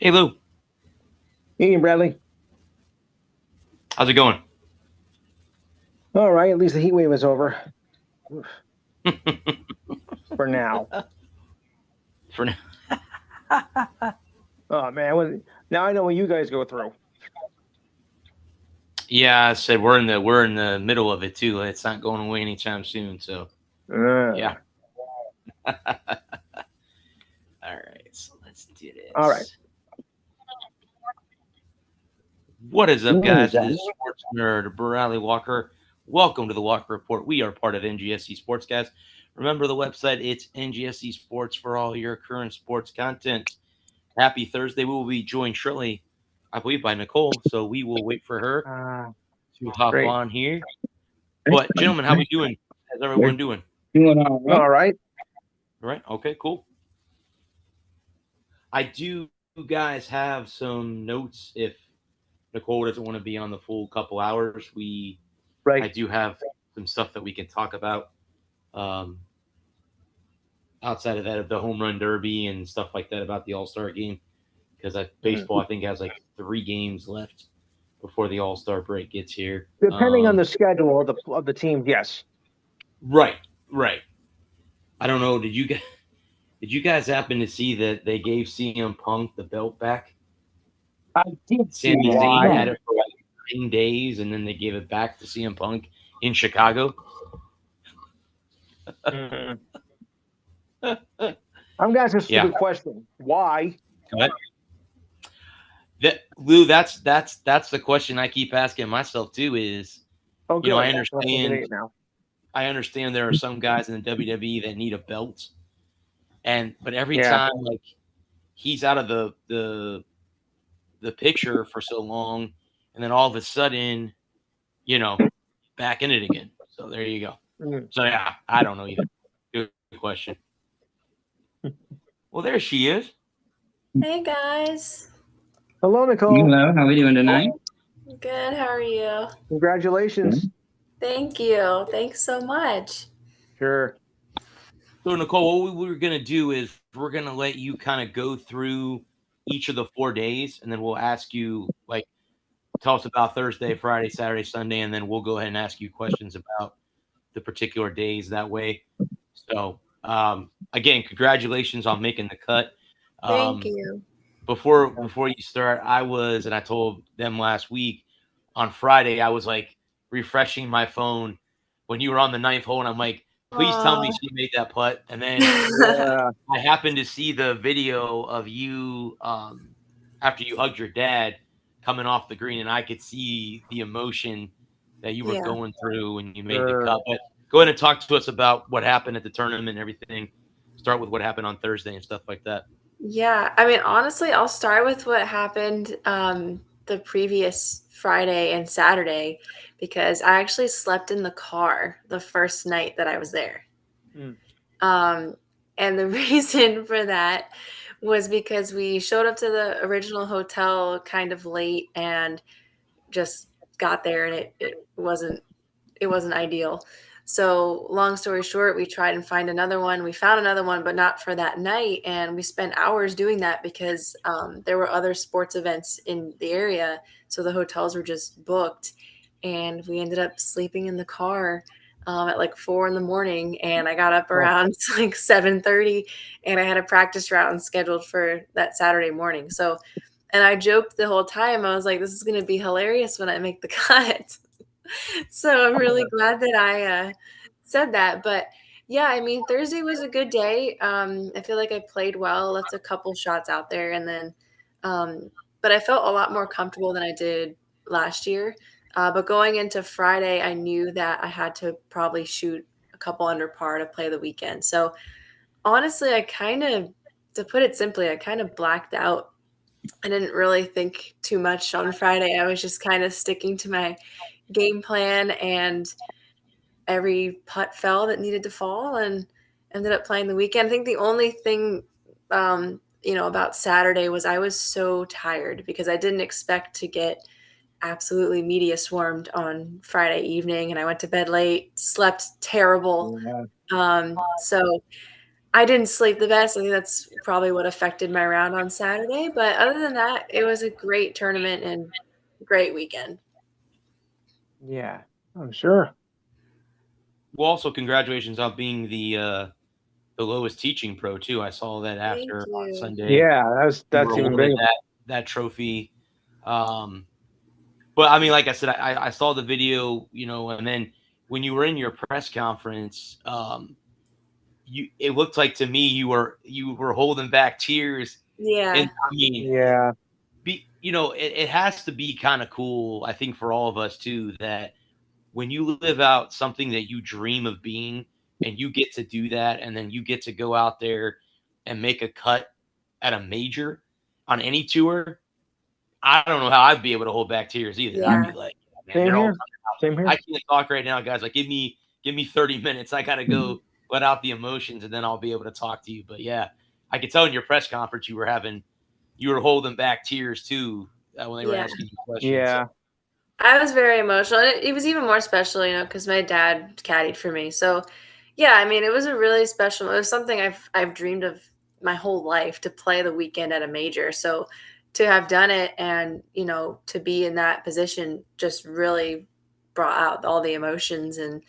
Hey Lou, Ian Bradley. how's it going? All right, at least the heat wave is over for now. For now. Oh man, now I know what you guys go through. Yeah, I said we're in the middle of it too. It's not going away anytime soon. So yeah. Uh, All right, so let's do all right. this. What is up, Ooh, guys? It is Sports Nerd Bradley Walker. Welcome to the Walker Report. We are part of NGSC Sports, guys. Remember the website? It's NGSC Sports for all your current sports content. Happy Thursday. We will be joined shortly, I believe, by Nicole. So we will wait for her uh, to hop great. on here. But gentlemen, how we doing? How's everyone doing? Doing all right. All right. Right. Okay, cool. I do guys have some notes if Nicole doesn't want to be on the full couple hours. I Right. do have some stuff that we can talk about um, outside of that of the home run derby and stuff like that about the All-Star game because Mm. baseball I think has like 3 games left before the All-Star break gets here. Depending on the schedule of the teams, yes. Right, right. I don't know. Did you guys happen to see that they gave CM Punk the belt back? I did see Sami that. Zayn Why? had Yeah. it for like 9 days, and then they gave it back to CM Punk in Chicago. Mm. I'm gonna ask a Yeah, stupid question. Why? but Lou, that's the question I keep asking myself too. Is Oh, you know I good. So I'm getting understand it now. I understand there are some guys in the WWE that need a belt, but every Yeah. time like he's out of the picture for so long, and then all of a sudden, you know, back in it again. So there you go. Mm. So yeah, I don't know either. Good question. Well, there she is. Hey guys. Hello, Nicole. Hello, how are we doing tonight? Good, how are you? Congratulations. Thank you. Thanks so much. Sure. So Nicole, what we're gonna do is we're gonna let you kind of go through each of the 4 days, and then we'll ask you like tell us about Thursday, Friday, Saturday, Sunday, and then we'll go ahead and ask you questions about the particular days that way. So again, congratulations on making the cut. Thank Um, you. before you start, and I told them last week on Friday, I was like refreshing my phone when you were on the ninth hole, and I'm like, please tell me Aw. she made that putt. And then Yeah. I happened to see the video of you after you hugged your dad coming off the green, and I could see the emotion that you were Yeah. going through when you made the Sure. cut. But go ahead and talk to us about what happened at the tournament and everything. Start with what happened on Thursday and stuff like that. Yeah, I mean, honestly, I'll start with what happened the previous Friday and Saturday because I actually slept in the car the first night that I was there. Mm. Um, and the reason for that was because we showed up to the original hotel kind of late and just got there and it wasn't ideal. So long story short, we tried and find another one. We found another one, but not for that night. And we spent hours doing that because there were other sports events in the area. So the hotels were just booked. And we ended up sleeping in the car at like 4 in the morning. And I got up Oh, around like 7:30 and I had a practice round scheduled for that Saturday morning. So, and I joked the whole time. I was like, this is going to be hilarious when I make the cut. So I'm really glad that I said that. But yeah, I mean, Thursday was a good day. I feel like I played well, left a couple shots out there, and then, um, but I felt a lot more comfortable than I did last year. But going into Friday, I knew that I had to probably shoot a couple under par to play the weekend. So honestly, to put it simply, I kind of blacked out. I didn't really think too much on Friday. I was just kind of sticking to my game plan and every putt fell that needed to fall and ended up playing the weekend. I think the only thing, about Saturday was I was so tired because I didn't expect to get absolutely media swarmed on Friday evening and I went to bed late, slept terrible. yeah. So I didn't sleep the best. I think that's probably what affected my round on Saturday. But other than that, it was a great tournament and great weekend. Yeah, I'm sure. Well, also congratulations on being the lowest teaching pro too. I saw that Thank after on you. Sunday. Yeah, You were that's even awarded bigger. that trophy. But I mean, like I said, I saw the video, and then when you were in your press conference, it looked like to me you were holding back tears, and Yeah. I mean, Yeah, it has to be kind of cool, I think, for all of us too, that when you live out something that you dream of being, and you get to do that, and then you get to go out there and make a cut at a major on any tour. I don't know how I'd be able to hold back tears either. I'd be Yeah. like, "Yeah, man, same they're all here. coming Same out. here. I can't talk right now, guys. Like, give me 30 minutes. I gotta go let out the emotions, and then I'll be able to talk to you." But yeah, I could tell in your press conference you were holding back tears too when they were Yeah. asking you questions. So. Yeah, I was very emotional. And it was even more special, because my dad caddied for me. So, yeah, I mean, it was a really special. It was something I've dreamed of my whole life to play the weekend at a major. So, to have done it and to be in that position just really brought out all the emotions and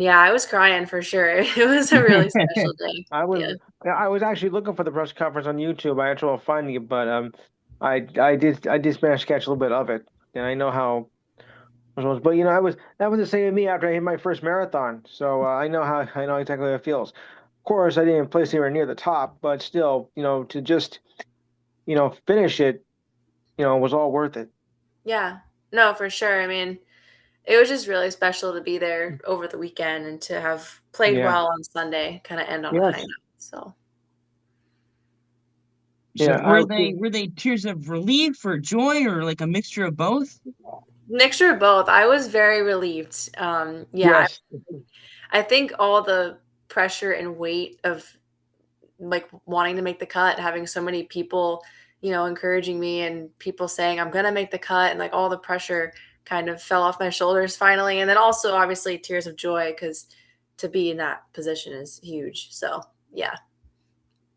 yeah, I was crying for sure. It was a really special day. I Yeah. was I was actually looking for the press conference on YouTube. I had trouble finding it, but I did manage to catch a little bit of it, and I know how. But that was the same with me after I hit my first marathon. So I know exactly how it feels. Of course, I didn't place anywhere near the top, but still, to just finish it, was all worth it. Yeah. No, for sure. I mean, it was just really special to be there over the weekend and to have played Yeah. well on Sunday, kind of end on a high Yes. note. So, So Yeah. were they tears of relief or joy or like a mixture of both? mixture of both. I was very relieved. Yeah, Yes. I think all the pressure and weight of like wanting to make the cut, having so many people, encouraging me and people saying I'm gonna make the cut, and like all the pressure kind of fell off my shoulders finally. And then also obviously tears of joy because to be in that position is huge. So yeah.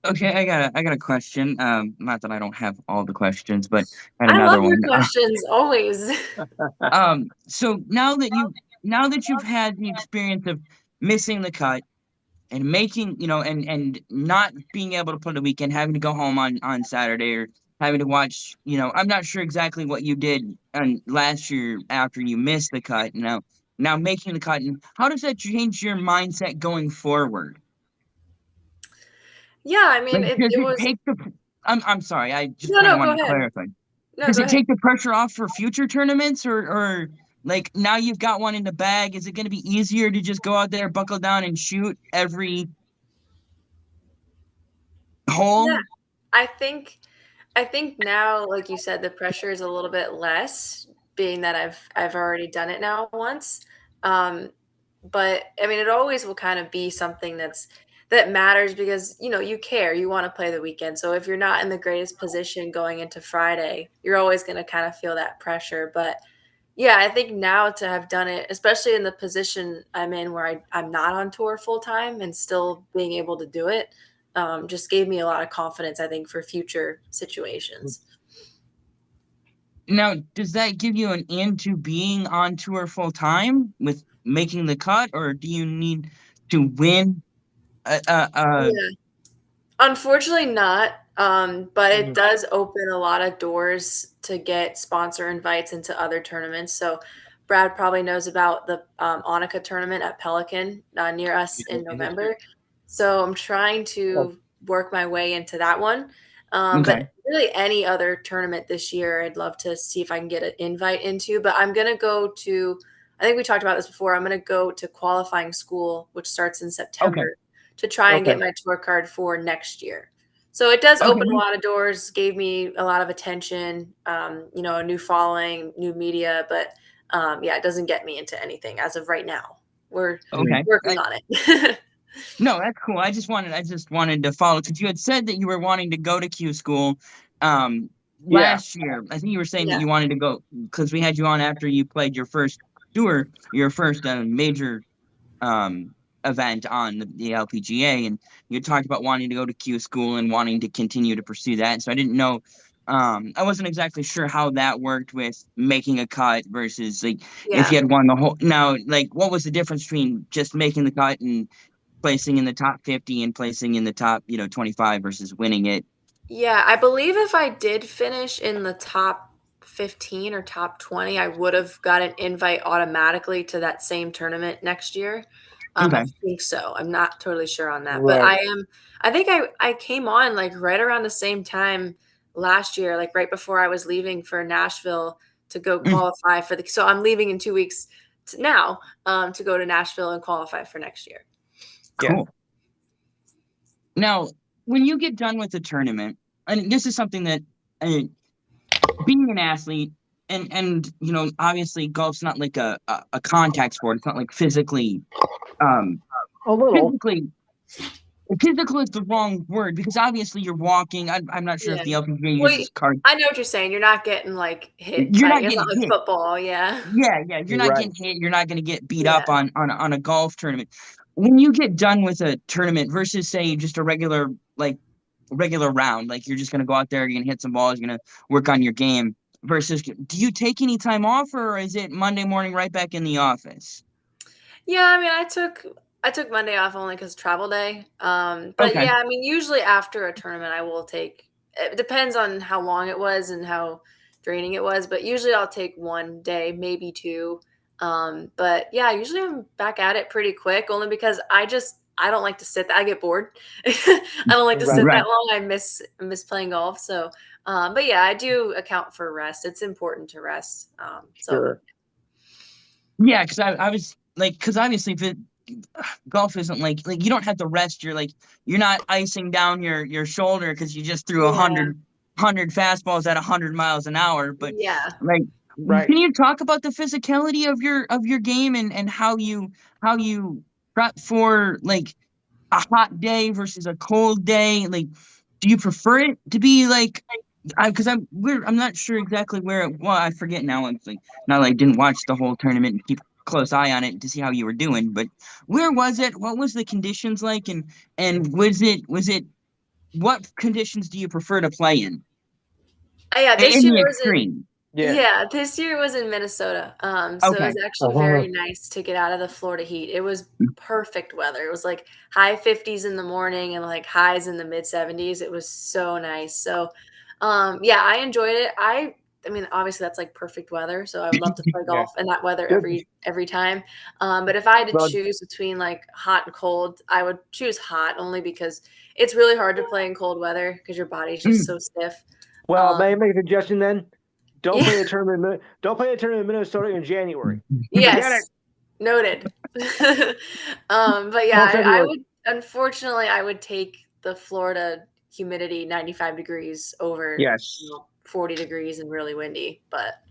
Okay, I got a question. Not that I don't have all the questions, but I had I love another your one. questions always. So now that you've had the experience of missing the cut and making, and not being able to put a weekend, having to go home on Saturday or having to watch, I'm not sure exactly what you did last year after you missed the cut. Now making the cut, and how does that change your mindset going forward? Yeah, I mean Like, does it it was take the? I'm sorry, I just no, kind of no, go wanted to ahead. clarify. No, Does go it ahead. take the pressure off for future tournaments, or like now you've got one in the bag? Is it going to be easier to just go out there, buckle down, and shoot every Yeah, hole? I think I think now, like you said, the pressure is a little bit less, being that I've already done it now once. Um, but I mean, it always will kind of be something that matters because you care, you want to play the weekend. So if you're not in the greatest position going into Friday, you're always going to kind of feel that pressure. But yeah, I think now to have done it, especially in the position I'm in where I'm not on tour full time and still being able to do it, just gave me a lot of confidence, I think, for future situations. Now, does that give you an end to being on tour full time with making the cut, or do you need to win? Yeah. Unfortunately not, but it Mhm. does open a lot of doors to get sponsor invites into other tournaments. So Brad probably knows about the Annika tournament at Pelican near us in November. So I'm trying to work my way into that one. Okay, But really any other tournament this year, I'd love to see if I can get an invite into. But I'm gonna go to, I think we talked about this before. I'm gonna go to qualifying school, which starts in okay, September to try and Okay. get my tour card for next year. So it does okay. open a lot of doors, gave me a lot of attention, a new following, new media, but yeah, it doesn't get me into anything as of right now. We're Okay. working on it. No, that's cool. I just wanted to follow because you had said that you were wanting to go to Q school Yeah. last year. I think you were saying that Yeah. you wanted to go because we had you on after you played your first tour, your first major. Um, event on the LPGA, and you talked about wanting to go to Q school and wanting to continue to pursue that. So I didn't know, I wasn't exactly sure how that worked with making a cut versus like if you had won the whole. Now, like, what was the difference between just making the cut and placing in the top 50 and placing in the top 25 versus winning it? Yeah, I believe if I did finish in the top 15 or top 20, I would have got an invite automatically to that same tournament next year. Okay. I think so. I'm not totally sure on that, but Right. I think I came on like right around the same time last year, like right before I was leaving for Nashville to go qualify for so I'm leaving in 2 weeks now to go to Nashville and qualify for next year. Cool. Now, when you get done with the tournament, and this is something that being an athlete, and obviously golf's not like a contact sport. It's not like physically A little. physical is the wrong word, because obviously you're walking. I'm not sure if the LPGA uses cards. I know what you're saying. You're not getting like hit. You're not it's getting not like hit. football. Yeah. Yeah. You're not getting hit. You're not going to get beat up on a golf tournament. When you get done with a tournament versus say just a regular round, like you're just going to go out there, you're going to hit some balls, you're going to work on your game, versus do you take any time off, or is it Monday morning right back in the office? Yeah, I mean, I took Monday off only because travel day. But Okay. yeah, I mean, usually after a tournament, I will take. It depends on how long it was and how draining it was, but usually I'll take 1 day, maybe 2. But yeah, usually I'm back at it pretty quick, only because I don't like to sit. I get bored. I don't like to sit that long. I miss playing golf. So, but yeah, I do account for rest. It's important to rest. Sure. Yeah, because I was like, because obviously golf isn't like you don't have to rest. You're not icing down your shoulder because you just threw 100 fastballs at 100 miles an hour. But can you talk about the physicality of your game and how you prep for like a hot day versus a cold day? Like, do you prefer it to be like? Because I'm not sure exactly where it was. I forget now. It's like not like I didn't watch the whole tournament and keep a close eye on it to see how you were doing. But where was it? What was the conditions like? And was it what conditions do you prefer to play in? Yeah, this year was extreme. this year was in Minnesota. So it was actually very nice to get out of the Florida heat. It was perfect weather. It was like high 50s in the morning and like highs in the mid 70s. It was so nice. So yeah, I enjoyed it. I mean, obviously that's like perfect weather. So I would love to play golf in that weather every time. But if I had to choose between like hot and cold, I would choose hot, only because it's really hard to play in cold weather because your body's just so stiff. Well, may I make a suggestion then? Don't play a tournament. Don't play a tournament in Minnesota in January. Yes, noted. But yeah, I would. Unfortunately, I would take the Florida humidity, 95 degrees over 40 degrees and really windy. But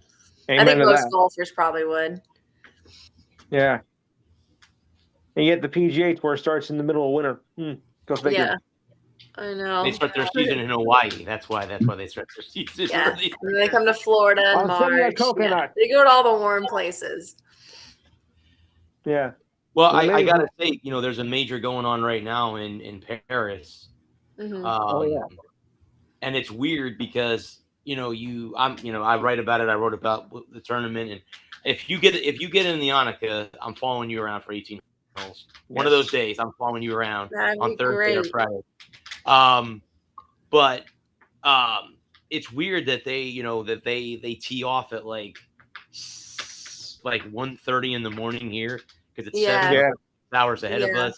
I think most golfers probably would. Yeah. And yet the PGA Tour starts in the middle of winter. Go figure. Yeah. I know. They start their season in Hawaii. That's why they start their season. Yeah. And they come to Florida in March. Yeah. They go to all the warm places. Yeah. Well, I gotta say, there's a major going on right now in Paris. Mm-hmm. And it's weird because I write about it. I wrote about the tournament, and if you get in the Annika, I'm following you around for 18 holes. One of those days, I'm following you around on Thursday or Friday. But it's weird that they tee off at like 1:30 in the morning here, because it's 7 hours ahead of us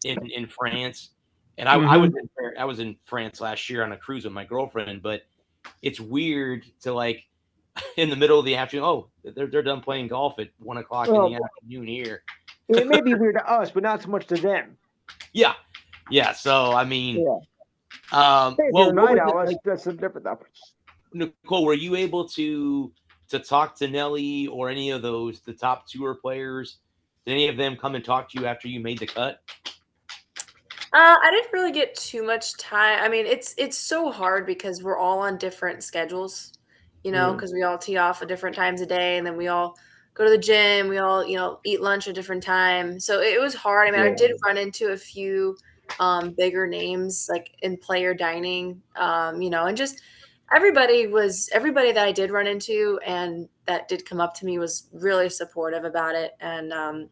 in France. And I was in France last year on a cruise with my girlfriend, but it's weird to like in the middle of the afternoon. Oh, they're done playing golf at 1 o'clock in the afternoon here. It may be weird to us, but not so much to them. Yeah. So I mean, well, night owls, that's a different difference. Nicole, were you able to talk to Nelly or any of the top tour players? Did any of them come and talk to you after you made the cut? I didn't really get too much time. I mean, it's so hard because we're all on different schedules, because we all tee off at different times of day, and then we all go to the gym. We all, eat lunch at different time. So it was hard. I mean, I did run into a few bigger names like in player dining, and just everybody that I did run into and that did come up to me was really supportive about it and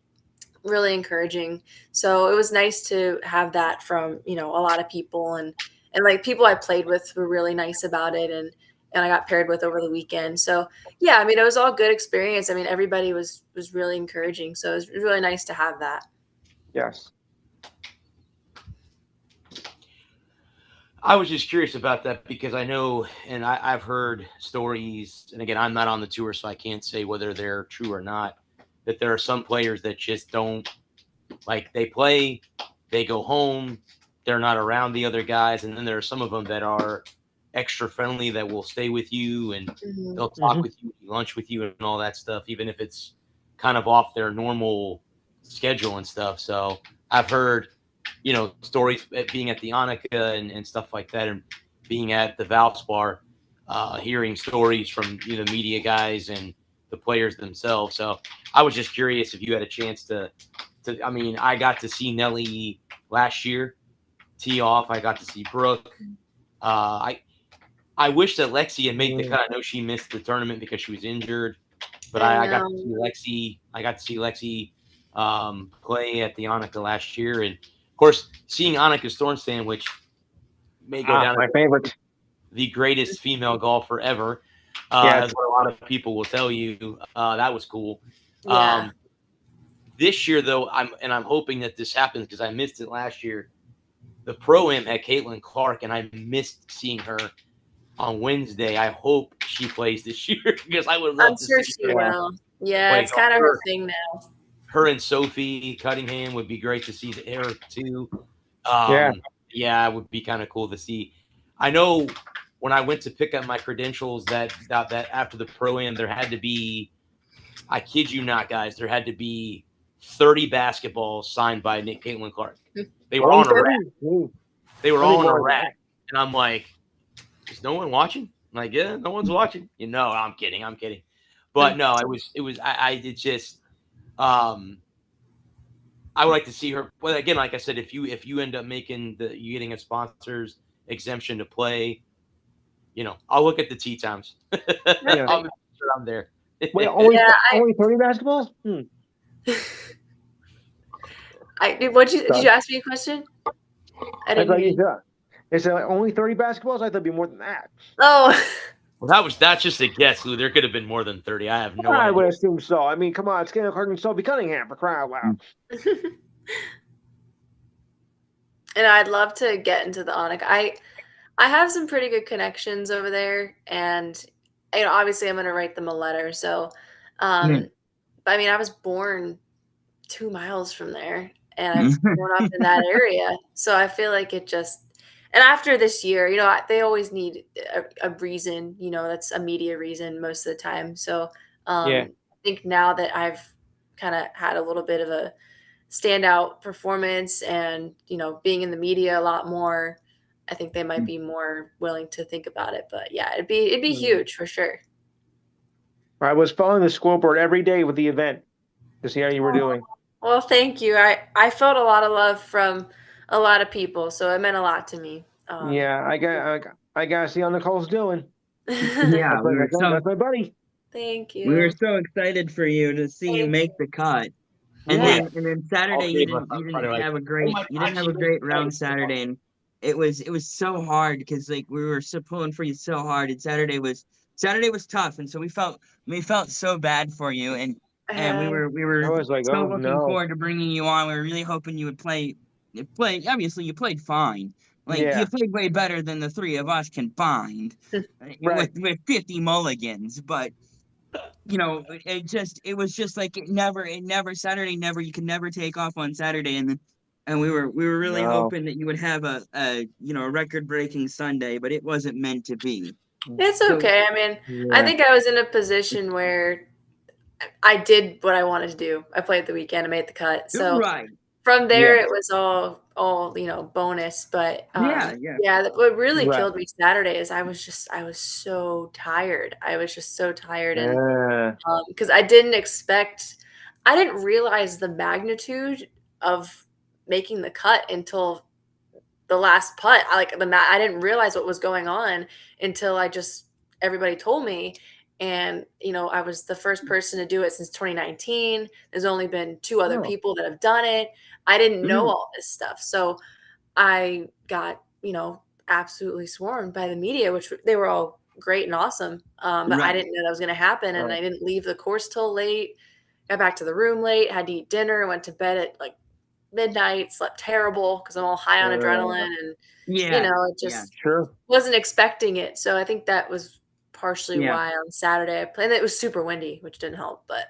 really encouraging. So it was nice to have that from, a lot of people and like people I played with were really nice about it and I got paired with over the weekend. So yeah, I mean, it was all good experience. I mean, everybody was really encouraging. So it was really nice to have that. Yes. I was just curious about that because I know, and I've heard stories, and again, I'm not on the tour, so I can't say whether they're true or not, that there are some players that just don't, like, they play, they go home, they're not around the other guys, and then there are some of them that are extra friendly that will stay with you and they'll talk with you, eat lunch with you and all that stuff, even if it's kind of off their normal schedule and stuff. So I've heard, stories being at the Annika and stuff like that, and being at the Valspar, hearing stories from the media guys and the players themselves. So I was just curious if you had a chance to. I mean, I got to see Nelly last year tee off. I got to see Brooke. I wish that Lexi had made the cut. I know she missed the tournament because she was injured, but I got to see Lexi. I got to see Lexi play at the Annika last year, and of course, seeing Annika Sorenstam, which may go down my favorite, the greatest female golfer ever, Yes. as what a lot of people will tell you. That was cool. Yeah. This year, though, I'm hoping that this happens because I missed it last year. The Pro-Am had Caitlin Clark, and I missed seeing her on Wednesday. I hope she plays this year because I would love I'm to sure see she her. will. Yeah, it's kind of her thing now. Her and Sophie Cunningham would be great to see her too. Yeah, it would be kind of cool to see. I know when I went to pick up my credentials that after the Pro-Am, there had to be, I kid you not, guys, there had to be 30 basketballs signed by Caitlin Clark. They were on a rack. They were all on a rack. And I'm like, is no one watching? I'm like, yeah, no one's watching. I'm kidding. But no, it just, I would like to see her. Well, again, like I said, if you end up making you getting a sponsor's exemption to play, I'll look at the tee times. I'll make sure I'm there. Wait, only 30 basketballs? Did you ask me a question? I didn't hear you. Is it only 30 basketballs? I thought it'd be more than that. Oh. Well, that's just a guess, Lou. There could have been more than 30. I have no idea. I would assume so. I mean, come on, it's Caitlin Clark and Sophie Cunningham for crying out loud. And I'd love to get into the Annika. I have some pretty good connections over there, and obviously I'm going to write them a letter. So, but I mean, I was born 2 miles from there, and I've grown up in that area. So I feel like it just. And after this year, they always need a reason, that's a media reason most of the time. So I think now that I've kind of had a little bit of a standout performance and, being in the media a lot more, I think they might be more willing to think about it. But yeah, it'd be huge for sure. I was following the scoreboard every day with the event to see how you were doing. Well, thank you. I felt a lot of love from a lot of people, so it meant a lot to me. I gotta see how Nicole's doing. Yeah, that's my buddy. Thank you. We were so excited for you to see you make the cut, and then Saturday you didn't have a great round Saturday, and it was so hard because like we were so pulling for you so hard, and Saturday was tough, and so we felt so bad for you, and we were like, so looking forward to bringing you on. We were really hoping you would play. Obviously, you played fine. Like you played way better than the three of us combined, with 50 mulligans. But it was just like it never Saturday never you could never take off on Saturday, and we were really hoping that you would have a record breaking Sunday, but it wasn't meant to be. It's okay. I mean, I think I was in a position where I did what I wanted to do. I played the weekend. I made the cut. So from there, Yeah. it was all bonus. But Yeah. what really Right. killed me Saturday is I was so tired. I was just so tired, and Yeah. because I didn't realize the magnitude of making the cut until the last putt. I didn't realize what was going on until everybody told me. And, I was the first person to do it since 2019. There's only been 2 other Oh. people that have done it. I didn't know Mhm. all this stuff. So I got, absolutely swarmed by the media, which they were all great and awesome. But I Right. didn't know that was going to happen. And Right. I didn't leave the course till late. Got back to the room late, had to eat dinner, went to bed at like midnight, slept terrible because I'm all high on adrenaline, and Yeah. it Yeah. just Sure. wasn't expecting it. So I think that was partially Yeah. why on Saturday I played. It was super windy, which didn't help. But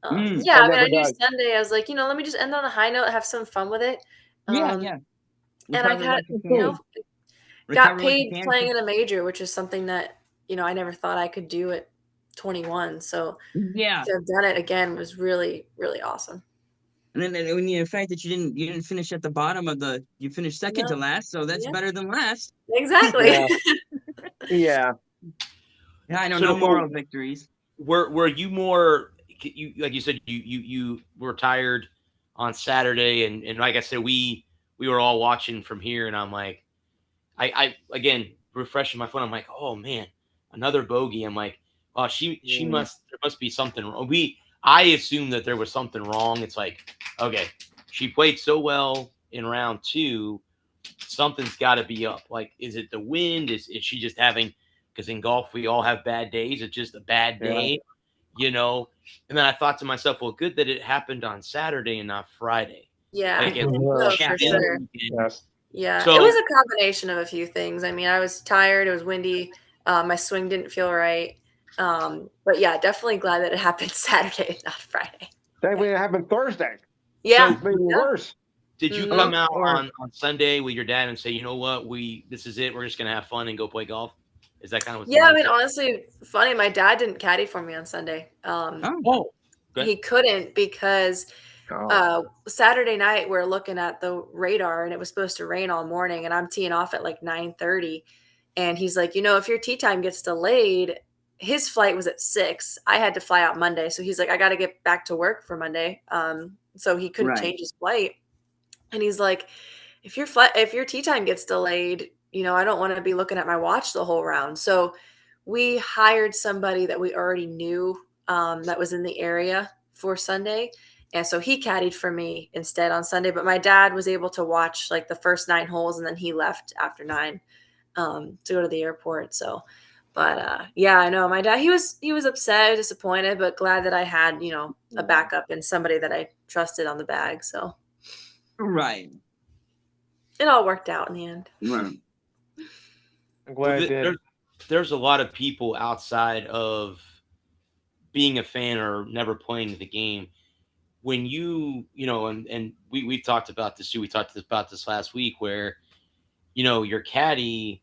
Mm. yeah, That I mean, never I knew does. Sunday. I was like, let me just end on a high note, have some fun with it. Yeah. Um, Yeah. and I Recover got, what you you can. know, got Recover what you paid can. playing in a major, which is something that I never thought I could do at 21. So Yeah. to have done it again was really, really awesome. And then the fact that you didn't finish at the bottom of you finished second to No, last, so that's yeah, better than last. exactly. Yeah. Yeah. Yeah, I know, So no Nicole, moral victories. were you more, you like you said, you were tired on Saturday, and like I said, we were all watching from here, and I'm like, I again refreshing my phone, I'm like, oh man, another bogey. I'm like, oh, she there must be something wrong. I assumed that there was something wrong. It's like, okay, she played so well in round 2, something's got to be up. Like, is it the wind? Is she just having? Because in golf we all have bad days. It's just a bad Yeah. day, you know. And then I thought to myself, well, good that it happened on Saturday and not Friday. Yeah, Like at no, least for end the sure. weekend. Yes. Yeah, it was So a combination of a few things. I mean, I was tired, it was windy, my swing didn't feel right. But yeah, definitely glad that it happened Saturday, not Friday. That way it happened Thursday. Yeah. so Maybe Yeah. worse. did you Mhm. come out Or on Sunday with your dad and say, you know what, this is it. We're just gonna have fun and go play golf. Is that kind of what's the Yeah, I mean, mindset? honestly, funny, my dad didn't caddy for me on Sunday. oh, Oh, okay. He couldn't because Oh. Saturday night we're looking at the radar and it was supposed to rain all morning, and I'm teeing off at like 9:30, and he's like, if your tee time gets delayed, his flight was at 6. I had to fly out Monday, so he's like, I got to get back to work for Monday. So he couldn't right. change his flight, and he's like, if your tee time gets delayed, I don't want to be looking at my watch the whole round. So we hired somebody that we already knew, that was in the area for Sunday. And so he caddied for me instead on Sunday. But my dad was able to watch like the first 9 holes, and then he left after 9, to go to the airport. So, but yeah, I know my dad. He was upset, disappointed, but glad that I had a backup and somebody that I trusted on the bag. So Right. it all worked out in the end. Right. I'm Well, glad it did. there's a lot of people outside of being a fan or never playing the game. When and we've talked about this too. We talked about this last week where, your caddy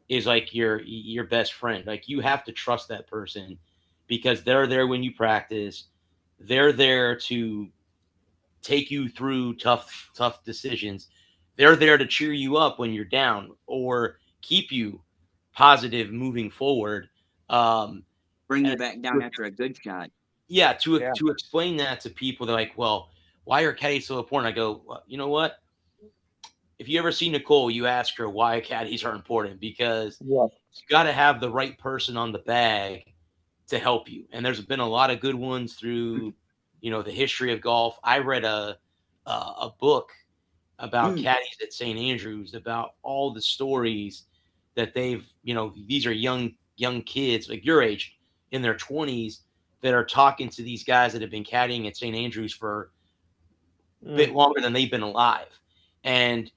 is like your best friend. Like, you have to trust that person because they're there when you practice. They're there to take you through tough decisions. They're there to cheer you up when you're down or keep you positive moving forward. Um, Bring you and back down after a good shot. yeah, Yeah. to explain that to people, they're like, well, why are caddies so important? I go, well, you know what? If you ever see Nicole, you ask her why caddies are important, because Yeah. you got to have the right person on the bag to help you. And there's been a lot of good ones through, the history of golf. I read a book about Mm. caddies at St. Andrews, about all the stories that these are young kids like your age in their 20s that are talking to these guys that have been caddying at St. Andrews for a bit longer than they've been alive. And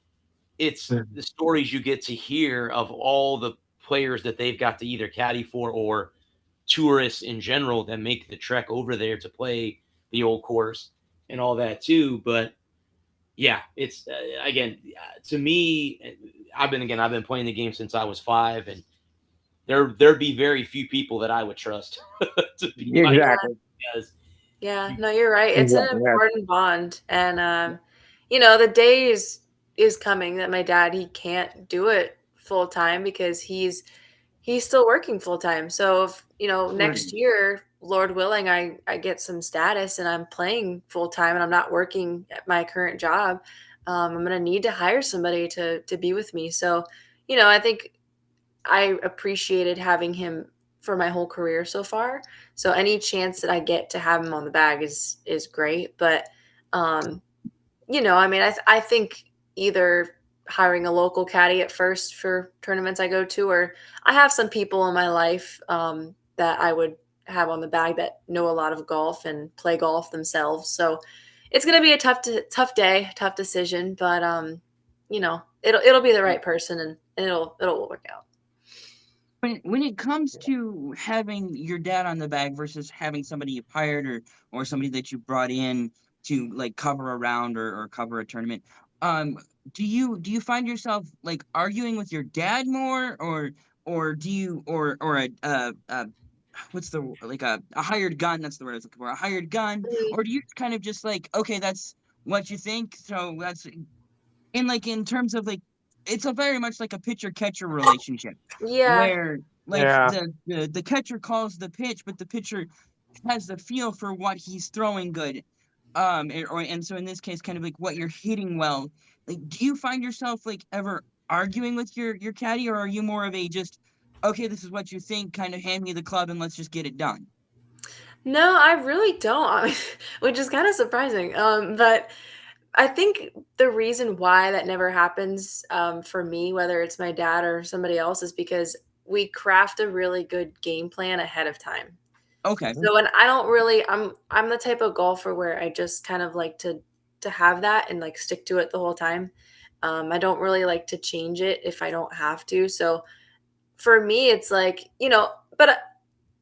it's the stories you get to hear of all the players that they've got to either caddy for or tourists in general that make the trek over there to play the old course and all that too. But yeah, it's again, to me, I've been playing the game since I was 5, and there'd be very few people that I would trust to be my Exactly. because Yeah, no, you're right. It's an Exactly. Yeah. important bond, and the day is coming that my dad, he can't do it full time because he's still working full time. So if, next year, Lord willing, I get some status and I'm playing full time and I'm not working at my current job, I'm going to need to hire somebody to be with me. So, I think I appreciated having him for my whole career so far. So any chance that I get to have him on the bag is great. But um, I mean, I think either hiring a local caddy at first for tournaments I go to, or I have some people in my life that I would have on the bag that know a lot of golf and play golf themselves. So it's going to be a tough day, tough decision, but it'll be the right person, and it'll work out. When it comes to having your dad on the bag versus having somebody you've hired or somebody that you brought in to like cover a round or cover a tournament, um, do you find yourself like arguing with your dad more or do you or a what's the like a hired gun, that's the word I was looking for, a hired gun, Mhm. or do you kind of just like, okay, that's what you think, so that's in terms of like, it's a very much like a pitcher catcher relationship Yeah. where like Yeah. the catcher calls the pitch, but the pitcher has the feel for what he's throwing good. And so in this case, kind of like what you're hitting well. Like, do you find yourself like ever arguing with your caddy, or are you more of a just, okay, this is what you think, kind of hand me the club and let's just get it done? No, I really don't, which is kind of surprising. But I think the reason why that never happens for me, whether it's my dad or somebody else, is because we craft a really good game plan ahead of time. Okay. So, and I don't really, I'm the type of golfer where I just kind of like to have that and like stick to it the whole time. I don't really like to change it if I don't have to. So for me, it's like, but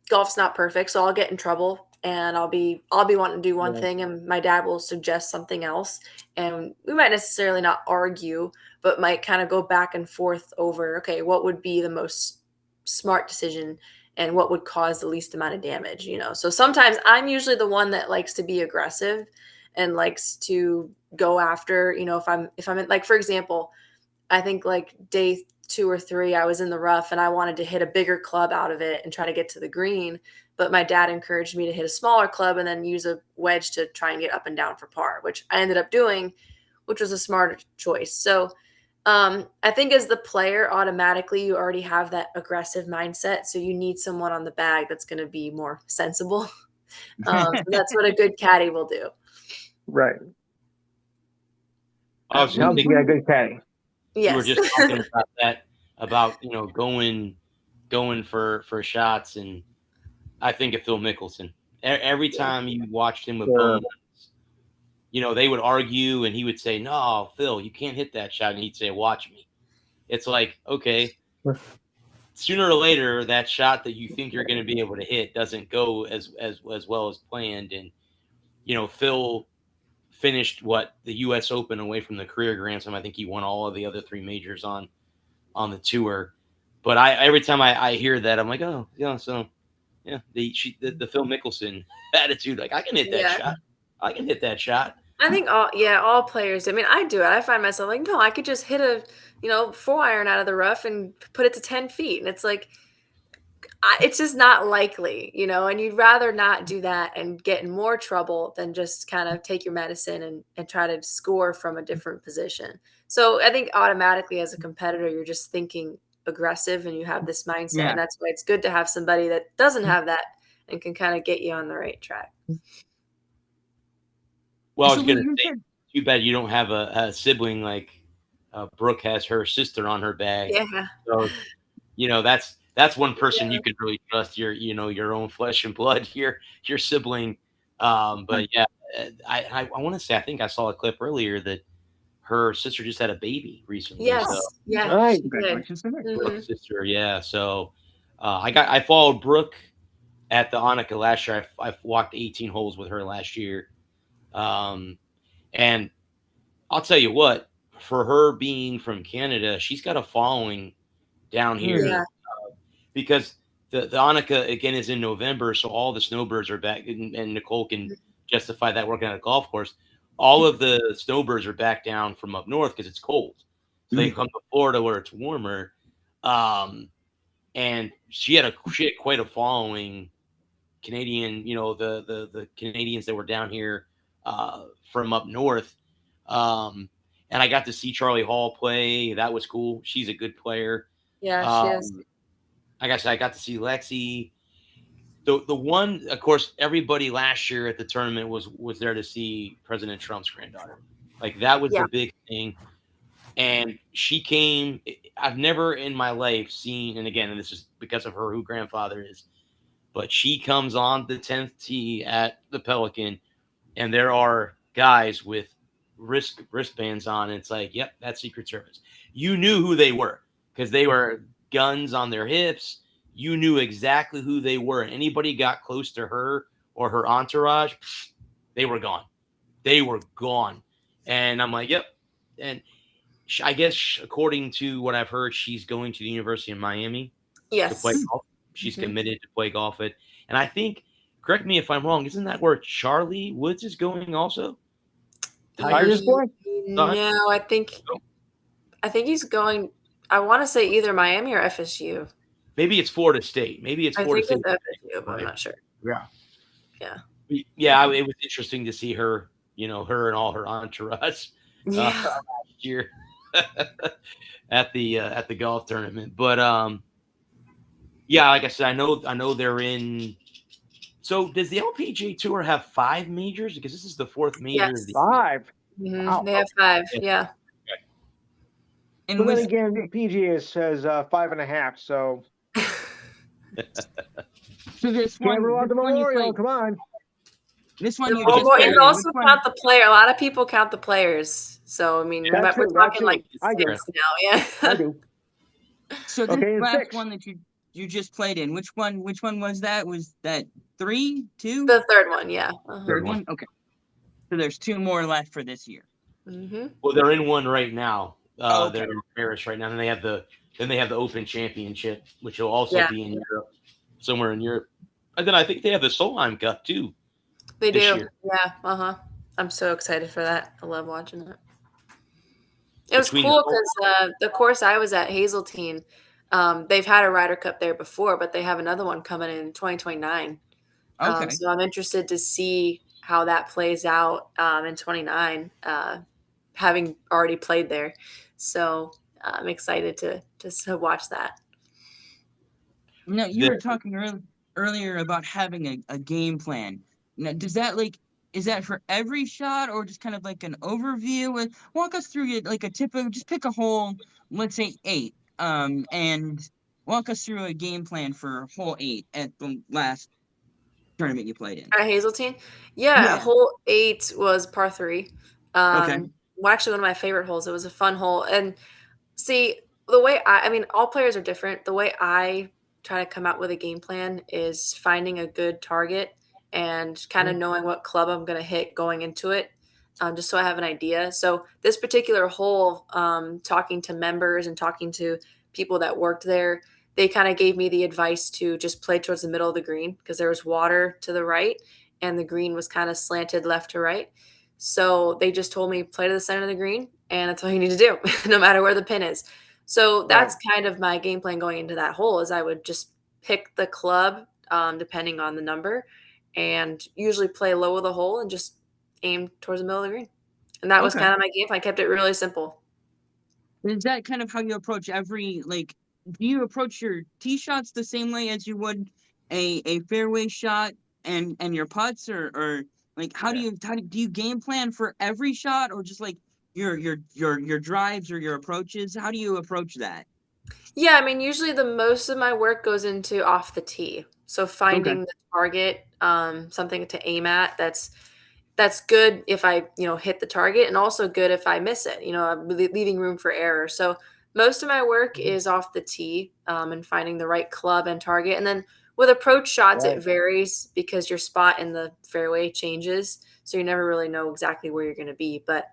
golf's not perfect, so I'll get in trouble and I'll be wanting to do one Yeah. thing and my dad will suggest something else, and we might necessarily not argue, but might kind of go back and forth over, okay, what would be the most smart decision and what would cause the least amount of damage. So sometimes I'm usually the one that likes to be aggressive and likes to go after, if I'm in, like, for example, I think like day 2 or 3, I was in the rough and I wanted to hit a bigger club out of it and try to get to the green, but my dad encouraged me to hit a smaller club and then use a wedge to try and get up and down for par, which I ended up doing, which was a smarter choice. So, I think as the player, automatically you already have that aggressive mindset, so you need someone on the bag that's gonna be more sensible. So that's what a good caddy will do. Right. I was It just helps you thinking get a good caddy. you were Yes. just talking about that, about going for shots, and I think of Phil Mickelson. Every time you watched him with Sure. Bowman, they would argue, and he would say, "No, Phil, you can't hit that shot," and he'd say, "Watch me." It's like, okay, sooner or later, that shot that you think you're going to be able to hit doesn't go as well as planned, and Phil finished the U.S. Open away from the career Grand Slam. I think he won all of the other three majors on the tour. But every time I hear that, I'm like, oh, yeah, so yeah, the Phil Mickelson attitude, like I can hit that Yeah. shot, I can hit that shot. I think all players. I mean, I do it. I find myself like, no, I could just hit a 4 iron out of the rough and put it to 10 feet, and it's like, it's just not likely. And you'd rather not do that and get in more trouble than just kind of take your medicine and try to score from a different position. So I think automatically as a competitor, you're just thinking aggressive and you have this mindset, Yeah. and that's why it's good to have somebody that doesn't have that and can kind of get you on the right track. Well, I So was we gonna you say, said too bad you don't have a sibling like Brooke has her sister on her bag. Yeah. So that's one person Yeah. you could really trust, your own flesh and blood, your sibling. But yeah, I want to say, I think I saw a clip earlier that her sister just had a baby recently. So Yes. Yeah. Right. She did. congratulations to her. Mhm. Brooke's sister, yeah. So I followed Brooke at the Annika last year. I walked 18 holes with her last year. Um, and I'll tell you what, for her being from Canada, she's got a following down here, Yeah. because the Annika again is in November, so all the snowbirds are back, and Nicole can justify that working at a golf course. all of the snowbirds are back down from up north because it's cold. So they Mhm. come to Florida where it's warmer. And she had quite a following. Canadian, the Canadians that were down here from up north. And I got to see Charlie Hall play. That was cool. She's a good player. Yeah, she is. Like I said, I got to see Lexi. The one, of course, everybody last year at the tournament was there to see President Trump's granddaughter. Like that was Yeah. the big thing. And she came. I've never in my life seen, and again, and this is because of her who grandfather is, but she comes on the 10th tee at the Pelican, and there are guys with wristbands on. And it's like, yep, that's Secret Service. You knew who they were because they were guns on their hips. You knew exactly who they were. And anybody got close to her or her entourage, they were gone. They were gone. And I'm like, yep. And I guess according to what I've heard, she's going to the University of Miami to play Yes. golf. She's Mhm. committed to play golf at, and I think, correct me if I'm wrong, isn't that where Charlie Woods is going also? Tigers boy? No, I think he's going. I want to say either Miami or FSU. Maybe it's Florida State. Maybe it's I Florida think State. it's FSU, but I'm not sure. Yeah. Yeah. Yeah, it was interesting to see her, her and all her entourage Yeah. last year at the golf tournament. But yeah, like I said, I know they're in. So does the LPGA Tour have 5 majors? Because this is the 4th major. Yes. 5. Mhm. Wow. They have 5. Yeah. And But then with again, PGA says 5.5. So so this can't rule out the one you Memorial. played, Come on. this one you Well, just played you in, also which one? count the player. A lot of people count the players. So I mean, That's we're true, that's talking true. like I do. 6 now. Yeah. I do. So this Okay, and last 6. one that you just played in, which one was that? Was that 3, 2? The third one. Yeah. Uh-huh. Third one? Okay. So there's 2 more left for this year. Mm-hmm. Well, they're in one right now. Oh, okay. They're in Paris right now, and they have the Open Championship, which will also Yeah. be in Europe, somewhere in Europe. And then I think they have the Solheim Cup too. They this do. year. Yeah. Uh-huh. I'm so excited for that. I love watching it. It was Between cool because the course I was at, Hazeltine, they've had a Ryder Cup there before, but they have another one coming in 2029. Okay. So I'm interested to see how that plays out in 29, having already played there. So I'm excited to watch that. Now you were talking earlier about having a game plan. Now, does that is that for every shot or just kind of like an overview? Walk us through it, like a tip of just pick a hole, let's say 8, and walk us through a game plan for hole 8 at the last tournament you played in. At Hazeltine? Yeah. Hole 8 was par 3. Okay. Well, actually, one of my favorite holes. It was a fun hole. And see, the way I mean, all players are different. The way I try to come out with a game plan is finding a good target and kind of knowing what club I'm going to hit going into it, just so I have an idea. So this particular hole, talking to members and talking to people that worked there, they kind of gave me the advice to just play towards the middle of the green because there was water to the right and the green was kind of slanted left to right. So they just told me play to the center of the green and that's all you need to do, no matter where the pin is. So that's kind of my game plan going into that hole is I would just pick the club depending on the number and usually play low of the hole and just aim towards the middle of the green. And that was Okay. kind of my game plan. I kept it really simple. Is that kind of how you approach every do you approach your tee shots the same way as you would a fairway shot and your putts or how do you game plan for every shot or just your drives or your approaches? How do you approach that? Yeah, I mean, usually the most of my work goes into off the tee. So finding the target, something to aim at that's good if I, hit the target and also good if I miss it, I'm leaving room for error. So most of my work is off the tee and finding the right club and target. And then with approach shots, it varies because your spot in the fairway changes. So you never really know exactly where you're going to be. But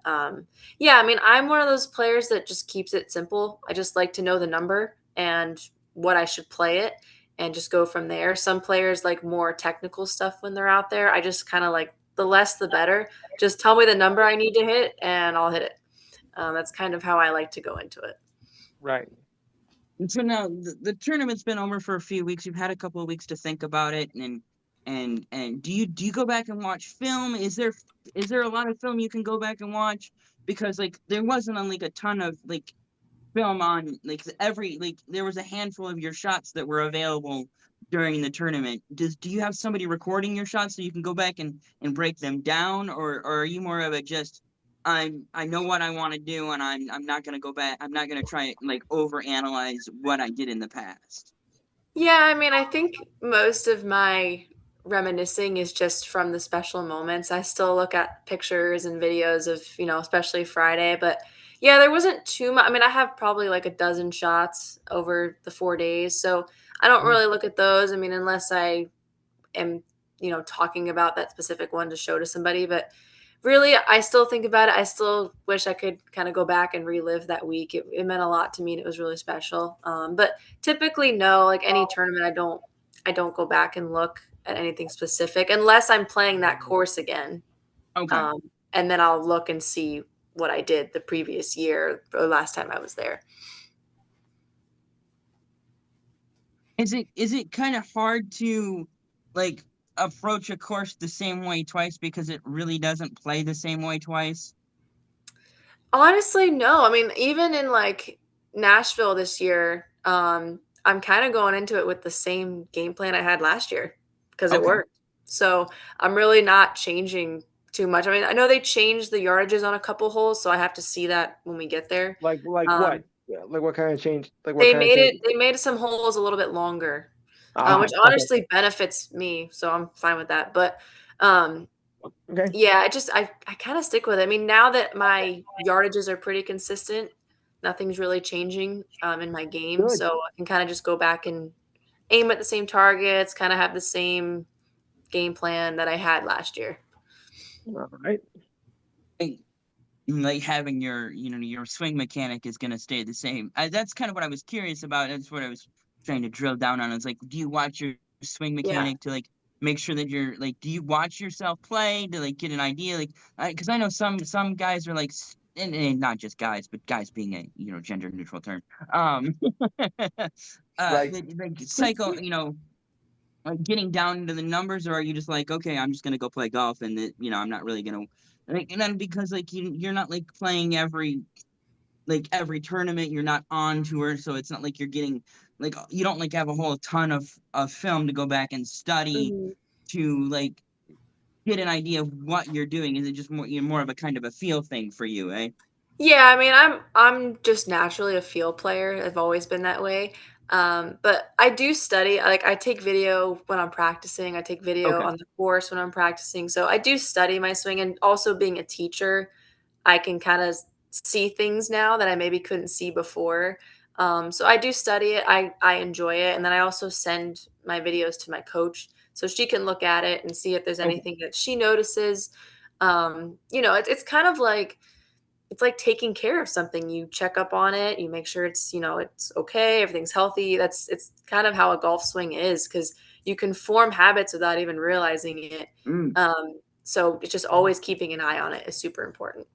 yeah, I mean, I'm one of those players that just keeps it simple. I just like to know the number and what I should play it and just go from there. Some players like more technical stuff when they're out there. I just kind of like the less the better. Just tell me the number I need to hit, and I'll hit it. That's kind of how I like to go into it. Right. And so now the tournament's been over for a few weeks. You've had a couple of weeks to think about it, and do you go back and watch film? Is there a lot of film you can go back and watch? Because like there wasn't like a ton of like film on like there was a handful of your shots that were available during the tournament. Do you have somebody recording your shots so you can go back and break them down, or are you more of a just I know what I want to do and I'm not gonna go back. I'm not gonna try like overanalyze what I did in the past. Yeah, I mean, I think most of my reminiscing is just from the special moments. I still look at pictures and videos of, especially Friday, but yeah, there wasn't too much. I mean, I have probably like a dozen shots over the 4 days, so I don't really look at those. I mean, unless I am, talking about that specific one to show to somebody, but really, I still think about it. I still wish I could kind of go back and relive that week. It meant a lot to me, and it was really special. But typically, no, like any tournament, I don't go back and look at anything specific unless I'm playing that course again. Okay. And then I'll look and see what I did the previous year or last time I was there. Is it kind of hard to like approach a course the same way twice because it really doesn't play the same way twice? Honestly, no. I mean, even in like Nashville this year, I'm kind of going into it with the same game plan I had last year because it Okay. worked. So I'm really not changing too much. I mean, I know they changed the yardages on a couple holes, so I have to see that when we get there. Like Um, what? Yeah, like what kind of change? Like what They kind of made change? it. They made some holes a little bit longer, which Okay. honestly benefits me, so I'm fine with that. But Okay. yeah, I kind of stick with it. I mean, now that my yardages are pretty consistent, nothing's really changing in my game, Good. so I can kind of just go back and aim at the same targets, kind of have the same game plan that I had last year. All right. Like having your swing mechanic is going to stay the same. That's kind of what I was curious about. That's what I was trying to drill down on. It's like, do you watch your swing Yeah. mechanic to like make sure that you're like, do you watch yourself play to like get an idea? Like, because I know some guys are like, and not just guys, but guys being a gender neutral term. Right. Like cycle, like getting down into the numbers, or are you just like, okay, I'm just gonna go play golf and I'm not really gonna like, and then because like you're not like playing every tournament, you're not on tour, so it's not like you're getting like you don't like have a whole ton of film to go back and study Mhm. to like get an idea of what you're doing. Is it just more of a kind of a feel thing for you, eh? Yeah, I mean, I'm just naturally a field player. I've always been that way. But I do study. Like I take video when I'm practicing. I take video Okay. on the course when I'm practicing. So I do study my swing, and also being a teacher, I can kind of see things now that I maybe couldn't see before. So I do study it. I enjoy it, and then I also send my videos to my coach so she can look at it and see if there's Okay. anything that she notices. It's like taking care of something. You check up on it, you make sure it's okay, everything's healthy. It's kind of how a golf swing is, because you can form habits without even realizing it. Mm. So it's just always keeping an eye on it is super important.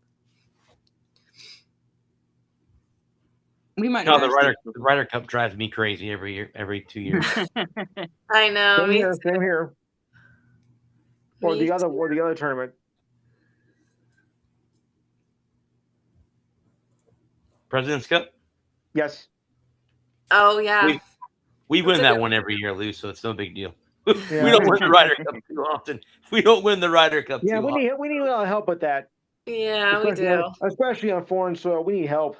We might No, have the asked Ryder, this the Ryder Cup drives me crazy every year, every 2 years. I know. Same here. Same here. Or Me the other too. tournament. President's Cup. Yes. Oh yeah. We That's win a that good one every year, Lou, so it's no big deal. Yeah. We don't win the Ryder Cup too often. We don't win the Ryder Cup Yeah, too we often. need a lot of help with that. Yeah, we Especially do. especially on foreign soil. We need help.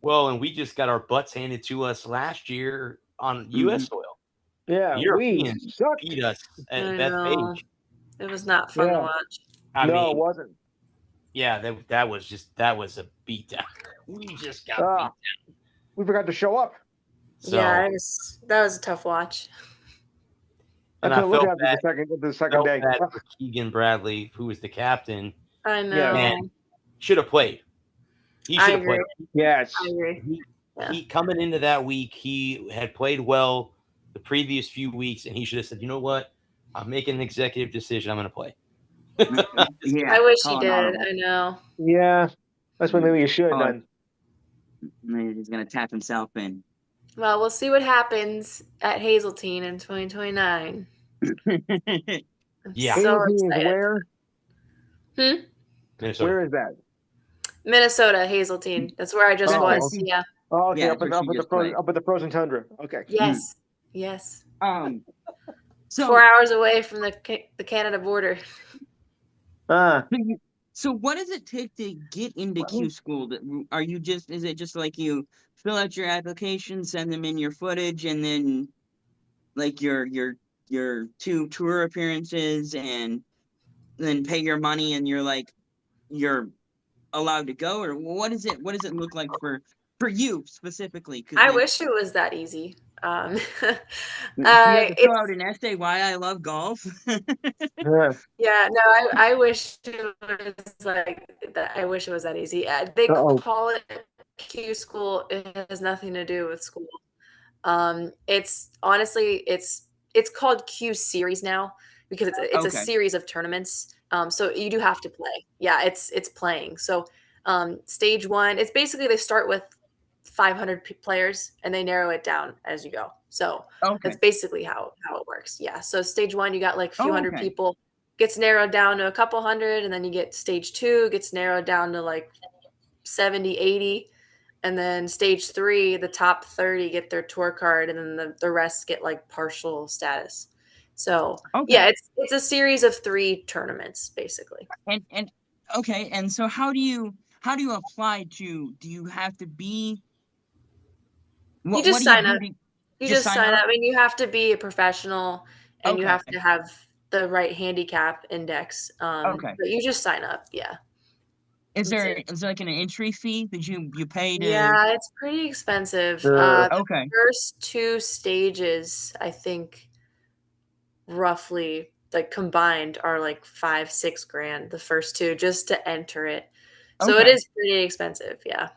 Well, and we just got our butts handed to us last year on U.S. soil. Yeah, The we Europeans sucked. beat us I at know. Bethpage. It was not fun to Yeah. watch. I No, it mean, wasn't. yeah, that was a beatdown. We just got beat Ah, down. we forgot to show up. So, Yeah, that was a tough watch. and I I couldn't look felt at it the second day. bad for Keegan Bradley, who was the captain, I know. and should have played. He I should have agree. played. Yes. I agree. Yeah. He coming into that week, he had played well the previous few weeks, and he should have said, you know what? I'm making an executive decision. I'm going to play. Yeah, I wish he call an did. audible. I know. Yeah, that's what maybe you should. Oh. Then. Maybe he's gonna tap himself in. Well, we'll see what happens at Hazeltine in 2029. I'm Yeah. so Hazeltine is excited. where? Minnesota. Where is that? Minnesota, Hazeltine. That's where I just Oh, was. okay. Yeah. Oh, okay, Yeah, up that's at where she just played. the frozen tundra. Okay. Yes. Yes. So 4 hours away from the Canada border. So what does it take to get into Q school? Are you just, is it just like you fill out your application, send them in your footage, and then like your 2 tour appearances, and then pay your money, and you're allowed to go? Or what does it look like for you specifically? I wish it was that easy. You have to fill out an essay why I love golf. Yeah. No, I wish it was like that. I wish it was that easy. They call it Q school. It has nothing to do with school. It's honestly, it's called Q series now because it's a series of tournaments. So you do have to play. Yeah, it's playing. So stage 1, it's basically they start with 500 players and they narrow it down as you go. So that's basically how it works. Yeah. So stage 1, you got like a few hundred people, gets narrowed down to a couple hundred, and then you get stage 2, gets narrowed down to like 70, 80. And then stage 3, the top 30 get their tour card, and then the rest get like partial status. So yeah, it's a series of 3 tournaments basically. And so how do you apply to? Do you have to be? You just sign up. You just sign up. I mean, you have to be a professional, and you have to have the right handicap index. But you just sign up. Yeah. Is there like an entry fee that you pay to? Yeah, it's pretty expensive. Sure. The first 2 stages, I think, roughly like combined are like 5-6 grand. The first 2 just to enter it. So it is pretty expensive. Yeah.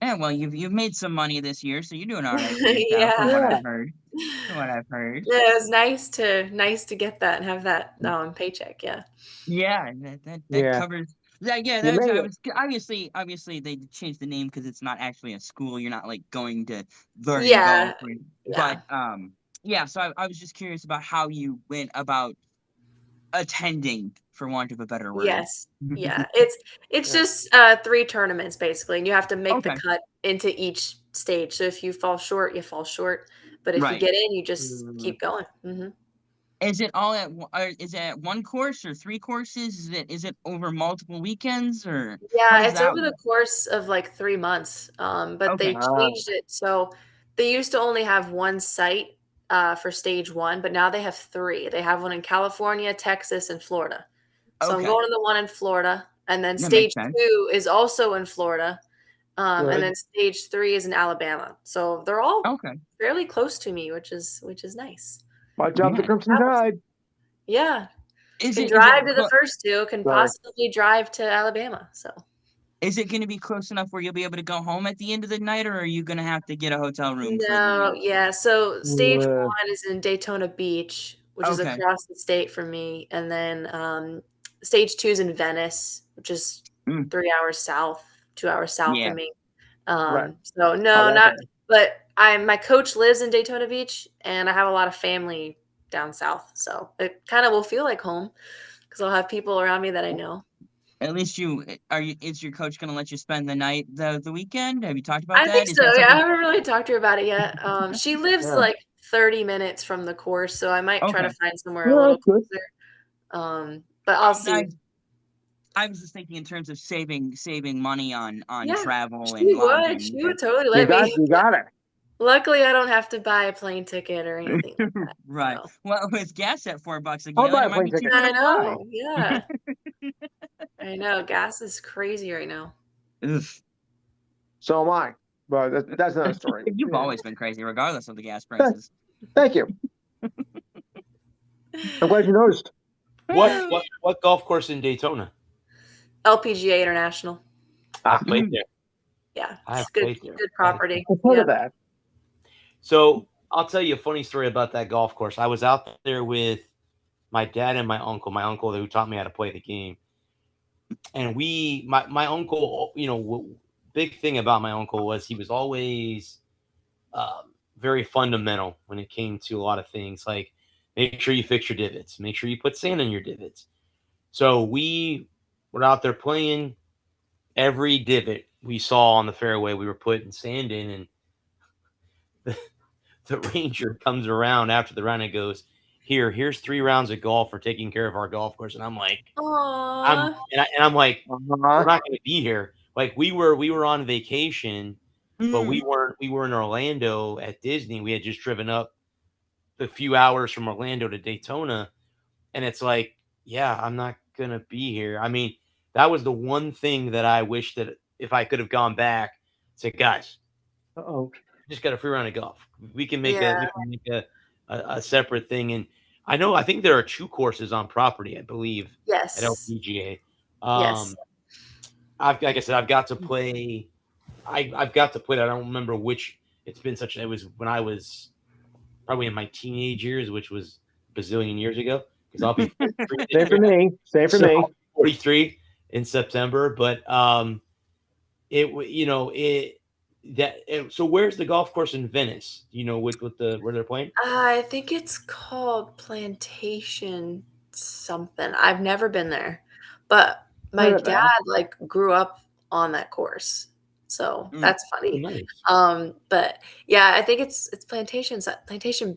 Yeah, well, you've made some money this year, so you're doing all right for yourself, from what I've heard. Yeah, it was nice to get that and have that paycheck. Yeah. Yeah, that covers. Yeah, that's I was obviously they changed the name because it's not actually a school. You're not like going to learn golf. But yeah. So I was just curious about how you went about attending, for want of a better word. Yes. Yeah. It's just 3 tournaments basically, and you have to make the cut into each stage. So if you fall short, you fall short. But if you get in, you just keep going. Mm-hmm. Is it all is it at 1 course or 3 courses? Is it over multiple weekends, or? Yeah, it's over the course of like 3 months. But they changed it. So they used to only have 1 site for stage 1, but now they have 3. They have one in California, Texas, and Florida. So I'm going to the one in Florida, and then stage 2 is also in Florida. And then stage 3 is in Alabama. So they're all fairly close to me, which is nice. Watch out the Crimson Tide. Yeah. Can drive to the first 2, can possibly drive to Alabama. So is it going to be close enough where you'll be able to go home at the end of the night, or are you going to have to get a hotel room? No, yeah. So stage 1 is in Daytona Beach, which is across the state from me. And then stage 2 is in Venice, which is 3 hours south, 2 hours south of me. So no, but my coach lives in Daytona Beach, and I have a lot of family down south. So it kind of will feel like home because I'll have people around me that I know. At least is your coach going to let you spend the night, the weekend? Have you talked about that? I think so. Yeah, I haven't really talked to her about it yet. She lives like 30 minutes from the course, so I might try to find somewhere a little closer. But I'll see. I was just thinking in terms of saving money on travel and lodging. She would totally let me. You got it. Luckily, I don't have to buy a plane ticket or anything like that. Right. So. Well, with gas at $4 a I'll gallon, buy a it might plane be ticket. cheaper I to know. fly. Yeah. I know. Gas is crazy right now. So am I. But that's another story. You've always been crazy, regardless of the gas prices. Thank you. I'm glad you noticed. What golf course in Daytona? LPGA International. I've played there. Yeah, it's good property. I've heard of that. So I'll tell you a funny story about that golf course. I was out there with my dad and my uncle who taught me how to play the game. And my uncle, big thing about my uncle was he was always very fundamental when it came to a lot of things, like make sure you fix your divots, make sure you put sand in your divots. So we were out there playing. Every divot we saw on the fairway, we were putting sand in, and the ranger comes around after the round and goes, here's 3 rounds of golf for taking care of our golf course. And I'm like, Aww. I'm like, we're Uh-huh. not going to be here. Like we were on vacation, but we Mm. were in Orlando at Disney. We had just driven up a few hours from Orlando to Daytona, and it's like, yeah, I'm not gonna be here. I mean, that was the one thing that I wish that if I could have gone back, say, guys, Uh-oh. just got a free round of golf. We can make Yeah. a separate thing. And I think there are 2 courses on property, I believe, at Yes. LPGA. Yes. Like I said, I've got to play. I've got to play. I don't remember which. It's been such. It was when I was probably in my teenage years, which was a bazillion years ago. Because I'll be 43 Same this for year. me. Same for So me. 43 in September, but so where's the golf course in Venice? Do you know with the where they're playing? I think it's called Plantation something. I've never been there, but my Heard of dad that. like grew up on that course, so Mm. that's Oh, funny. nice. But yeah, I think it's Plantation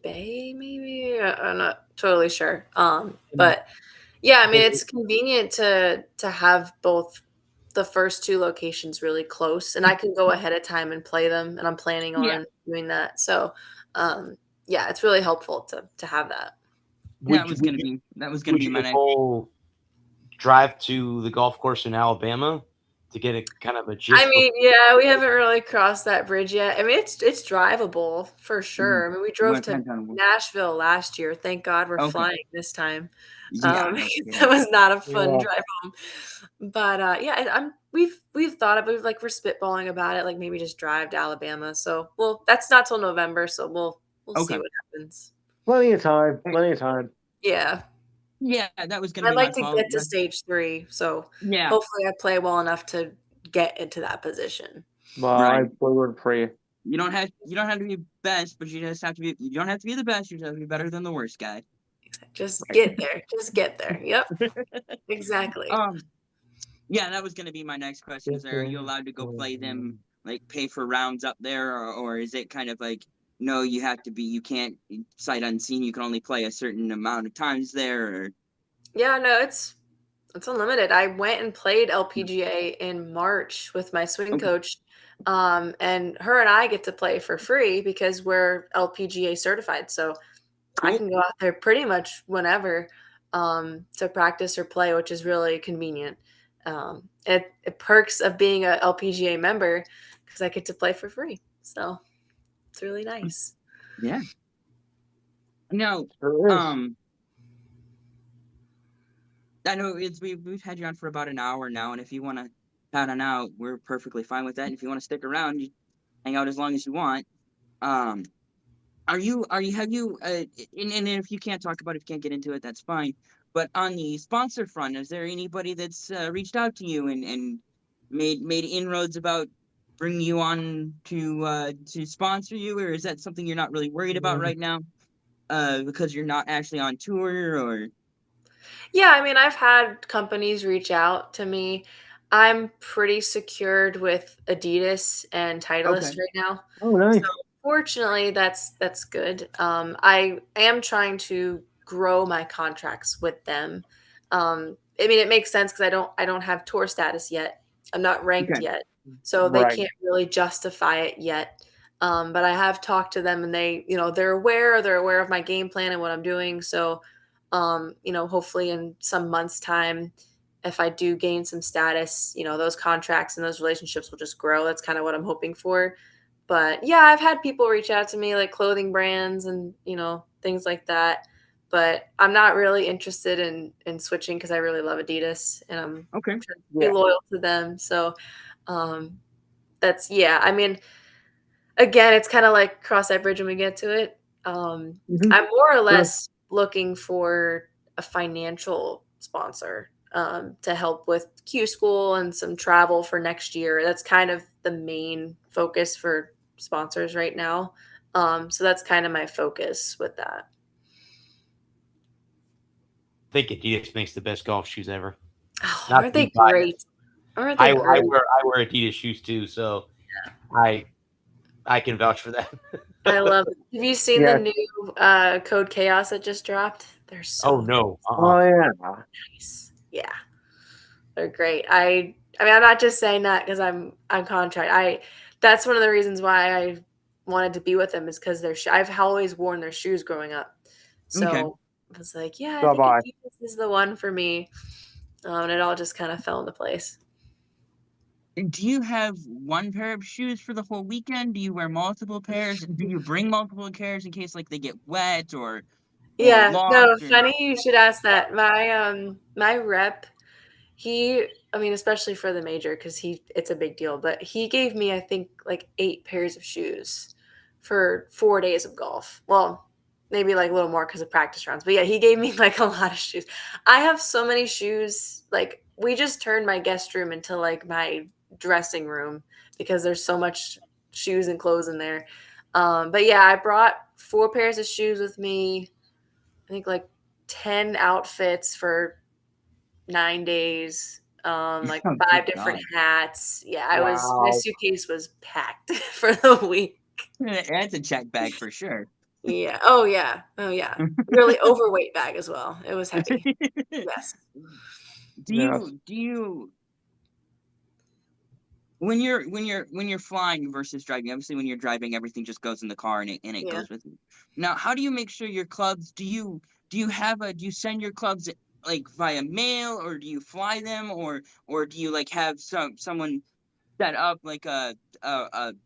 Bay, maybe. I'm not totally sure. But yeah, I mean, it's convenient to have both the first 2 locations really close, and I can go ahead of time and play them, and I'm planning Yeah, on doing that. So, yeah, it's really helpful to have that. that Would you was would gonna you be would you my next. Nicole drive to the golf course in Alabama to get a kind of a I gist for? mean, yeah, we haven't really crossed that bridge yet. I mean, it's drivable for sure. I mean, we Well, drove it to depends on. Nashville last year. Thank God we're Okay. flying this time. Yeah. No That kidding. was not a fun Yeah. drive home. But yeah, we've thought of it. Like we're spitballing about it. Like maybe just drive to Alabama. So well, that's not till November. So we'll see Okay. what happens. Plenty of time. Plenty of time. Yeah, Yeah, that was gonna I'd be my like to follow. get to stage 3. So Yeah. hopefully I play well enough to get into that position. Well, Right. I would for you. You don't have to be best, but you just have to be. You don't have to be the best. You just have to be better than the worst guy. Just Right. get there. Just get there. Yep, exactly. Yeah, that was gonna be my next question. Is there, are you allowed to go play them, like pay for rounds up there, or is it kind of like no, you have to be, you can't sight unseen. You can only play a certain amount of times there. Or, Yeah, no, it's unlimited. I went and played LPGA in March with my swing okay. coach. And her and I get to play for free because we're LPGA certified. So I Cool. can go out there pretty much whenever to practice or play, which is really convenient. It perks of being a LPGA member because I get to play for free. So it's really nice. Yeah. Now, Sure is. I know we've had you on for about an hour now, and if you want to head on out, we're perfectly fine with that. And if you want to stick around, you hang out as long as you want. Are you have you and if you can't talk about it, if you can't get into it, that's fine. But on the sponsor front, is there anybody that's reached out to you and made inroads about bringing you on to sponsor you, or is that something you're not really worried about right now? Because you're not actually on tour, or Yeah, I mean, I've had companies reach out to me. I'm pretty secured with Adidas and okay, Titleist right now. Oh, nice. So fortunately, that's good. I am trying to grow my contracts with them. I mean, it makes sense because I don't have tour status yet. I'm not ranked okay, yet, so they Right. can't really justify it yet. But I have talked to them, and they're aware of my game plan and what I'm doing. So, hopefully in some months' time, if I do gain some status, those contracts and those relationships will just grow. That's kind of what I'm hoping for. But yeah, I've had people reach out to me like clothing brands and, things like that. But I'm not really interested in switching because I really love Adidas and I'm okay, trying to be Yeah. loyal to them. So um yeah. I mean, again, it's kind of like cross that bridge when we get to it. Mhm. I'm more or Sure. less looking for a financial sponsor to help with Q School and some travel for next year. That's kind of the main focus for sponsors right now. So that's kind of my focus with that. I think Adidas makes the best golf shoes ever. Oh, Not aren't to they be biased. great? Aren't I they great? wear Adidas shoes too, so I can vouch for that. I love it. Have you seen Yeah. the new Code Chaos that just dropped? They're so Oh no. Oh yeah. nice. Yeah. They're great. I mean, I'm not just saying that because I'm on contract. That's one of the reasons why I wanted to be with them is because I've always worn their shoes growing up. So Okay. I was like, yeah, I So think have I. Adidas is the one for me. And it all just kind of fell into place. Do you have one pair of shoes for the whole weekend? Do you wear multiple pairs? Do you bring multiple pairs in case like they get wet or Yeah, no, lost? Or... funny you should ask that. My rep, I mean, especially for the major because it's a big deal, but he gave me I think like 8 pairs of shoes for 4 days of golf. Well, maybe like a little more because of practice rounds, but yeah, he gave me like a lot of shoes. I have so many shoes. Like we just turned my guest room into like my dressing room because there's so much shoes and clothes in there. But yeah, I brought 4 pairs of shoes with me. I think like 10 outfits for 9 days, like Oh, 5 good different God. hats. Yeah, my Wow. suitcase was packed for the week. That's a check bag for sure. Yeah. Oh yeah. Oh yeah. Really overweight bag as well. It was heavy. Yes. Do you when you're flying versus driving, obviously when you're driving everything just goes in the car and it Yeah. goes with you. Now, how do you make sure your clubs do you send your clubs like via mail or do you fly them or do you like have someone set up like a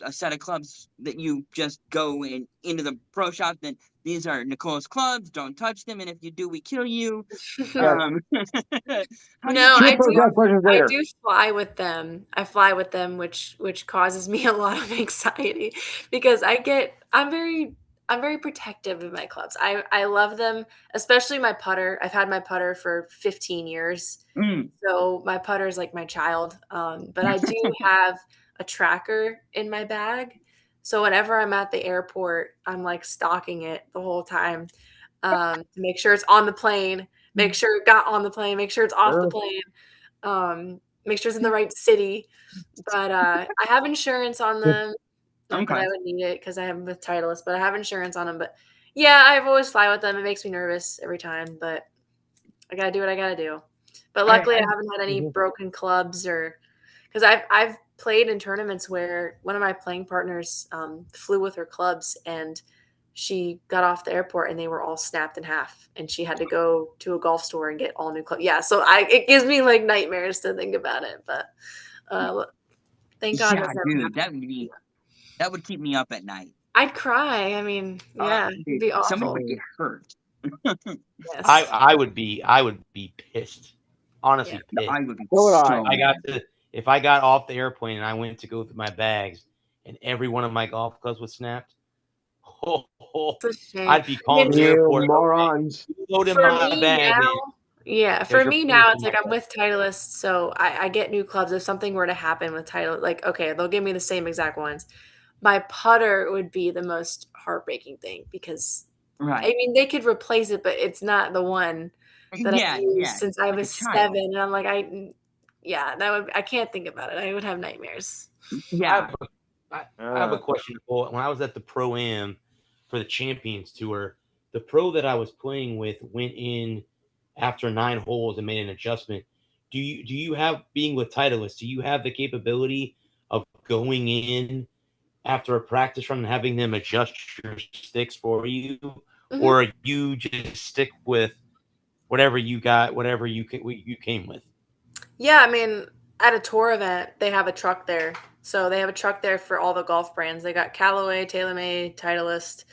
set of clubs that you just go into the pro shop, then these are Nicole's clubs, don't touch them, and if you do we kill you. Yes. How do you No, Two keep I your pro do. shop questions I later. do fly with them. I fly with them, which causes me a lot of anxiety because I'm very protective of my clubs. I love them, especially my putter. I've had my putter for 15 years, Mm. so my putter is like my child. But I do have a tracker in my bag, so whenever I'm at the airport, I'm like stalking it the whole time to make sure it's on the plane, make sure it got on the plane, make sure it's off the Sure. plane, make sure it's in the right city. But I have insurance on them. Not that Okay. I would need it because I have them with Titleist, but I have insurance on them. But yeah, I've always fly with them. It makes me nervous every time, but I gotta do what I gotta do. But luckily, I haven't had any broken clubs or because I've played in tournaments where one of my playing partners flew with her clubs and she got off the airport and they were all snapped in half and she had to go to a golf store and get all new clubs. Yeah, so it gives me like nightmares to think about it, but thank God Yeah, that's never dude, happened. that would keep me up at night. I'd cry. I mean, yeah, it'd be Somebody awful. would get hurt. Yes. I would be pissed. Honestly, Yeah. pissed. I would be So would I. so If I got off the airplane and I went to go through my bags and every one of my golf clubs was snapped, It's a shame. I'd be calling the You airport. morons. Okay, load in For my me bag now, in. yeah, for There's your me plane now, for it's my like I'm bag. with Titleist, so I get new clubs. If something were to happen with Titleist, like okay, they'll give me the same exact ones. My putter would be the most heartbreaking thing because I right. mean they could replace it, but it's not the one that I've used Yeah, since I like a was child. 7, and I'm like yeah, I can't think about it. I would have nightmares. I Yeah. have I have a question, Nicole. When I was at the Pro Am for the Champions Tour, the pro that I was playing with went in after 9 holes and made an adjustment. Do you have, being with Titleist, do you have the capability of going in after a practice run and having them adjust your sticks for you, Mhm. or you just stick with whatever you got, whatever you came with? Yeah, I mean, at a tour event, they have a truck there. So they have a truck there for all the golf brands. They got Callaway, TaylorMade, Titleist.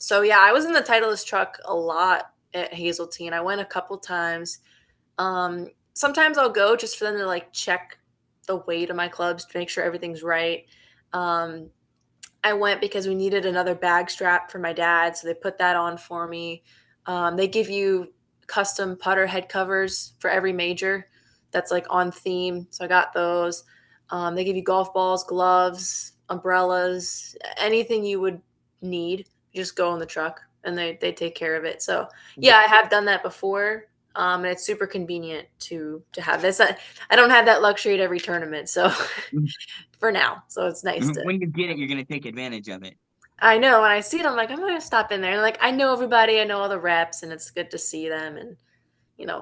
So yeah, I was in the Titleist truck a lot at Hazeltine. I went a couple times. Sometimes I'll go just for them to like check the weight of my clubs to make sure everything's right. Um, I went because we needed another bag strap for my dad, so they put that on for me. They give you custom putter head covers for every major that's like on theme. So I got those. They give you golf balls, gloves, umbrellas, anything you would need. Just go in the truck and they take care of it. So yeah, I have done that before. And it's super convenient to have this. I don't have that luxury at every tournament, so for now. So it's nice to. When you get it, you're gonna take advantage of it. I know when I see it, I'm like, I'm gonna stop in there. And like I know everybody, I know all the reps, and it's good to see them and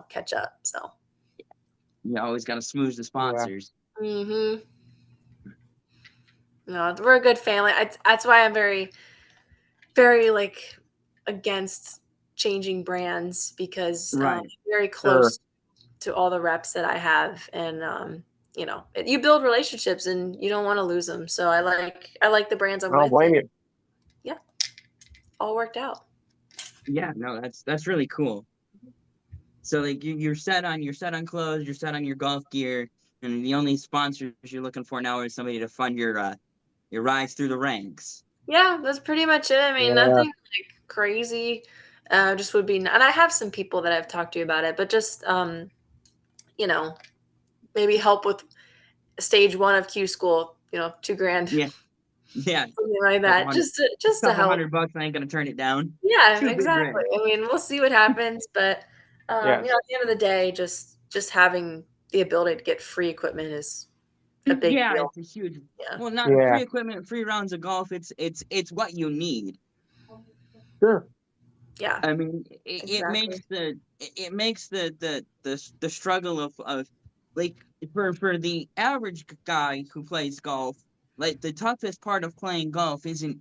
catch up. So You always gotta smooth the sponsors. No, we're a good family. That's why I'm very, very like against changing brands because I'm very close to all the reps that I have, and you build relationships and you don't want to lose them. So I like the brands I'm I don't with. blame you. Yeah, all worked out. Yeah, no, that's really cool. So like you're set on clothes, you're set on your golf gear, and the only sponsors you're looking for now is somebody to fund your rise through the ranks. Yeah, that's pretty much it. I mean, nothing like crazy. Just would be, and I have some people that I've talked to about it, but just maybe help with stage 1 of Q school. $2,000. Yeah, Something like that. Just to help. $100 I ain't gonna turn it down. Yeah, exactly. I mean, we'll see what happens, but at the end of the day, just having the ability to get free equipment is a big deal. It's a huge. Yeah. Well, not free equipment, free rounds of golf. It's what you need. Sure. Yeah. I mean, it Exactly. makes the struggle of like for the average guy who plays golf, like the toughest part of playing golf isn't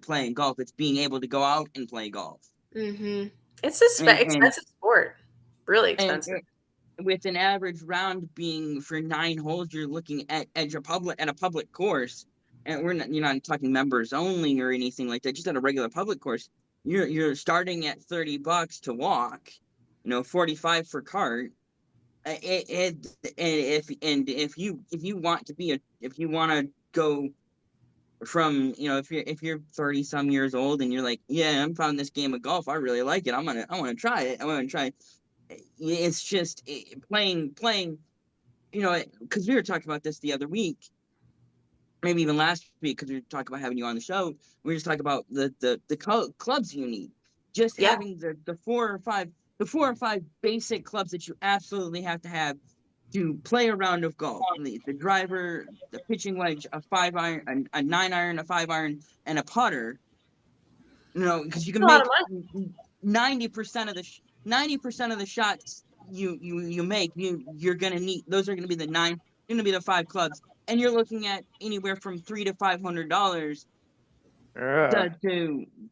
playing golf. It's being able to go out and play golf. It's expensive sport. Really expensive. And with an average round being for 9 holes, you're looking at a public course, and you're not talking members only or anything like that. Just at a regular public course, you're starting at $30 to walk, $45 for cart. If you want to go from if you're 30 some years old and you're like, yeah, I'm found this game of golf, I really like it, I want to try it, it's just playing, because we were talking about this the other week, maybe even last week, because we were talking about having you on the show. We were just talking about the clubs you need, just having the four or five basic clubs that you absolutely have to have to play a round of golf: the driver, the pitching wedge, a 5-iron, a 9-iron, a 5-iron, and a putter. Because you can make 90% of the shots you make, you're gonna need. Those are gonna be the 5 clubs, and you're looking at anywhere from $300 to $500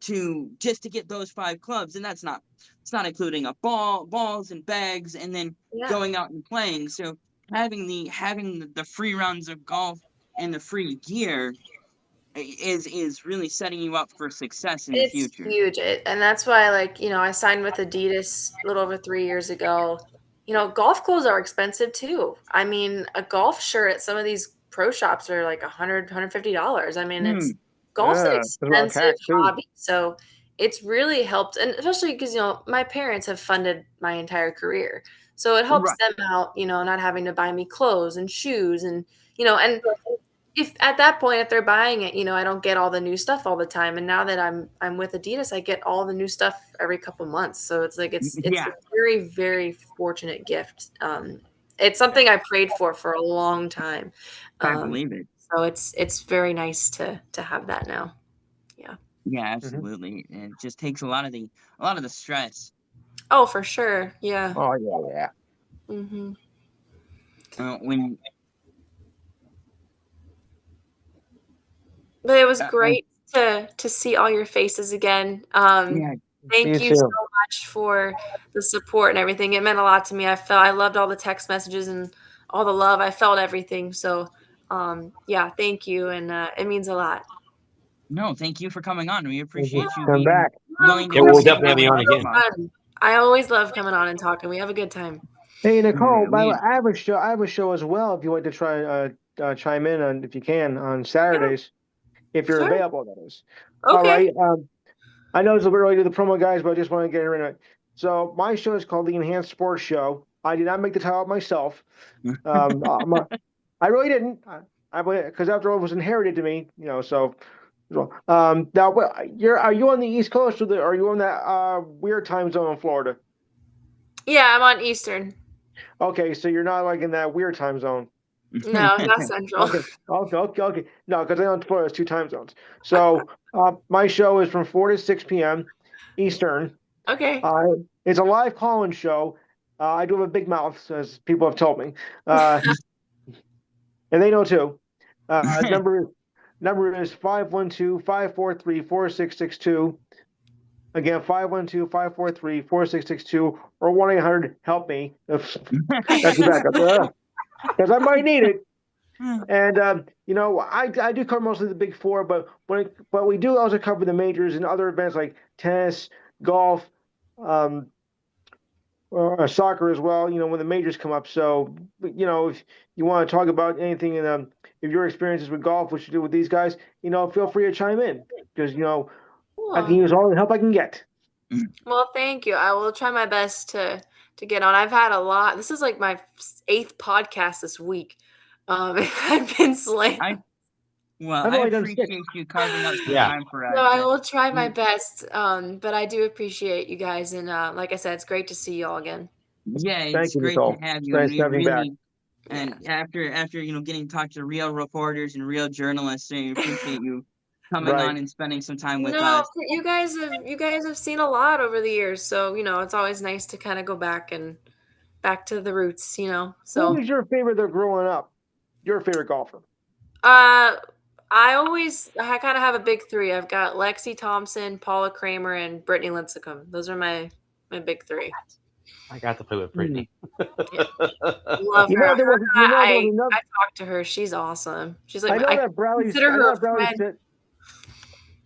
to just to get those 5 clubs, and it's not including balls and bags, and then going out and playing. So having the free rounds of golf and the free gear is really setting you up for success in the future. It's huge, and that's why, I signed with Adidas a little over 3 years ago. Golf clothes are expensive too. I mean, a golf shirt at some of these pro shops are like $100, $150. I mean, golf's an expensive hobby, so it's really helped, and especially because my parents have funded my entire career, so it helps them out. Not having to buy me clothes and shoes, and and if at that point, if they're buying it, I don't get all the new stuff all the time. And now that I'm with Adidas, I get all the new stuff every couple months. So it's like it's a very, very fortunate gift. It's something I prayed for a long time. I believe it. So it's very nice to have that now. Yeah. Yeah, absolutely. It just takes a lot of the stress. Oh, for sure. Yeah. Oh yeah. But it was great to see all your faces again. Thank you so much for the support and everything. It meant a lot to me. I loved all the text messages and all the love. I felt everything. So, thank you, and it means a lot. No, thank you for coming on. We appreciate you being back. We'll definitely have you on again. I always love coming on and talking. We have a good time. Hey, Nicole, by the way, I have a show as well. If you want to try chime in on, if you can, on Saturdays, if you're available, that is. Okay. All right. I know it's a little bit early to the promo guys, but I just want to get in. So my show is called the Enhanced Sports Show. I did not make the title up myself. I really didn't. Because after all, it was inherited to me, So, now, are you on the East Coast or are you on that weird time zone in Florida? Yeah, I'm on Eastern. Okay, so you're not like in that weird time zone. No, not Central. Okay. No, because I know Florida has 2 time zones. So my show is from 4 to 6 p.m. Eastern. Okay. It's a live call-in show. I do have a big mouth, as people have told me, and they know too. Number is 512-543-4662. Again, 512-543-4662 or 1-800-HELP-ME. That's the backup. Because I might need it. And I do cover mostly the big 4, but we do also cover the majors and other events like tennis, golf, soccer as well. When the majors come up. So if you want to talk about anything in if your experiences with golf, what you do with these guys, feel free to chime in because I can use all the help I can get. Well, thank you. I will try my best to get on. I've had a lot. This is like my 8th podcast this week. I've been slammed. I I've only done appreciate 6. you carving out some Yeah. time for us. So I will try my best. But I do appreciate you guys, and like I said, it's great to see you all again. Yeah, Thank it's you, great Nicole. to have you. Nice And we having you back. really, and after getting to talk to real reporters and real journalists, I appreciate you coming Right. on and spending some time with No, us. you guys have seen a lot over the years, so it's always nice to kind of go back to the roots, Who So was your favorite though growing up? Your favorite golfer? I kind of have a big 3. I've got Lexi Thompson, Paula Kramer, and Brittany Lincecum. Those are my big 3. I got to play with Brittany. Love her. There was another. I talked to her. She's awesome. She's like I consider her a friend.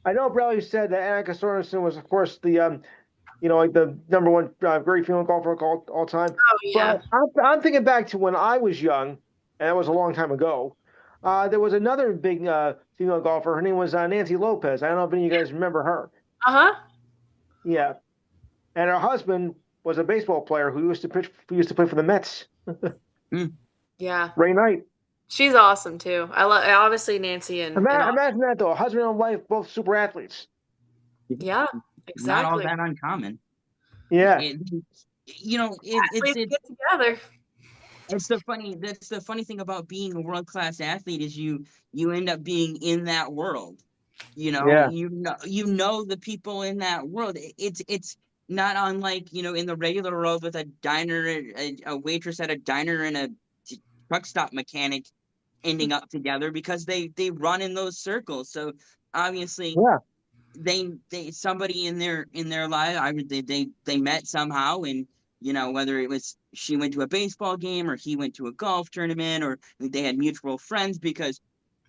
I know Bradley said that Annika Sorensen was, of course, the like the number 1 great female golfer of all time. Oh yeah. But I'm thinking back to when I was young, and that was a long time ago. There was another big female golfer. Her name was Nancy Lopez. I don't know if any of you guys remember her. Uh-huh. Yeah, and her husband was a baseball player who used to play for the Mets. Yeah. Ray Knight. She's awesome too. I love obviously Nancy and Imagine that though, a husband and wife, both super athletes. Yeah, exactly. Not all that uncommon. Yeah. Athletes It's get together. that's the funny thing about being a world-class athlete is you end up being in that world. Yeah. You know the people in that world. It's not unlike, in the regular world with a diner, a waitress at a diner and a truck stop mechanic ending up together because they run in those circles. So obviously they somebody in their life, they met somehow, and whether it was she went to a baseball game or he went to a golf tournament or they had mutual friends because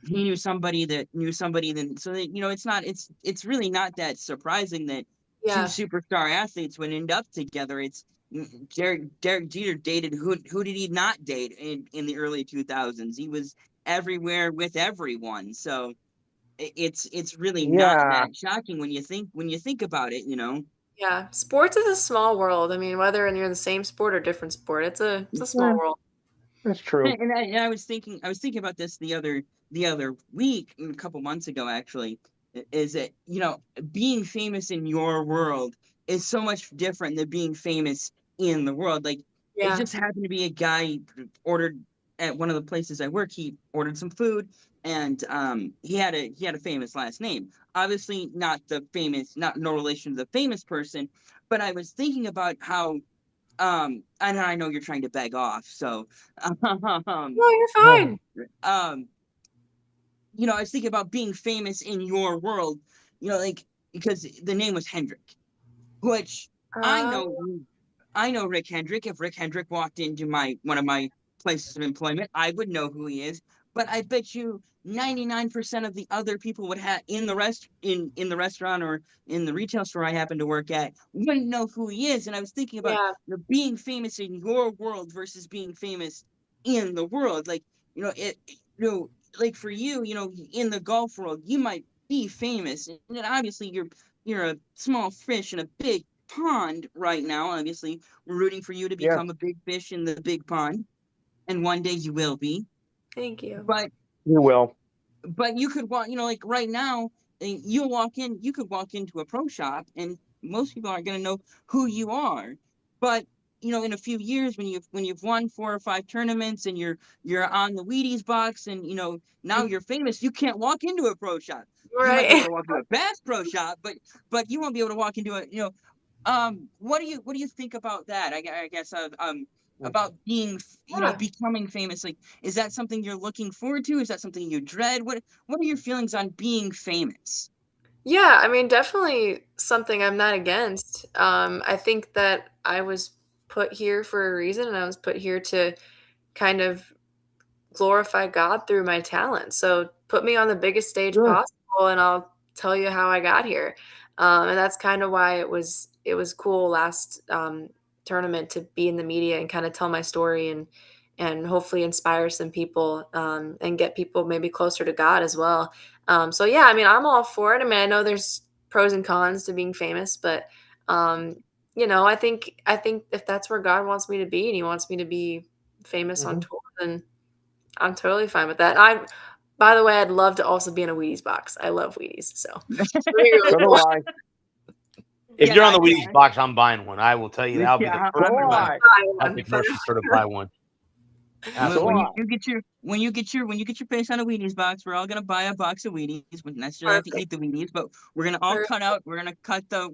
he knew somebody that knew somebody. Then so that it's really not that surprising that 2 superstar athletes would end up together. It's Derek Jeter dated who did he not date in the early 2000s? He was everywhere with everyone. So it's really not that shocking when you think about it, Yeah, sports is a small world. I mean, whether you're in the same sport or different sport, it's a small world. That's true. And I was thinking about this the other week, a couple months ago actually, is that being famous in your world is so much different than being famous in the world. Like it just happened to be a guy ordered at one of the places I work. He ordered some food, and he had a famous last name. Obviously, not no relation to the famous person. But I was thinking about how, and I know you're trying to beg off, so no, you're fine. I was thinking about being famous in your world, because the name was Hendrick, which I know Rick Hendrick. If Rick Hendrick walked into one of my places of employment, I would know who he is. But I bet you 99% of the other people would have in the restaurant or in the retail store I happen to work at wouldn't know who he is. And I was thinking about being famous in your world versus being famous in the world. Like, like for you, in the golf world, you might be famous, and obviously you're a small fish in a pond right now. Obviously, we're rooting for you to become a big fish in the big pond, and one day you will be. Thank you. But You will. But you could walk, like right now, you could walk into a pro shop, and most people aren't going to know who you are. But in a few years, when you've won 4 or 5 tournaments, and you're on the Wheaties box, and now you're famous, you can't walk into a pro shop. You might be able to walk into a Bass Pro Shop, but you won't be able to walk into what do you think about that? I guess about being becoming famous. Like, is that something you're looking forward to? Is that something you dread? What are your feelings on being famous? Yeah, I mean, definitely something I'm not against. I think that I was put here for a reason, and I was put here to kind of glorify God through my talent. So put me on the biggest stage possible, and I'll tell you how I got here. And that's kind of why it was cool last tournament to be in the media and kind of tell my story and hopefully inspire some people and get people maybe closer to God as well. So yeah, I mean, I'm all for it. I mean, I know there's pros and cons to being famous, but I think if that's where God wants me to be and He wants me to be famous on tour, then I'm totally fine with that. By the way, I'd love to also be in a Wheaties box. I love Wheaties, so. So do I. If you're on the Wheaties box, I'm buying one. I will tell you that I'll be the first one. I'll be first to sort of buy one. When you get your face on a Wheaties box, we're all gonna buy a box of Wheaties. We don't necessarily have to eat the Wheaties, but we're gonna all cut out. We're gonna cut the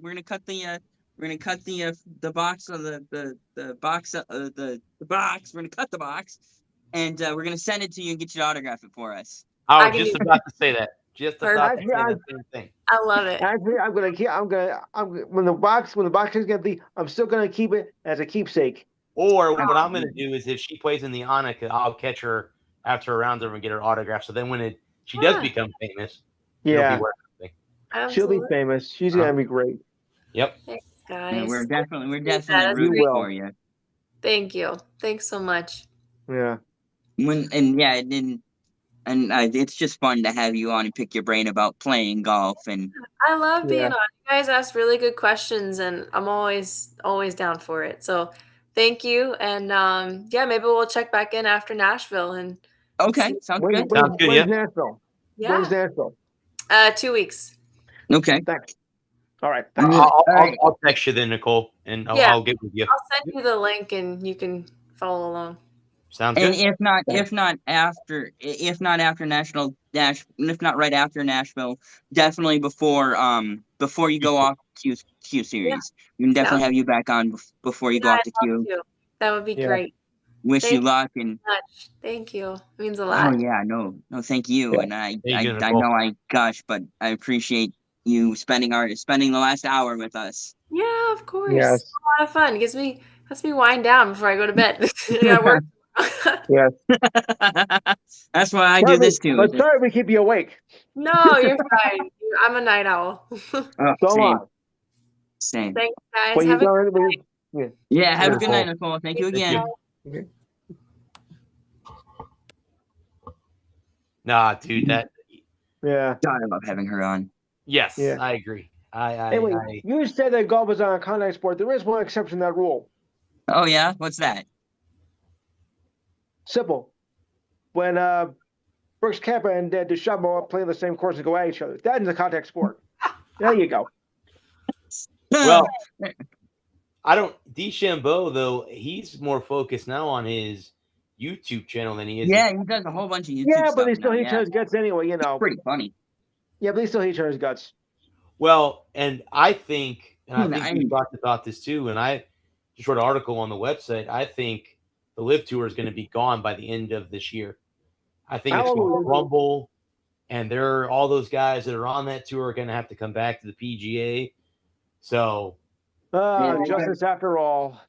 box of the box the box. We're gonna cut the box, and we're gonna send it to you and get you to autograph it for us. I was just about to say that. Just about to say the same thing. I love it. Actually, when the box is empty, I'm still gonna keep it as a keepsake. Or what I'm gonna do is, if she plays in the Annika, I'll catch her after a round over and get her autograph. So then when she does become famous, it'll be worth something. She'll be famous. She's gonna be great. Yep. Thanks, guys. Yeah, we're definitely rooting for you. Thank you. Thanks so much. Yeah. It's just fun to have you on and pick your brain about playing golf. And I love being on. You guys ask really good questions, and I'm always down for it. So thank you. And maybe we'll check back in after Nashville. And okay, sounds good. Sounds good. When's Nashville? Yeah. When's Nashville? 2 weeks. Okay. Thanks. All right. I'll text you then, Nicole, and I'll get with you. I'll send you the link, and you can follow along. Sounds good. And if not right after Nashville, definitely before you go off Q series. Yeah. We can definitely have you back on before you go off to Q. That would be great. Wish you luck and thank you. It means a lot. Oh yeah, no, thank you. Yeah. And I know I gush, but I appreciate you spending the last hour with us. Yeah, of course. Yes. It's a lot of fun. Lets me wind down before I go to bed. I gotta work. Yes. That's why I do this too. But sorry we keep you awake. No, you're fine. I'm a night owl. Same. Thanks, guys. Have a good night, Nicole. Thank you again. Okay. Nah, dude, God, I love having her on. Yes, Yeah. I agree. Anyway, you said that golf is on a contact sport. There is one exception to that rule. Oh yeah, what's that? Simple. When Brooks Koepka and DeChambeau play the same course and go at each other, that is a contact sport. There you go. Well, DeChambeau, though, he's more focused now on his YouTube channel than he is. Yeah, he does a whole bunch of YouTube stuff. But he still hates his guts anyway, It's pretty funny. Yeah, but he still hates his guts. Well, and I think we talked about this too, and I just wrote an article on the website. I think the Live Tour is going to be gone by the end of this year. I think it's going to crumble, and all those guys that are on that tour are going to have to come back to the PGA. So, justice after all.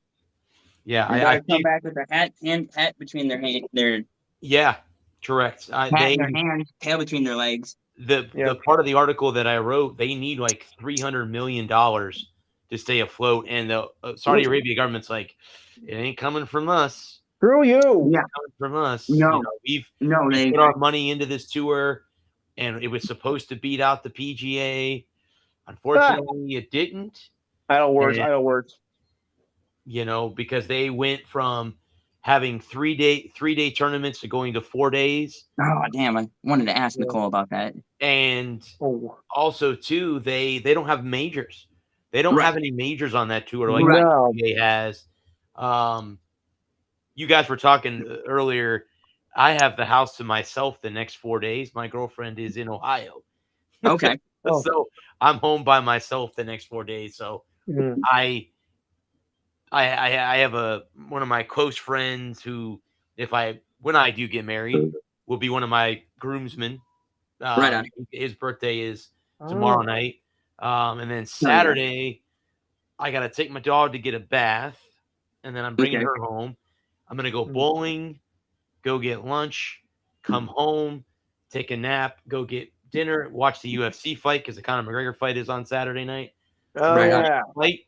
Yeah, I come back with their hat between their hands. Yeah, correct. Hat in their hands, tail between their legs. The part of the article that I wrote, they need like $300 million to stay afloat, and the Saudi Arabia government's like, it ain't coming from us. Screw you. Yeah, coming from us. No, we put our money into this tour, and it was supposed to beat out the PGA. Unfortunately, it didn't. Idle words. And- Idle words. Because they went from having 3-day tournaments to going to 4 days. Oh, damn. I wanted to ask Nicole about that. And Oh, also, too, they don't have majors. They don't have any majors on that tour like no. LPGA has. You guys were talking earlier. I have the house to myself the next 4 days. My girlfriend is in Ohio. Okay. Oh. So I'm home by myself the next 4 days. So Mm. I have one of my close friends who, when I do get married, will be one of my groomsmen. Right on. His birthday is tomorrow Oh. night. And then Saturday, I got to take my dog to get a bath, and then I'm bringing Okay. her home. I'm going to go bowling, go get lunch, come home, take a nap, go get dinner, watch the UFC fight because the Conor McGregor fight is on Saturday night. Oh, Right on. yeah. Fight.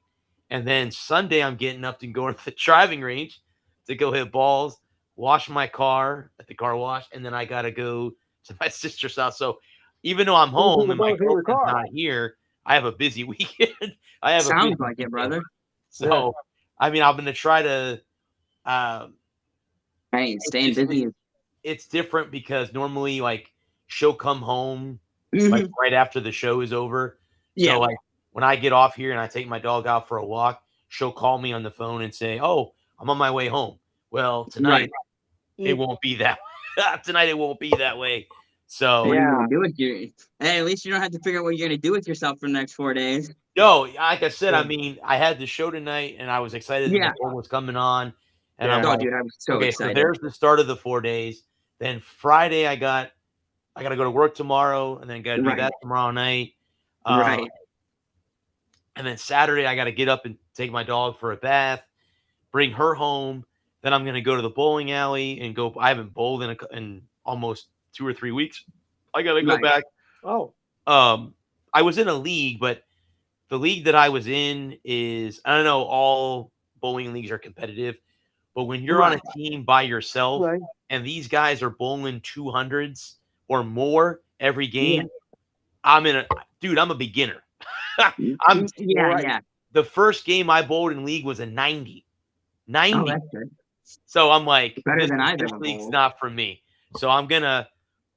And then Sunday, I'm getting up and going to the driving range to go hit balls, wash my car at the car wash, and then I got to go to my sister's house. So even though I'm home and my girlfriend's not here, I have a busy weekend. Sounds like it, brother. So, I mean, I'm going to try to Hey, staying busy. it's different because normally, like, she'll come home like right after the show is over. Yeah. So, like, when I get off here and I take my dog out for a walk, she'll call me on the phone and say, "Oh, I'm on my way home." Well, tonight it won't be that. Tonight it won't be that way. So What are you gonna do with your? Hey, at least you don't have to figure out what you're gonna do with yourself for the next 4 days. no, like I said, I mean, I had the show tonight and I was excited that Yeah. Nicole was coming on. And I'm Oh, like, dude, I'm so okay, excited. so there's the start of the 4 days. Then Friday I got to go to work tomorrow and then got to do that tomorrow night. Right. And then Saturday I got to get up and take my dog for a bath, bring her home. Then I'm going to go to the bowling alley and go. I haven't bowled in almost 2 or 3 weeks. I got to go back. Oh. I was in a league, but the league that I was in is, I don't know, all bowling leagues are competitive, but when you're on a team by yourself and these guys are bowling 200s or more every game, I'm a beginner. Yeah. The first game I bowled in league was a 90. Oh, that's good. So I'm like, Better than I've this ever league's bowled. not for me. So I'm going to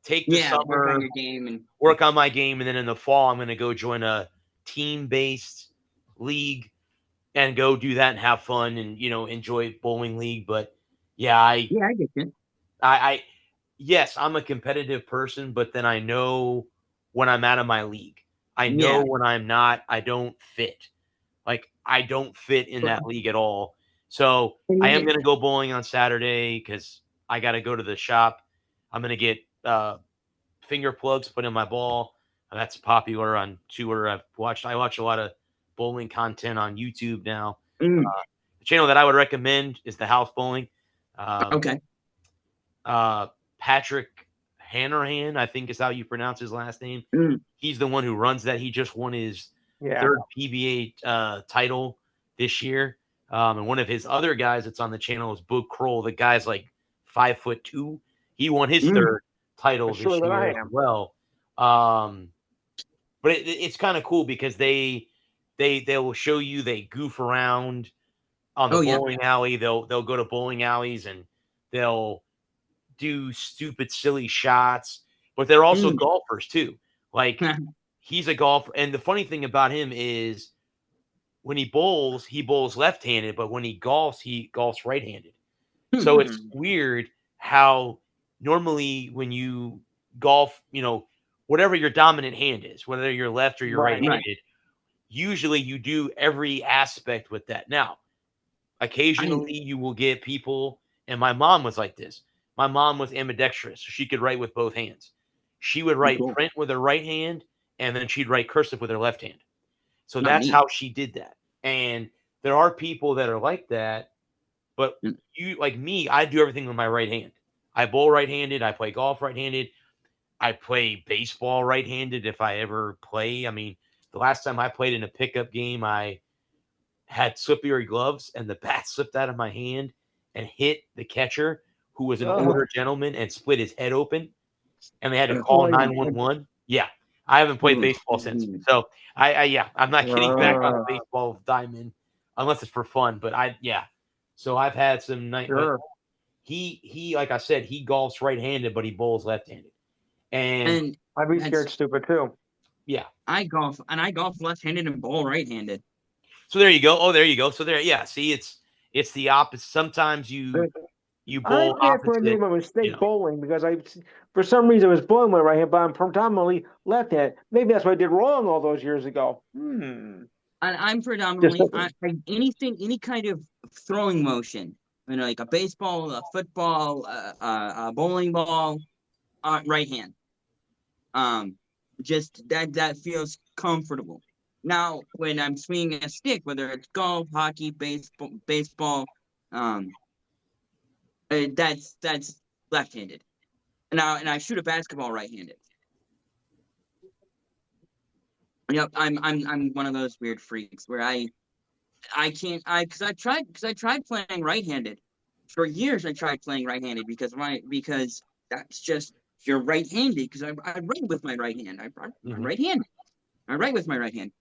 take the summer, work on your game and work on my game, and then in the fall, I'm going to go join a team-based league and go do that and have fun and, enjoy bowling league. But I get you. yes, I'm a competitive person, but then I know when I'm out of my league. I know when I'm not, I don't fit. Like, I don't fit in that league at all. So I am going to go bowling on Saturday because I got to go to the shop. I'm going to get finger plugs put in my ball. That's popular on tour. I watch a lot of bowling content on YouTube now. The channel that I would recommend is the House Bowling. Okay. Patrick Hanrahan, I think is how you pronounce his last name. He's the one who runs that. He just won his third PBA title this year. And one of his other guys that's on the channel is Boog Kroll. The guy's like 5'2". He won his third title this year as well. But it's kind of cool because they will show you, they goof around on the bowling alley. They'll go to bowling alleys and they'll do stupid, silly shots. But they're also golfers too. Like, he's a golfer, and the funny thing about him is when he bowls left-handed, but when he golfs right-handed. So it's weird how normally when you golf, whatever your dominant hand is, whether you're left or you're right-handed, usually you do every aspect with that. Now, occasionally you will get people, and my mom was like this. My mom was ambidextrous, so she could write with both hands. She would write print with her right hand, and then she'd write cursive with her left hand. So that's how she did that. And there are people that are like that, but you, like me, I do everything with my right hand. I bowl right-handed. I play golf right-handed. I play baseball right-handed if I ever play. I mean, the last time I played in a pickup game, I had slippery gloves and the bat slipped out of my hand and hit the catcher, who was an older gentleman, and split his head open. And they had to call 911. Yeah. I haven't played baseball since. So I'm not getting back on a baseball diamond unless it's for fun. But so I've had some night. Sure. But he like I said, he golfs right-handed, but he bowls left-handed. And I'd be scared stupid too. Yeah. I golf left-handed and bowl right-handed. So there you go. Oh, there you go. So there, yeah. See, it's the opposite. Sometimes you bowl I can't opposite. made a mistake bowling because for some reason, I was bowling my right hand, but I'm predominantly left hand. Maybe that's what I did wrong all those years ago. And I'm predominantly any kind of throwing motion, like a baseball, a football, a bowling ball, right hand. Just that feels comfortable. Now, when I'm swinging a stick, whether it's golf, hockey, baseball, that's left-handed. And I shoot a basketball right-handed. Yep, I'm one of those weird freaks where I tried playing right-handed for years. I tried playing right-handed because that's just you're right-handed because I write with my right hand. I'm right-handed. I write with my right hand.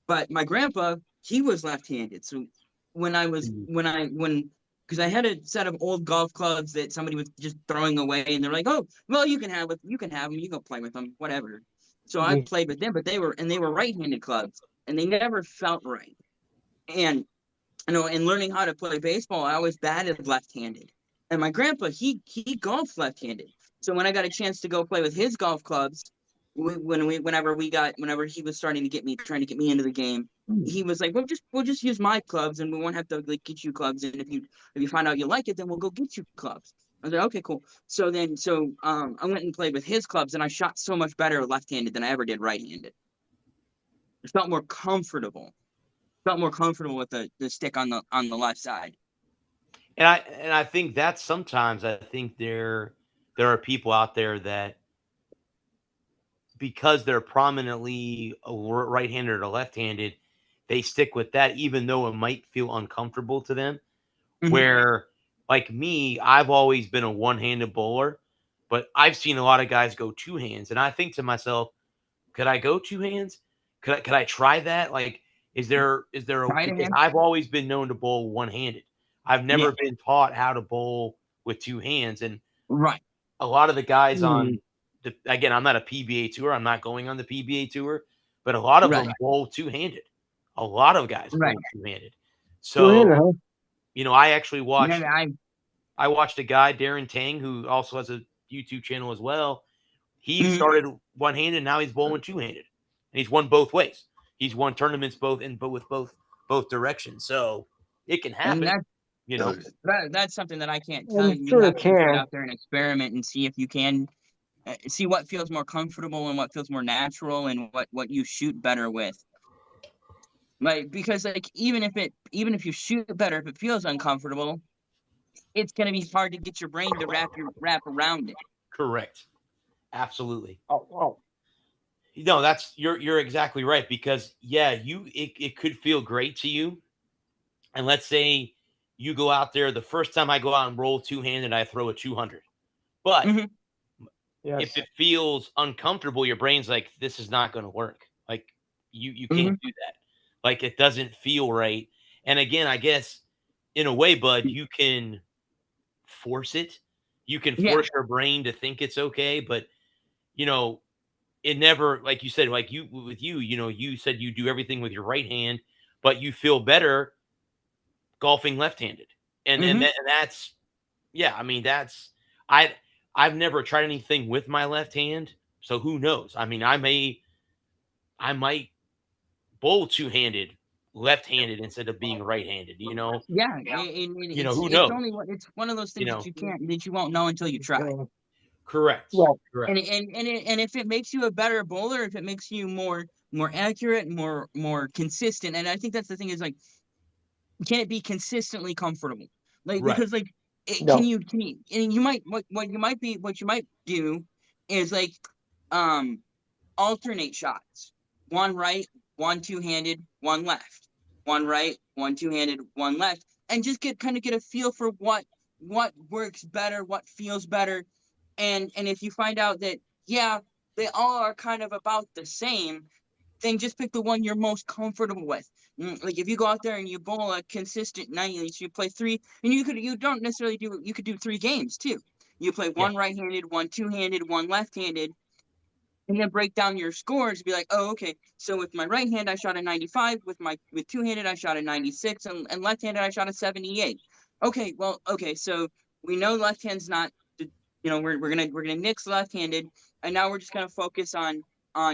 But my grandpa, he was left-handed. So because I had a set of old golf clubs that somebody was just throwing away, and they're like, "Oh, well, you can have them. You can go play with them, whatever." So I played with them, but they were right-handed clubs, and they never felt right. And in learning how to play baseball, I was batted left-handed. And my grandpa, he golfed left-handed. So when I got a chance to go play with his golf clubs, whenever he was trying to get me into the game, he was like, we'll just use my clubs and we won't have to get you clubs. And if you find out you like it, then we'll go get you clubs. I was like, okay, cool. So I went and played with his clubs, and I shot so much better left-handed than I ever did right-handed. It felt more comfortable. With the stick on the left side. And I think that sometimes I think there are people out there that, because they're prominently right-handed or left-handed, they stick with that even though it might feel uncomfortable to them. Where, like me, I've always been a one-handed bowler, but I've seen a lot of guys go two hands, and I think to myself, could I go two hands? Could I try that? Like, is there because I've always been known to bowl one-handed. I've never been taught how to bowl with two hands, and a lot of the guys on again, I'm not a PBA tour. I'm not going on the PBA tour, but a lot of them bowl two-handed. A lot of guys bowl two-handed. So, I actually watched. I watched a guy, Darren Tang, who also has a YouTube channel as well. He started one-handed, now he's bowling two-handed, and he's won both ways. He's won tournaments with both directions. So it can happen. That's something that I can't tell you. You have to get out there and experiment and see if you can see what feels more comfortable and what feels more natural and what you shoot better with. Because even if you shoot better, if it feels uncomfortable, it's going to be hard to get your brain to wrap around it. Correct. Absolutely. Oh. No, you're exactly right, because it could feel great to you. And let's say you go out there, the first time I go out and roll two-handed, I throw a 200. But if it feels uncomfortable, your brain's like, this is not going to work. Like you can't do that. Like, it doesn't feel right. And again, I guess in a way, bud, you can force it. You can force your brain to think it's okay, but it never, like you said, like you said you do everything with your right hand, but you feel better golfing left-handed. And that's, I mean, I've never tried anything with my left hand, so who knows? I mean, I might bowl two-handed left-handed instead of being right-handed, who knows? It's one of those things that you won't know until you try. Correct. And if it makes you a better bowler, if it makes you more accurate, more consistent, and I think that's the thing is, like, can it be consistently comfortable? Because can you and you might what you might do is alternate shots. One right, one two-handed, one left. One right, one two-handed, one left, and just get a feel for what works better, what feels better. And if you find out that they all are kind of about the same. Then just pick the one you're most comfortable with. Like if you go out there and you bowl a consistent night, so you play 3, and you don't necessarily you could do 3 games too. You play one right-handed, one two-handed, one left-handed, and then break down your scores. Be like, oh, okay. So with my right hand, I shot a 95. With two-handed, I shot a 96, and left-handed, I shot a 78. Okay, well, okay. So we know left hand's not. We're gonna nix left-handed, and now we're just gonna focus on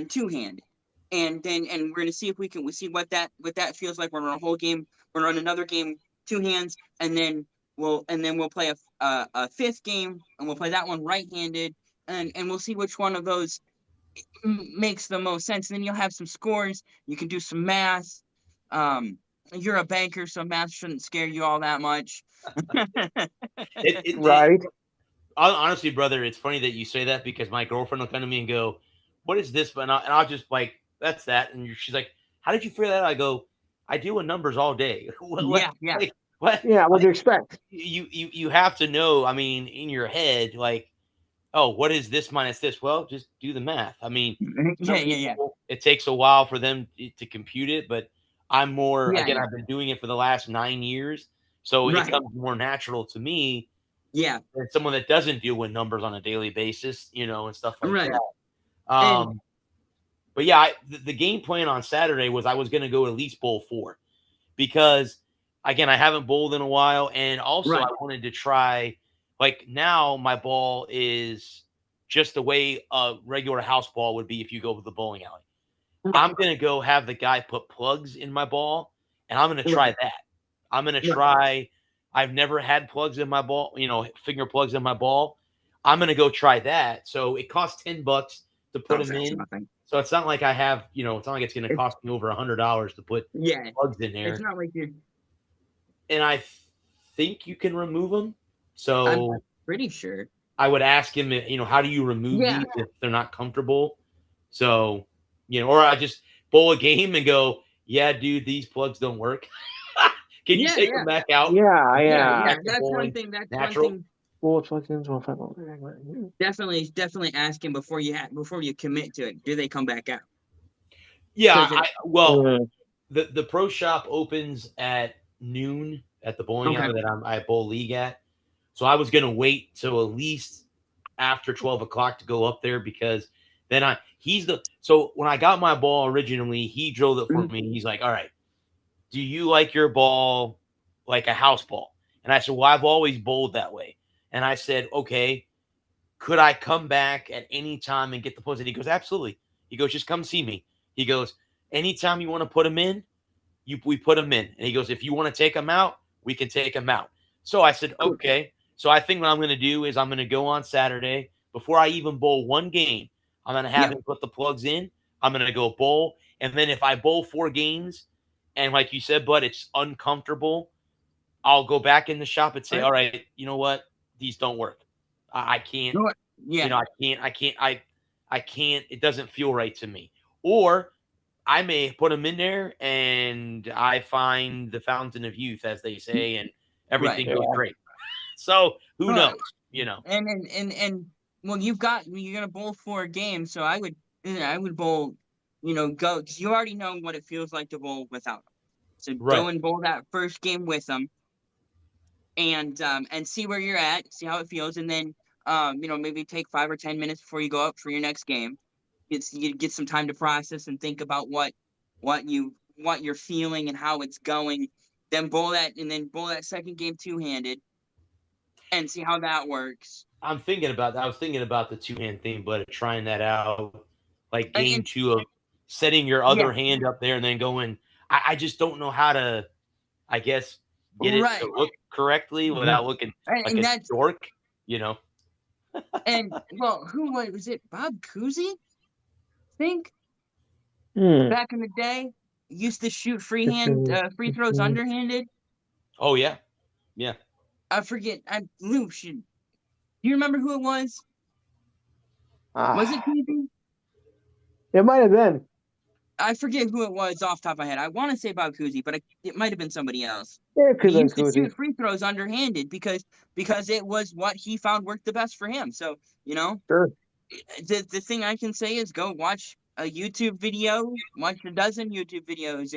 two-handed. And we're gonna see if we see what that feels like. We're gonna run a whole game. We're gonna run another game, 2 hands, and then we'll play a 5th game, and we'll play that one right-handed, and we'll see which one of those makes the most sense. And then you'll have some scores. You can do some math. You're a banker, so math shouldn't scare you all that much. Right. Honestly, brother, it's funny that you say that because my girlfriend will come to me and go, "What is this?" And I'll just like, "That's that." And she's like, "How did you figure that out?" I go, "I deal with numbers all day." Yeah. Like, what? Yeah, what do you expect? You have to know. I mean, in your head, like, oh, what is this minus this? Well, just do the math. I mean, Yeah. it takes a while for them to compute it, but I'm more Yeah. I've been doing it for the last 9 years, so it comes more natural to me. Yeah. Than someone that doesn't deal with numbers on a daily basis, and stuff like Right. that. But yeah, the game plan on Saturday was I was going to go at least bowl 4 because, again, I haven't bowled in a while, and also I wanted to try. Like now, my ball is just the way a regular house ball would be if you go to the bowling alley. I'm going to go have the guy put plugs in my ball, and I'm going to try that. I'm going to try. I've never had plugs in my ball, finger plugs in my ball. I'm going to go try that. So it costs $10 to put them in. Nothing. So it's not like I have, it's not like it's going to cost me over $100 to put plugs in there. It's not like you're. And I think you can remove them. So I'm pretty sure. I would ask him, how do you remove these if they're not comfortable? So, or I just bowl a game and go, yeah, dude, these plugs don't work. Can you take them back out? Yeah. That's one thing. That's natural. One thing. Definitely ask him before you commit to it. Do they come back out? Yeah. The pro shop opens at noon at the bowling alley that I bowl league at. So I was going to wait till at least after 12 o'clock to go up there because then so when I got my ball originally, he drilled it for me. He's like, all right, do you like your ball like a house ball? And I said, well, I've always bowled that way. And I said, okay, could I come back at any time and get the plugs? And he goes, absolutely. He goes, just come see me. He goes, anytime you want to put them in, we put them in. And he goes, if you want to take them out, we can take them out. So I said, okay. So I think what I'm going to do is I'm going to go on Saturday before I even bowl one game. I'm going to have him put the plugs in. I'm going to go bowl. And then if I bowl 4 games and like you said, bud, it's uncomfortable, I'll go back in the shop and say, all right, you know what? These don't work. I can't, I can't, it doesn't feel right to me. Or I may put them in there and I find the fountain of youth, as they say, and everything goes great. So who knows, And well, you're gonna bowl 4 games, so I would bowl, go because you already know what it feels like to bowl without them. So go and bowl that first game with them, and see where you're at, see how it feels, and then maybe take 5 or 10 minutes before you go up for your next game. You get some time to process and think about what you're feeling and how it's going. Then bowl that second game 2-handed. And see how that works. I was thinking about the 2-hand thing, but trying that out, like game 2 of setting your other hand up there and then going. I just don't know how to, I guess, get it to look correctly without looking like a dork, And well, who was it? Bob Cousy, I think. Back in the day, used to shoot free throws underhanded. Oh yeah. I forget. Lou, do you remember who it was? Was it Cousy? It might have been. I forget who it was off the top of my head. I want to say Bob Cousy, but it might have been somebody else. Yeah, it could he have used been to Cousy. shoot free throws underhanded because it was what he found worked the best for him. So Sure. the thing I can say is go watch a YouTube video, watch a dozen YouTube videos,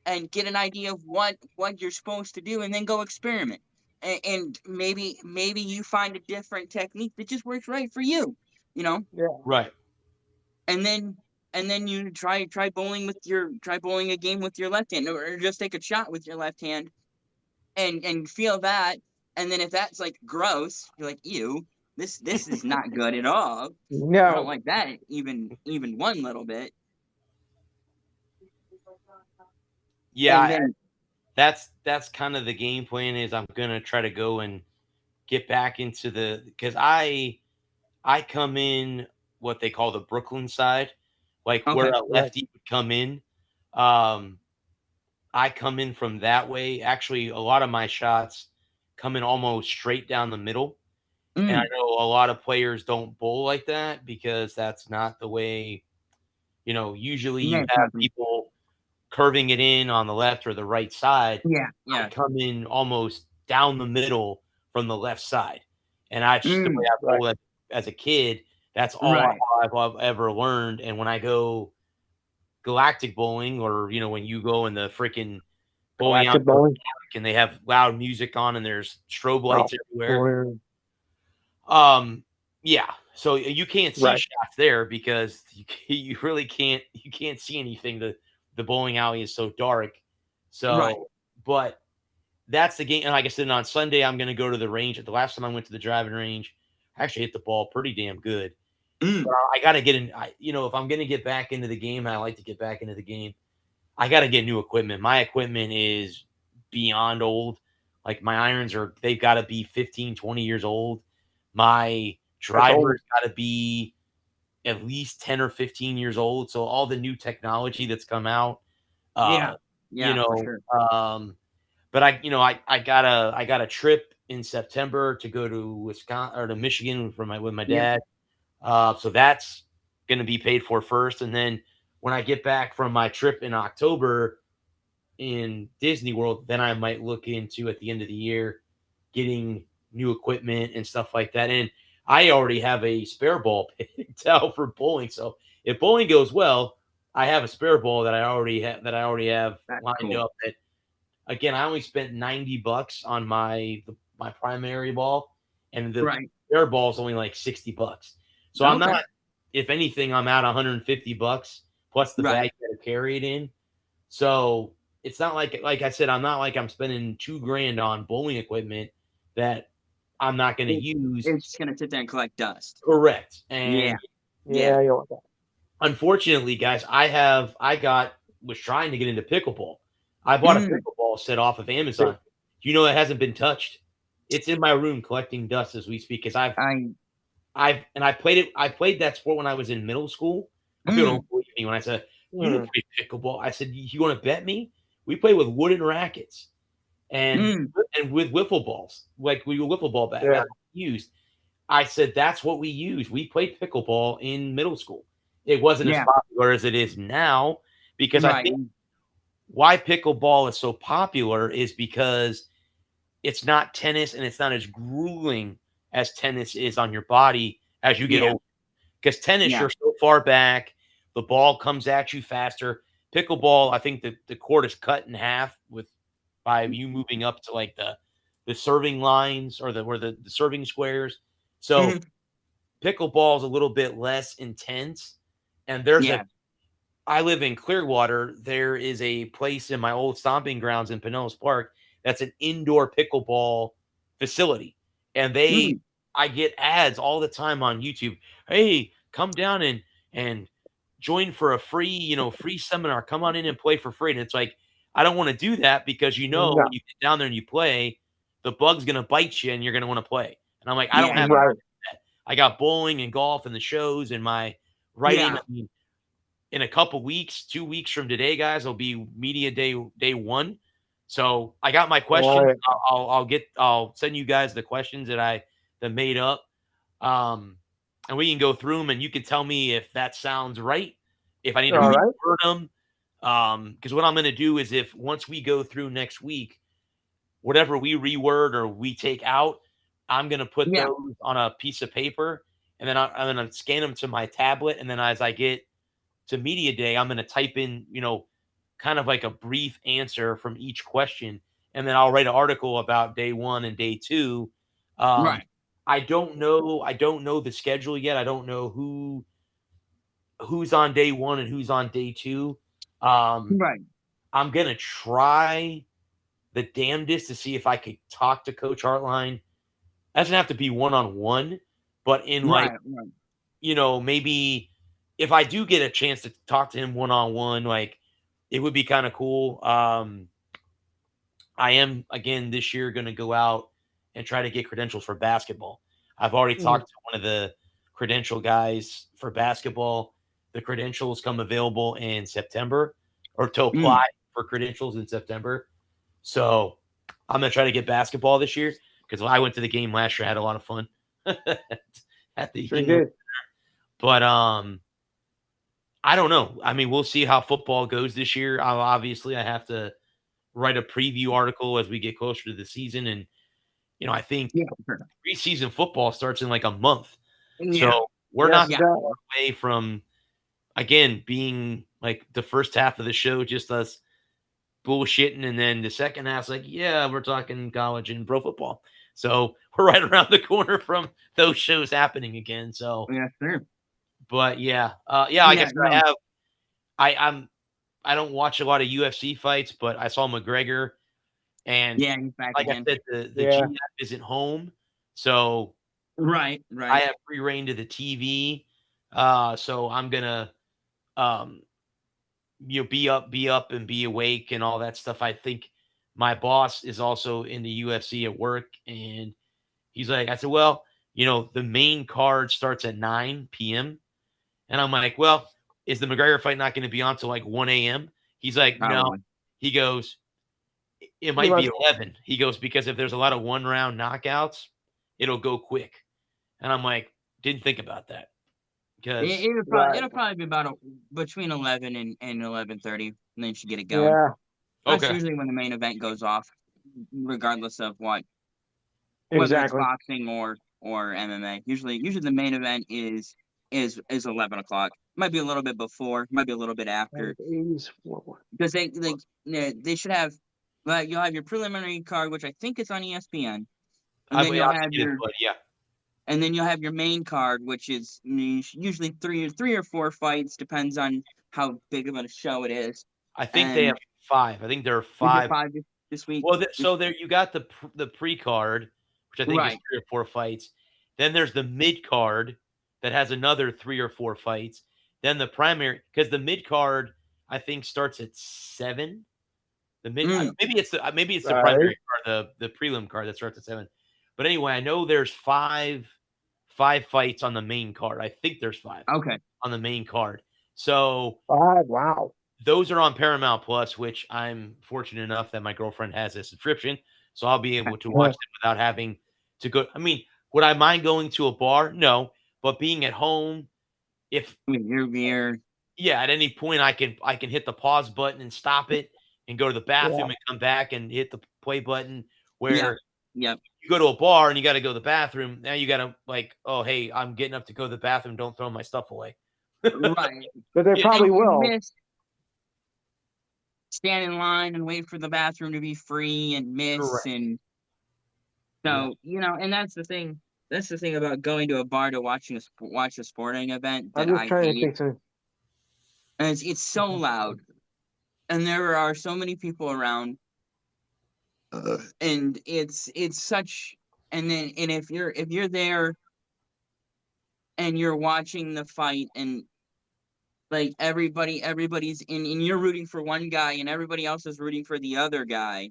and get an idea of what you're supposed to do, and then go experiment. And maybe you find a different technique that just works right for you, you know. Yeah. Right. And then you try bowling a game with your left hand, or just take a shot with your left hand, and feel that. And then if that's like gross, you're like, ew, this is not good at all. I don't No. like that even one little bit. Yeah, And then that's kind of the game plan. Is I'm gonna try to go and get back into because I come in what they call the Brooklyn side, like where okay, a lefty would come in. I come in from that way. Actually, a lot of my shots come in almost straight down the middle. And I know a lot of players don't bowl like that because that's not the way, usually yeah, you it's have nothing. people curving it in on the left or the right side. Yeah. I come in almost down the middle from the left side. And that's just the way I Right. bowled as a kid. That's all Right. I've ever learned. And when I go galactic bowling, or when you go in the freaking bowling Galactic out bowling. and they have loud music on and there's strobe lights everywhere. Yeah, so you can't see Right. shots there because you really can't see anything. The bowling alley is so dark. So Right. but that's the game. And like I said, on Sunday I'm going to go to the range. The last time I went to the driving range, I actually hit the ball pretty damn good. But I got to get in. If I'm going to get back into the game, and I like to get back into the game, I got to get new equipment. My equipment is beyond old. Like my irons they've got to be 15, 20 years old. My driver's got to be at least 10 or 15 years old. So all the new technology that's come out, Yeah, for sure. but I got a trip in September to go to Wisconsin or to Michigan with my dad. So that's going to be paid for first. And then when I get back from my trip in October in Disney World, then I might look into at the end of the year getting new equipment and stuff like that. And I already have a spare ball picked out for bowling. So if bowling goes well, I have a spare ball that I already have That's lined cool. up. That again, I only spent $90 on my primary ball, and the spare ball is only like $60. So I'm not. If anything, I'm at $150 plus the bag that I carry it in. So it's not like I said, I'm not like I'm spending $2,000 on bowling equipment that I'm not going to use. It's just going to sit there and collect dust. Correct. And yeah, you want that. Unfortunately, guys, was trying to get into pickleball. I bought a pickleball set off of Amazon. You know, it hasn't been touched. It's in my room collecting dust as we speak. Because I played that sport when I was in middle school. People don't believe me when I said, you don't play pickleball. I said, you want to bet me? We play with wooden rackets and with wiffle balls, like we wiffle ball bat. That's what we used. I said, that's what we use. We played pickleball in middle school. It wasn't as popular as it is now because I think why pickleball is so popular is because it's not tennis and it's not as grueling as tennis is on your body as you get older. Because tennis, you're so far back, the ball comes at you faster. Pickleball, I think the court is cut in half by you moving up to like the serving lines or the serving squares. So pickleball is a little bit less intense. And I live in Clearwater. There is a place in my old stomping grounds in Pinellas Park that's an indoor pickleball facility. And I get ads all the time on YouTube. Hey, come down and join for a free seminar. Come on in and play for free. And it's like, I don't want to do that because when you get down there and you play, the bug's going to bite you and you're going to want to play. And I'm like, I don't have that. I got bowling and golf and the shows and my writing. I mean, in a couple weeks, 2 weeks from today, guys, will be media day one. So I got my questions. I'll send you guys the questions that made up. And we can go through them and you can tell me if that sounds right. If I need to reword them. Because what I'm going to do is once we go through next week, whatever we reword or we take out, I'm going to put those on a piece of paper and then I'm going to scan them to my tablet. And then as I get to media day, I'm going to type in, kind of like a brief answer from each question. And then I'll write an article about day 1 and day 2. Right. I don't know the schedule yet. I don't know who's on day 1 and who's on day 2. Right. I'm going to try the damnedest to see if I could talk to Coach Hartline. It doesn't have to be one-on-one, but in Right. maybe if I do get a chance to talk to him one-on-one, like it would be kind of cool. I am again this year going to go out and try to get credentials for basketball. I've already talked to one of the credential guys for basketball. The credentials come available in September, or to apply for credentials in September. So I'm going to try to get basketball this year because I went to the game last year. I had a lot of fun at the Sure But I don't know. I mean, we'll see how football goes this year. Obviously, I have to write a preview article as we get closer to the season. And, I think preseason football starts in like a month. Yeah. So we're not Yes, that far away from, again, being like the first half of the show, just us bullshitting. And then the second half's like, yeah, we're talking college and pro football. So we're right around the corner from those shows happening again. So, Yeah, sure. but I guess I don't watch a lot of UFC fights, but I saw McGregor, and yeah, he's back like again. I said, the GF isn't home, so Right. I have free reign to the TV. So I'm gonna be up and be awake and all that stuff. I think my boss is also in the UFC at work, and he's like, I said, well, the main card starts at 9 p.m. And I'm like, well, is the McGregor fight not going to be on till like 1 a.m.? He's like, no. Probably. He goes, it might be 11. He goes, because if there's a lot of 1-round knockouts, it'll go quick. And I'm like, didn't think about that. Because It'll probably be about between 11 and 11:30, and then you should get it going. Yeah. That's okay. usually when the main event goes off, regardless of what, Exactly. whether it's boxing or MMA. Usually the main event is 11 o'clock. Might be a little bit before, might be a little bit after, because they should have. You'll have your preliminary card, which I think is on ESPN, and then you'll have your and then you'll have your main card, which is usually three or four fights, depends on how big of a show it is. I think they have 5. I think there are 5. 5 this week. Well, so there you got the pre-card, which I think is 3 or 4 fights. Then there's the mid-card that has another 3 or 4 fights. Then the primary, because the mid-card I think starts at 7. The mid maybe it's the primary card, the prelim card that starts at 7. But anyway, I know there's 5 fights on the main card. I think there's 5 on the main card. So 5, wow. Those are on Paramount Plus, which I'm fortunate enough that my girlfriend has a subscription, so I'll be able to watch them without having to go. I mean, would I mind going to a bar? No, but being at home, if with your beer, at any point I can hit the pause button and stop it and go to the bathroom and come back and hit the play button. Where you go to a bar and you got to go to the bathroom, now you got to like, oh hey, I'm getting up to go to the bathroom. Don't throw my stuff away. Right, but they probably will. Stand in line and wait for the bathroom to be free and miss. Correct. And so and that's the thing. That's the thing about going to a bar to watch a sporting event that I hate. And it's so loud, and there are so many people around, and it's such. And if you're there, and you're watching the fight and. Like everybody's in, and you're rooting for one guy, and everybody else is rooting for the other guy.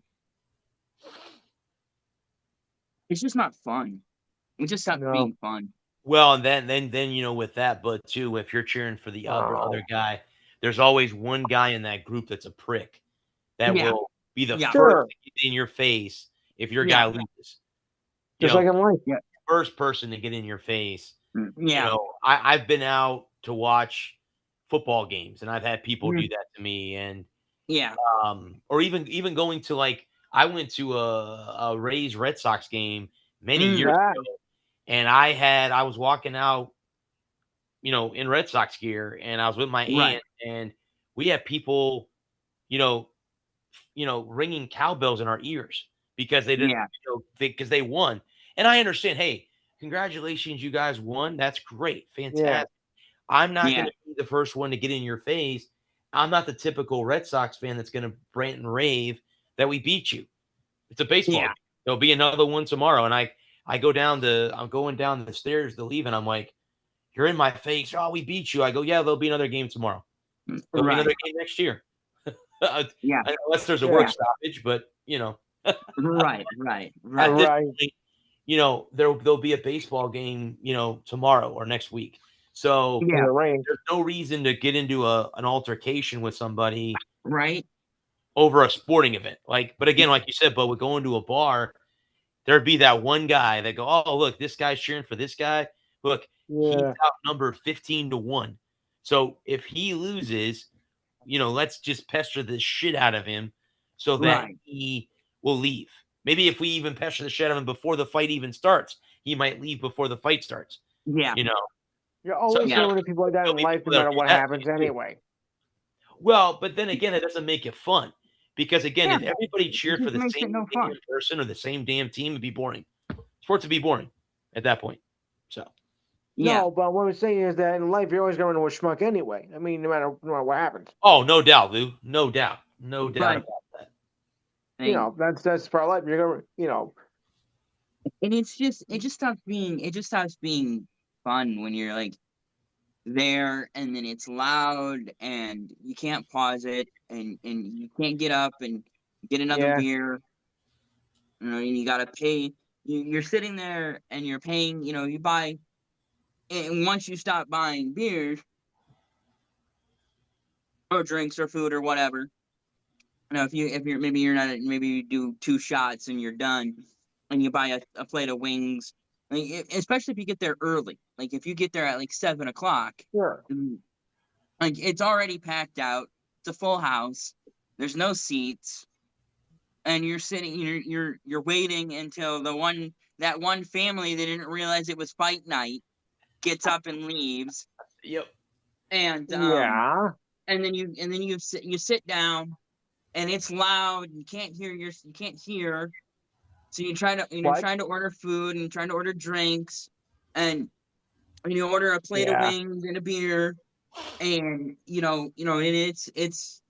It's just not fun. It just stops being fun. Well, and then with that, but too, if you're cheering for the other guy, there's always one guy in that group that's a prick that will be the first to get in your face if your guy loses. Just like in life, first person to get in your face. I've been out to watch football games, and I've had people do that to me, and or even going to, like, I went to a Rays Red Sox game many years ago, and I was walking out in Red Sox gear, and I was with my Right. aunt, and we had people, you know, ringing cowbells in our ears because they didn't, Yeah. because they won. And I understand, hey, congratulations, you guys won. That's great. Fantastic. Yeah. I'm not Yeah. going to be the first one to get in your face. I'm not the typical Red Sox fan that's going to rant and rave that we beat you. It's a baseball Yeah. game. There'll be another one tomorrow. And I'm going down the stairs to leave, and I'm like, you're in my face. Oh, we beat you. I go, yeah, there'll be another game tomorrow. There'll be Right. another game next year. Yeah. Unless there's a Yeah. work stoppage, but Right. at this Right. point, there'll be a baseball game, tomorrow or next week. So In Yeah. the rain. there's no reason to get into an altercation with somebody Right. over a sporting event. But again, like you said, but with going to a bar, there'd be that one guy that go, oh, look, this guy's cheering for this guy. Look, he's Yeah. outnumbered 15-1. So if he loses, let's just pester the shit out of him so that Right. he will leave. Maybe if we even pester the shit out of him before the fight even starts, he might leave before the fight starts. Yeah. You're always Yeah. going to people like that There'll in be life, people no that'll matter do what that happens to you, too. anyway. Well, but then again, it doesn't make it fun because again, Yeah. if everybody cheered for just the makes it same no damn fun. person or the same damn team, it'd be boring. Sports would be boring at that point. So Yeah. No, but what I'm saying is that in life, you're always going to a schmuck anyway. I mean, no matter what happens. oh, no doubt, Lou. No doubt. No doubt Right. about that. That's part of life. You're going And it just stops being fun when you're like there and then it's loud and you can't pause it and you can't get up and get another Yeah. beer. And you gotta pay. You're sitting there and you're paying. You buy, and once you stop buying beers or drinks or food or whatever, if maybe you do 2 shots and you're done, and you buy a plate of wings. Especially if you get there early. Like if you get there at like 7 o'clock, Sure. like it's already packed out. It's a full house. There's no seats, and you're sitting. You're waiting until that one family that didn't realize it was fight night gets up and leaves, Yep. and Yeah. and then you sit down, and it's loud. You can't hear. So you try to What? trying to order food and trying to order drinks, and you order a plate of Yeah. wings and a beer, and and it's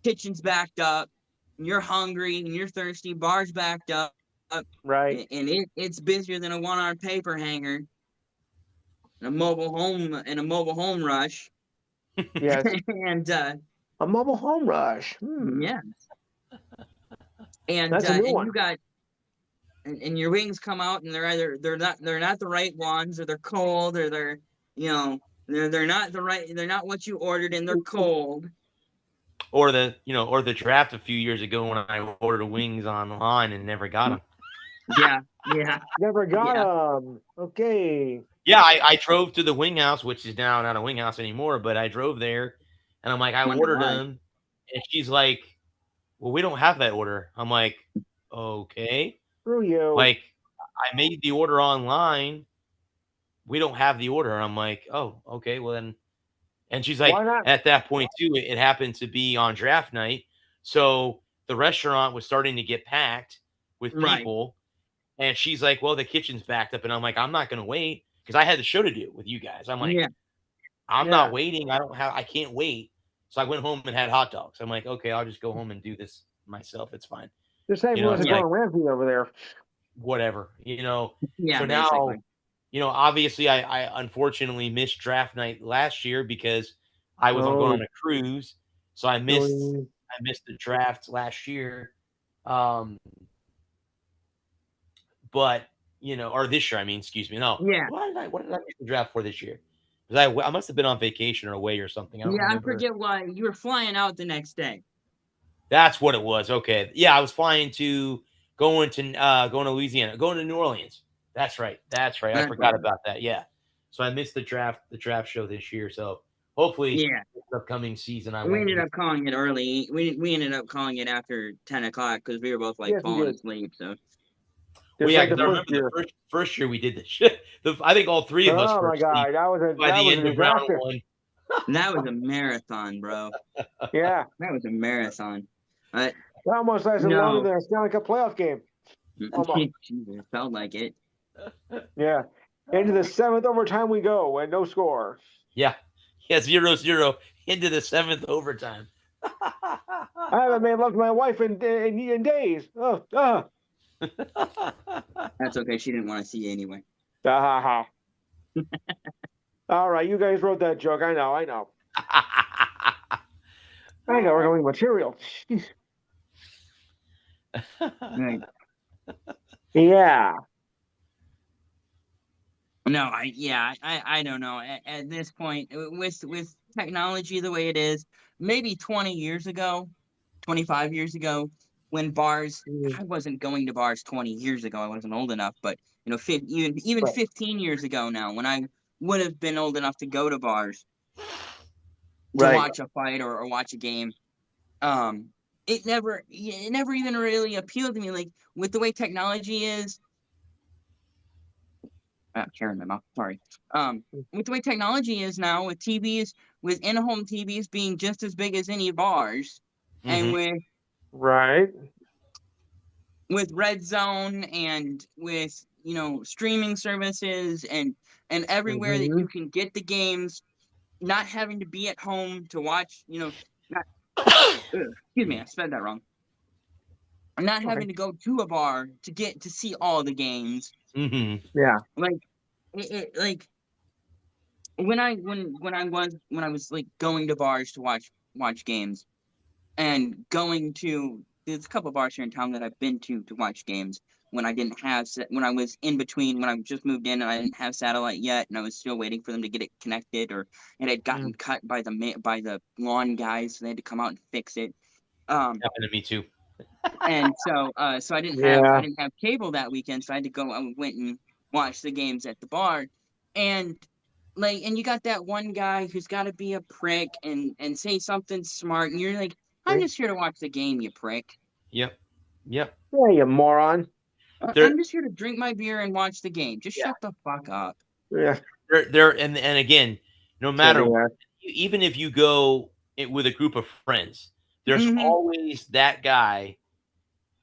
kitchen's backed up, and you're hungry and you're thirsty. Bar's backed up, Right. and it's busier than a one-armed paper hanger. And a mobile home rush. Yes. And A mobile home rush. yeah, and That's a new and one. you got and your wings come out and they're not the right ones, or they're cold, or they're they're not what you ordered and they're cold. Or the draft a few years ago when I ordered wings online and never got them. Yeah. Never got Yeah. them. Okay. Yeah, I drove to the wing house, which is now not a wing house anymore, but I drove there and I'm like, I Wonder ordered why. them. And she's like, well, we don't have that order. I'm like, okay. Screw you. Like, I made the order online. We don't have the order. I'm like, oh, okay. Well, then. And she's like, Why not? at that point, too, it happened to be on draft night. So the restaurant was starting to get packed with Right. people. And she's like, well, the kitchen's backed up. And I'm like, I'm not going to wait because I had the show to do with you guys. I'm like, Yeah. I'm Yeah. not waiting. I can't wait. So I went home and had hot dogs. I'm like, okay, I'll just go home and do this myself. It's fine. The same You know, was it's Gordon like, Ramsay over there. whatever, Yeah. So now, Basically. obviously I unfortunately missed draft night last year because I was going on a cruise. So I missed the draft last year. But or this year, I mean, excuse me. No. Yeah. What did I miss the draft for this year? Because I must have been on vacation or away or something. I don't Yeah, I remember. forget why you were flying out the next day. That's what it was. Okay. Yeah, I was flying to going to Louisiana, going to New Orleans. That's right. I forgot about that. Yeah. So I missed the draft show this year. So hopefully Yeah. this upcoming season We ended up calling it early. We ended up calling it after 10 o'clock because we were both like Yes, we falling did. asleep. So Well, Just yeah, like the 'cause I first remember year. the first year we did this shit. I think all three of us Oh were my asleep God, that was by the a end of round disaster. one. That was a marathon, bro. Yeah, That was a marathon. that almost lasted longer than a Stanley Cup playoff game. Almost. Jesus, felt like it. Yeah. Into the 7th overtime we go, and no score. Yeah, 0-0 into the 7th overtime. I haven't made love to my wife in days. That's okay. She didn't want to see you anyway. All right, you guys wrote that joke. I know. I got working material. Jeez. Right. Yeah. No, I don't know. At this point, with technology the way it is, maybe 20 years ago, 25 years ago, when bars, I wasn't going to bars 20 years ago. I wasn't old enough, but even Right. 15 years ago now, when I would have been old enough to go to bars to Right. watch a fight or watch a game, it never even really appealed to me. Like with the way technology is. Hair in my mouth. Sorry. With the way technology is now, with TVs, with in-home TVs being just as big as any bars, and Right. with Red Zone and with streaming services and everywhere that you can get the games, not having to be at home to watch. Not excuse me, I said that wrong. I'm not having to go to a bar to get to see all the games. Yeah. Like like. When I was like going to bars to watch games and going to there's a couple bars here in town that I've been to watch games when I didn't have when I was in between when I just moved in and I didn't have satellite yet and I was still waiting for them to get it connected or it had gotten cut by the lawn guys so they had to come out and fix it. Happened to me too. And so I didn't have cable that weekend, so I had to go. I went and watched the games at the bar, and you got that one guy who's got to be a prick and say something smart, and you're like, I'm just here to watch the game, you prick. Yep. Yeah, you moron. I'm just here to drink my beer and watch the game. Just shut the fuck up. Yeah. And again, no matter what, even if you go with a group of friends, there's always that guy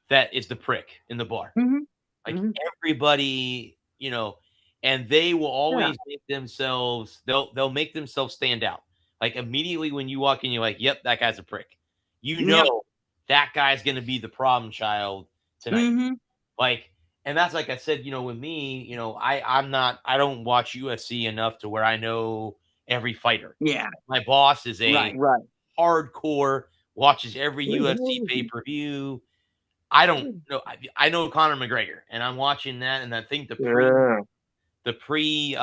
that is the prick in the bar. Like everybody, and they will always make themselves. They'll make themselves stand out. Like immediately when you walk in, you're like, "Yep, that guy's a prick." That guy's going to be the problem child tonight. Like, and that's like I said, with me, I don't watch UFC enough to where I know every fighter. Yeah, my boss is a Right. hardcore, watches every UFC pay-per-view. I don't know. I know Connor McGregor, and I'm watching that, and I think the pre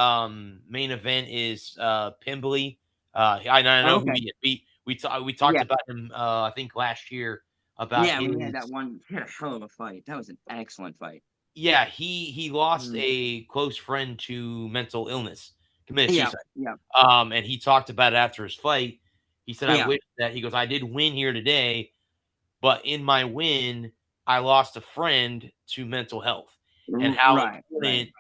main event is Pimbley. I know who he is. We talked about him. I think last year about we had that one. He had a hell of a fight. That was an excellent fight. Yeah, he lost a close friend to mental illness, committed suicide. Yeah. And he talked about it after his fight. He said, "I wish that." He goes, "I did win here today, but in my win, I lost a friend to mental health, and how important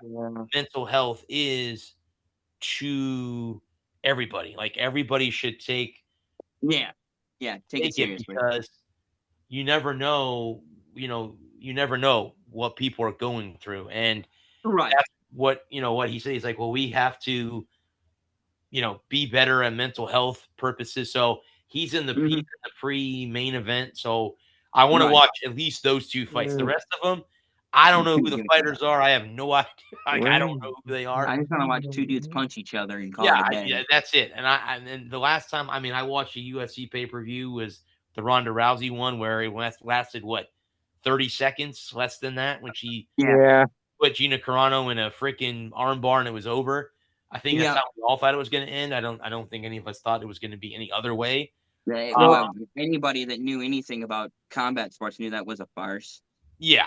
mental health is to everybody. Like everybody should take take it seriously because you never know. You never know what people are going through, and that's what what he said. He's like, well, we have to, be better at mental health purposes. So he's in the pre-main event. So I want to watch at least those two fights. The rest of them, I don't know who the fighters are. I have no idea. Like, I don't know who they are. I just want to watch two dudes punch each other and call it a day. Yeah, that's it. And the last time, I watched a UFC pay-per-view was the Ronda Rousey one where it lasted what, 30 seconds, less than that, when she put Gina Carano in a freaking armbar and it was over. I think that's how we all thought it was going to end. I don't think any of us thought it was going to be any other way. Anybody that knew anything about combat sports knew that was a farce. Yeah,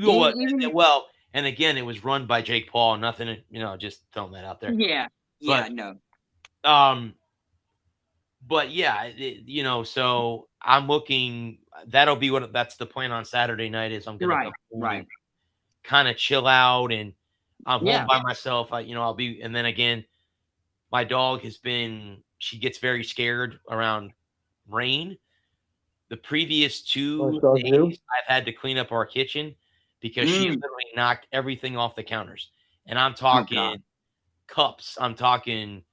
well, and again, it was run by Jake Paul. Nothing, just throwing that out there. No. But yeah, so I'm looking. That's the plan on Saturday night. Is I'm gonna go kind of chill out, and I'm Yeah. home by myself. I'll be, and then again, my dog she gets very scared around rain. The previous 2 Most dogs do. days, I've had to clean up our kitchen because she literally knocked everything off the counters. And I'm talking cups. I'm talking,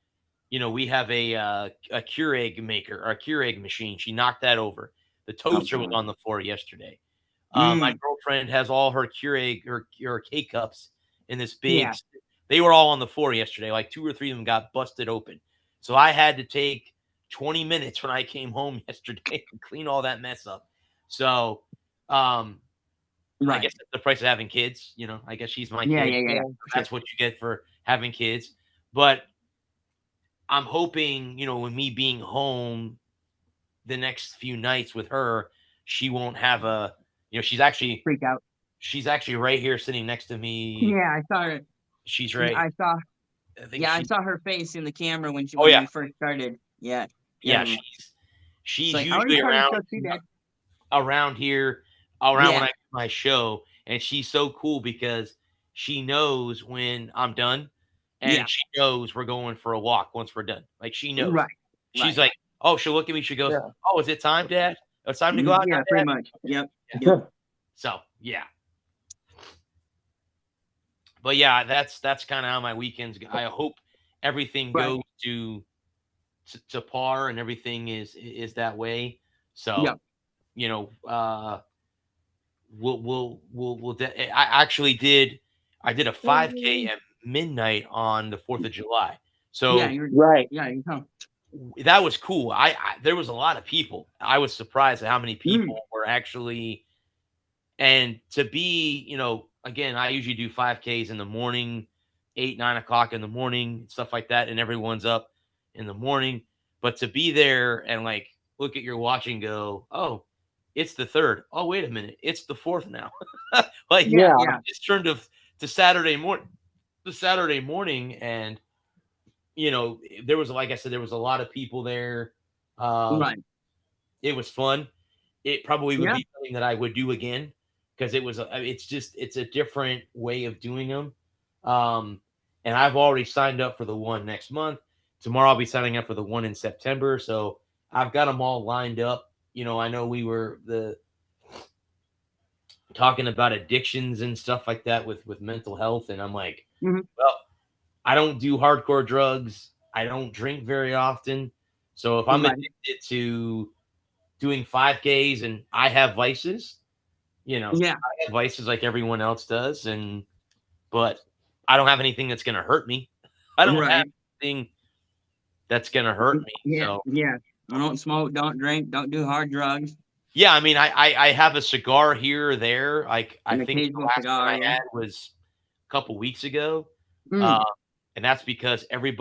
we have a Keurig maker or a Keurig machine. She knocked that over. The toaster was on the floor yesterday. My girlfriend has all her Keurig or K cups in this big. Yeah. They were all on the floor yesterday. Like 2 or 3 of them got busted open. So I had to take 20 minutes when I came home yesterday and clean all that mess up. So, I guess that's the price of having kids. I guess she's my Yeah, kid. yeah. That's what you get for having kids. But I'm hoping, with me being home the next few nights with her, she won't have she's actually Freak out. right here sitting next to me. Yeah, I saw her. She's right. I saw. I think I saw her face in the camera when Oh, yeah. we first started. Yeah. Yeah, she's like, usually around here, around when I do my show, and she's so cool because she knows when I'm done, and she knows we're going for a walk once we're done. Like, she knows. Right. She's like, oh, she'll look at me. She goes, Yeah. oh, is it time, Dad? It's time to go out. Yeah, now, pretty Dad? much. Yep. So, yeah. But yeah, that's kind of how my weekends go. I hope everything goes to par and everything is that way. So, I did a 5K at midnight on the 4th of July. So that was cool. There was a lot of people. I was surprised at how many people were actually, and to be, again, I usually do 5Ks in the morning, 8, 9 o'clock in the morning, stuff like that. And everyone's up in the morning, but to be there and like, look at your watch and go, oh, it's the 3rd. Oh, wait a minute. It's the 4th now. Like, I just turned to Saturday morning, and there was, like I said, there was a lot of people there. It was fun. It probably would be something that I would do again because it's a different way of doing them. And I've already signed up for the one next month. Tomorrow I'll be signing up for the one in September. So I've got them all lined up. I know we were talking about addictions and stuff like that with mental health. And I'm like, well, I don't do hardcore drugs. I don't drink very often. So if I'm addicted to doing 5Ks and I have vices, I have vices like everyone else does. But I don't have anything that's going to hurt me. I don't have anything that's going to hurt me. I don't smoke, don't drink, don't do hard drugs. Yeah, I mean, I have a cigar here or there. Like, I think the last cigar, one I had was a couple weeks ago. And that's because I went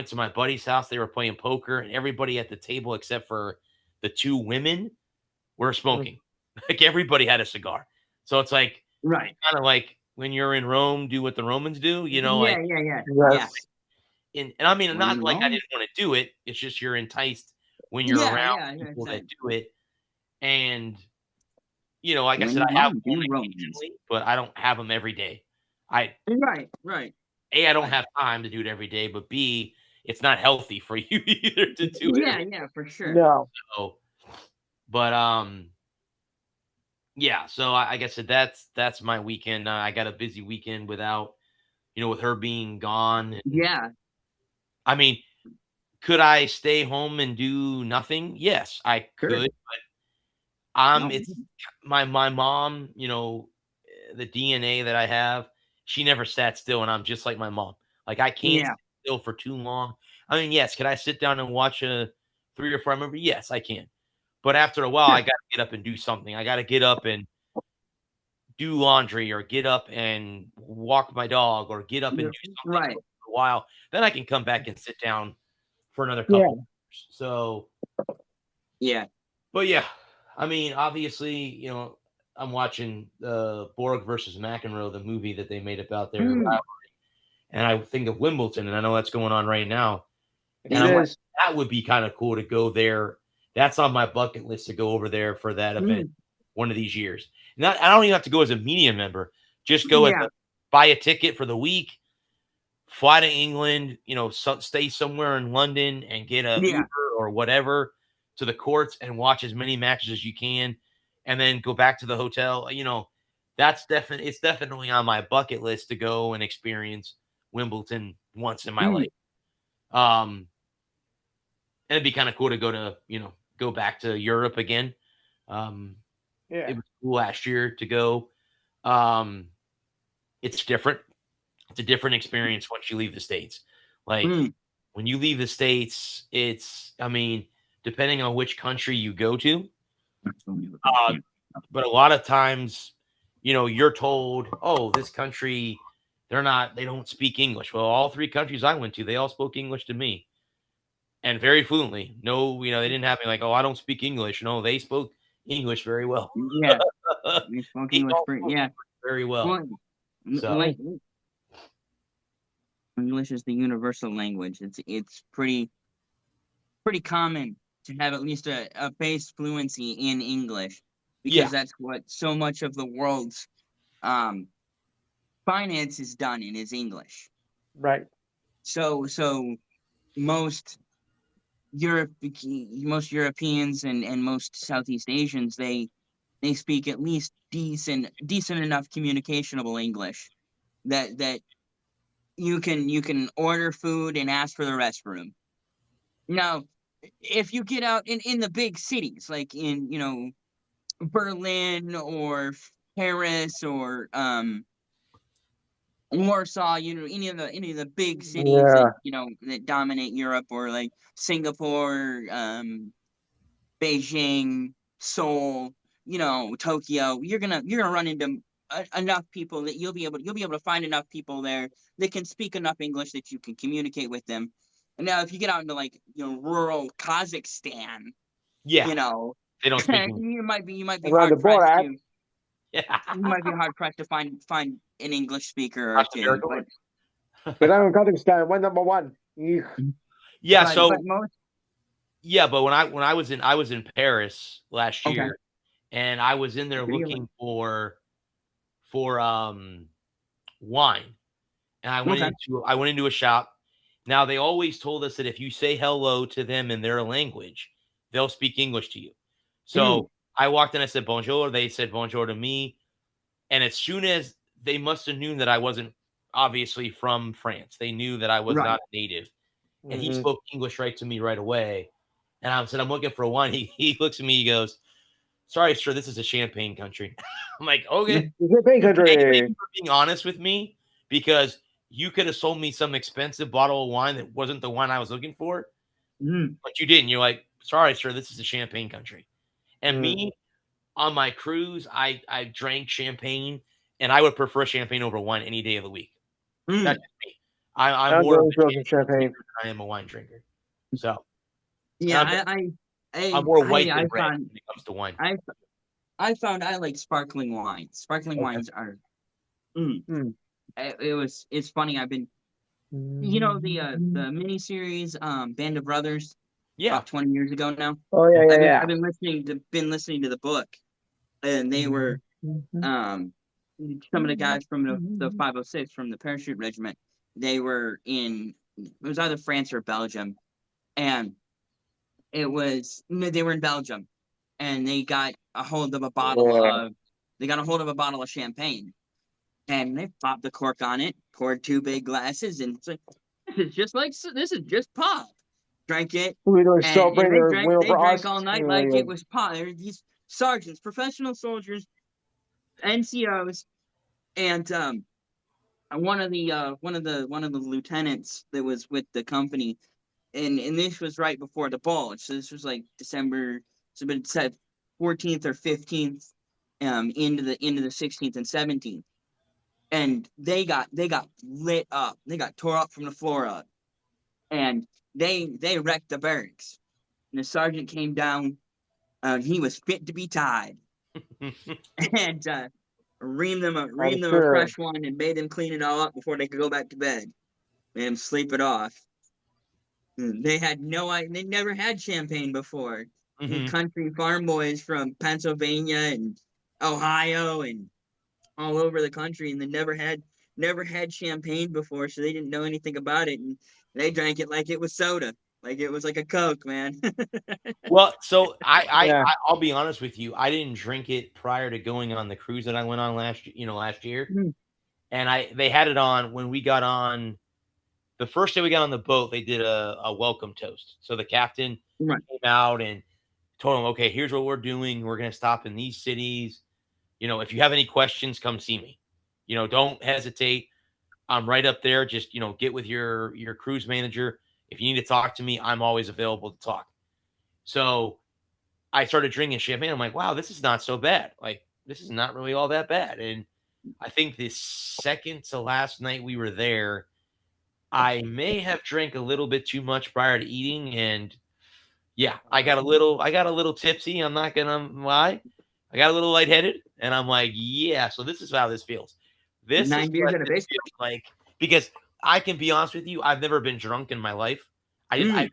to my buddy's house. They were playing poker, and everybody at the table, except for the 2 women, were smoking. Like, everybody had a cigar. So it's like, kind of like when you're in Rome, do what the Romans do, like. And I mean, not like I didn't want to do it. It's just you're enticed when you're around people that do it. And, like I said, I have one occasionally, but I don't have them every day. A, I don't have time to do it every day, but B, it's not healthy for you either to do it. Yeah, for sure. No. So, but so like I said, that's my weekend. I got a busy weekend without, with her being gone. I mean, could I stay home and do nothing? Yes, I could, but it's my mom, the DNA that I have, she never sat still, and I'm just like my mom. Like, I can't sit still for too long. I mean, yes, could I sit down and watch a 3 or 4 movie? Yes, I can. But after a while, I got to get up and do something. I got to get up and do laundry, or get up and walk my dog, or get up and do something for a while. Then I can come back and sit down for another couple hours. So, but I mean, obviously, I'm watching Borg versus McEnroe, the movie that they made about their rivalry, and I think of Wimbledon, and I know that's going on right now. And I'm like, that would be kind of cool to go there. That's on my bucket list to go over there for that event one of these years. Not, I don't even have to go as a media member. Just go as Yeah. buy a ticket for the week, fly to England, stay somewhere in London and get a Yeah. Uber or whatever to the courts and watch as many matches as you can, and then go back to the hotel. It's definitely on my bucket list to go and experience Wimbledon once in my life. And it'd be kind of cool to go back to Europe again. It was cool last year to go. It's different. It's a different experience once you leave the States. Like when you leave the States, depending on which country you go to, but a lot of times, you're told, oh, this country, they don't speak English. Well, all 3 countries I went to, they all spoke English to me and very fluently. No, they didn't have me like, oh, I don't speak English. No, they spoke English very well. Yeah. They spoke English very well. Like English is the universal language. It's pretty common to have at least a base fluency in English, because that's what so much of the world's finance is done in is English. Right. So most Europeans and most Southeast Asians, they speak at least decent enough communicationable English that you can order food and ask for the restroom. Now, if you get out in the big cities, like in Berlin or Paris or Warsaw, any of the big cities that dominate Europe, or like Singapore, Beijing, Seoul, Tokyo, you're gonna run into enough people that you'll be able to find enough people there that can speak enough English that you can communicate with them. And now, if you get out into rural Kazakhstan, they don't speak English. you might be Around the hard pressed border. you might be hard pressed to find an English speaker or two. But I'm in Kazakhstan, number one. Yeah. But when I was in Paris last year, and I was in there looking for wine, and I went into a shop. Now, they always told us that if you say hello to them in their language, they'll speak English to you. So I walked in, I said bonjour. They said bonjour to me. And as soon as they must have known that I wasn't obviously from France, they knew that I was not a native. And he spoke English right to me right away. And I said, I'm looking for wine. He looks at me, he goes, sorry, sir, this is a champagne country. I'm like, okay. Champagne country. Thank you for being honest with me, because you could have sold me some expensive bottle of wine that wasn't the wine I was looking for, but you didn't. You're like, sorry, sir, this is a champagne country. And me, on my cruise, I drank champagne, and I would prefer champagne over wine any day of the week. That's just me. I'm more of a champagne than I am a wine drinker. So yeah, I'm more white than red when it comes to wine. I found I like sparkling wine. Sparkling wines are. It's funny. I've been, the miniseries, Band of Brothers. About 20 years ago now. Oh yeah. I've been listening to the book, and they were some of the guys from the 506 from the parachute regiment. They were it was either France or Belgium, and they were in Belgium, and they got a hold of a bottle of champagne, and they popped the cork on it, poured 2 big glasses, and it's like, this is just pop. Drank it, and they drank all night like it was pot. There were these sergeants, professional soldiers, NCOs, and one of the lieutenants that was with the company, and this was right before the bulge. So this was like December, so it said 14th or 15th, into the 16th and 17th, and they got lit up. They got tore up from the floor up, and they wrecked the barracks. And the sergeant came down, he was fit to be tied, and reamed them a fresh one and made them clean it all up before they could go back to bed. Made them sleep it off. They never had champagne before. Country farm boys from Pennsylvania and Ohio and all over the country, and they never had champagne before, so they didn't know anything about it, and they drank it like it was soda, like it was like a Coke, man. Well, so Yeah. I'll be honest with you. I didn't drink it prior to going on the cruise that I went on last year. Mm. And they had it on when we got on the first day we got on the boat. They did a welcome toast. So the captain Right. came out and told them, okay, here's what we're doing. We're going to stop in these cities. If you have any questions, come see me. Don't hesitate. I'm right up there. Just, get with your cruise manager. If you need to talk to me, I'm always available to talk. So I started drinking champagne. I'm like, wow, this is not so bad. Like, this is not really all that bad. And I think the second to last night we were there, I may have drank a little bit too much prior to eating. And yeah, I got a little tipsy. I'm not gonna lie. I got a little lightheaded. And I'm like, yeah, so this is how this feels. This is 9 beers what at a this base. feels like. Because I can be honest with you, I've never been drunk in my life. I'm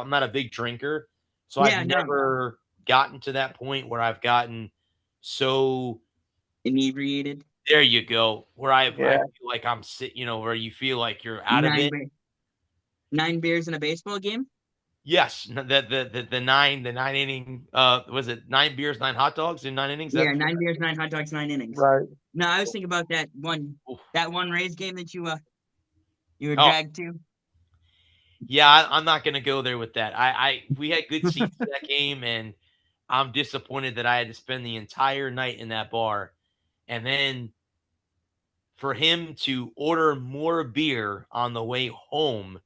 not a big drinker. So Yeah, I've no. never gotten to that point where I've gotten so Inebriated. there you go. Where I Yeah. feel like I'm sitting, where you feel like you're out of it. 9 beers in a baseball game. Yes, the 9 inning. Was it 9 beers, 9 hot dogs in 9 innings? Yeah, 9 beers, 9 hot dogs, 9 innings. Right. No, I was thinking about that one Rays game that you were Oh. dragged to. Yeah, I'm not gonna go there with that. We had good seats for that game, and I'm disappointed that I had to spend the entire night in that bar, and then for him to order more beer on the way home.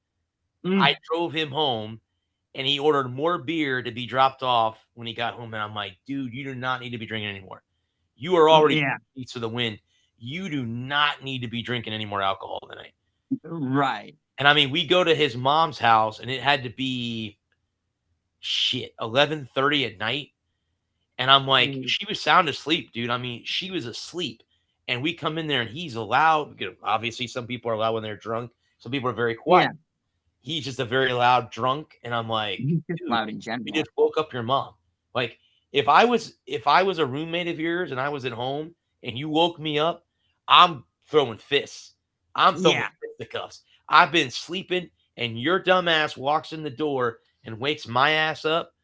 I drove him home, and he ordered more beer to be dropped off when he got home. And I'm like, dude, you do not need to be drinking anymore. You are already seats to the wind. You do not need to be drinking any more alcohol tonight. Right. And I mean, we go to his mom's house, and it had to be 11:30 at night. And I'm like, she was sound asleep, dude. I mean, she was asleep. And we come in there, and he's allowed. Obviously, some people are loud when they're drunk. Some people are very quiet. Yeah. He's just a very loud drunk. And I'm like, He's just dude, loud in general. you just woke up your mom. Like, if I was a roommate of yours and I was at home and you woke me up, I'm throwing fists. I'm throwing fisticuffs. I've been sleeping, and your dumb ass walks in the door and wakes my ass up.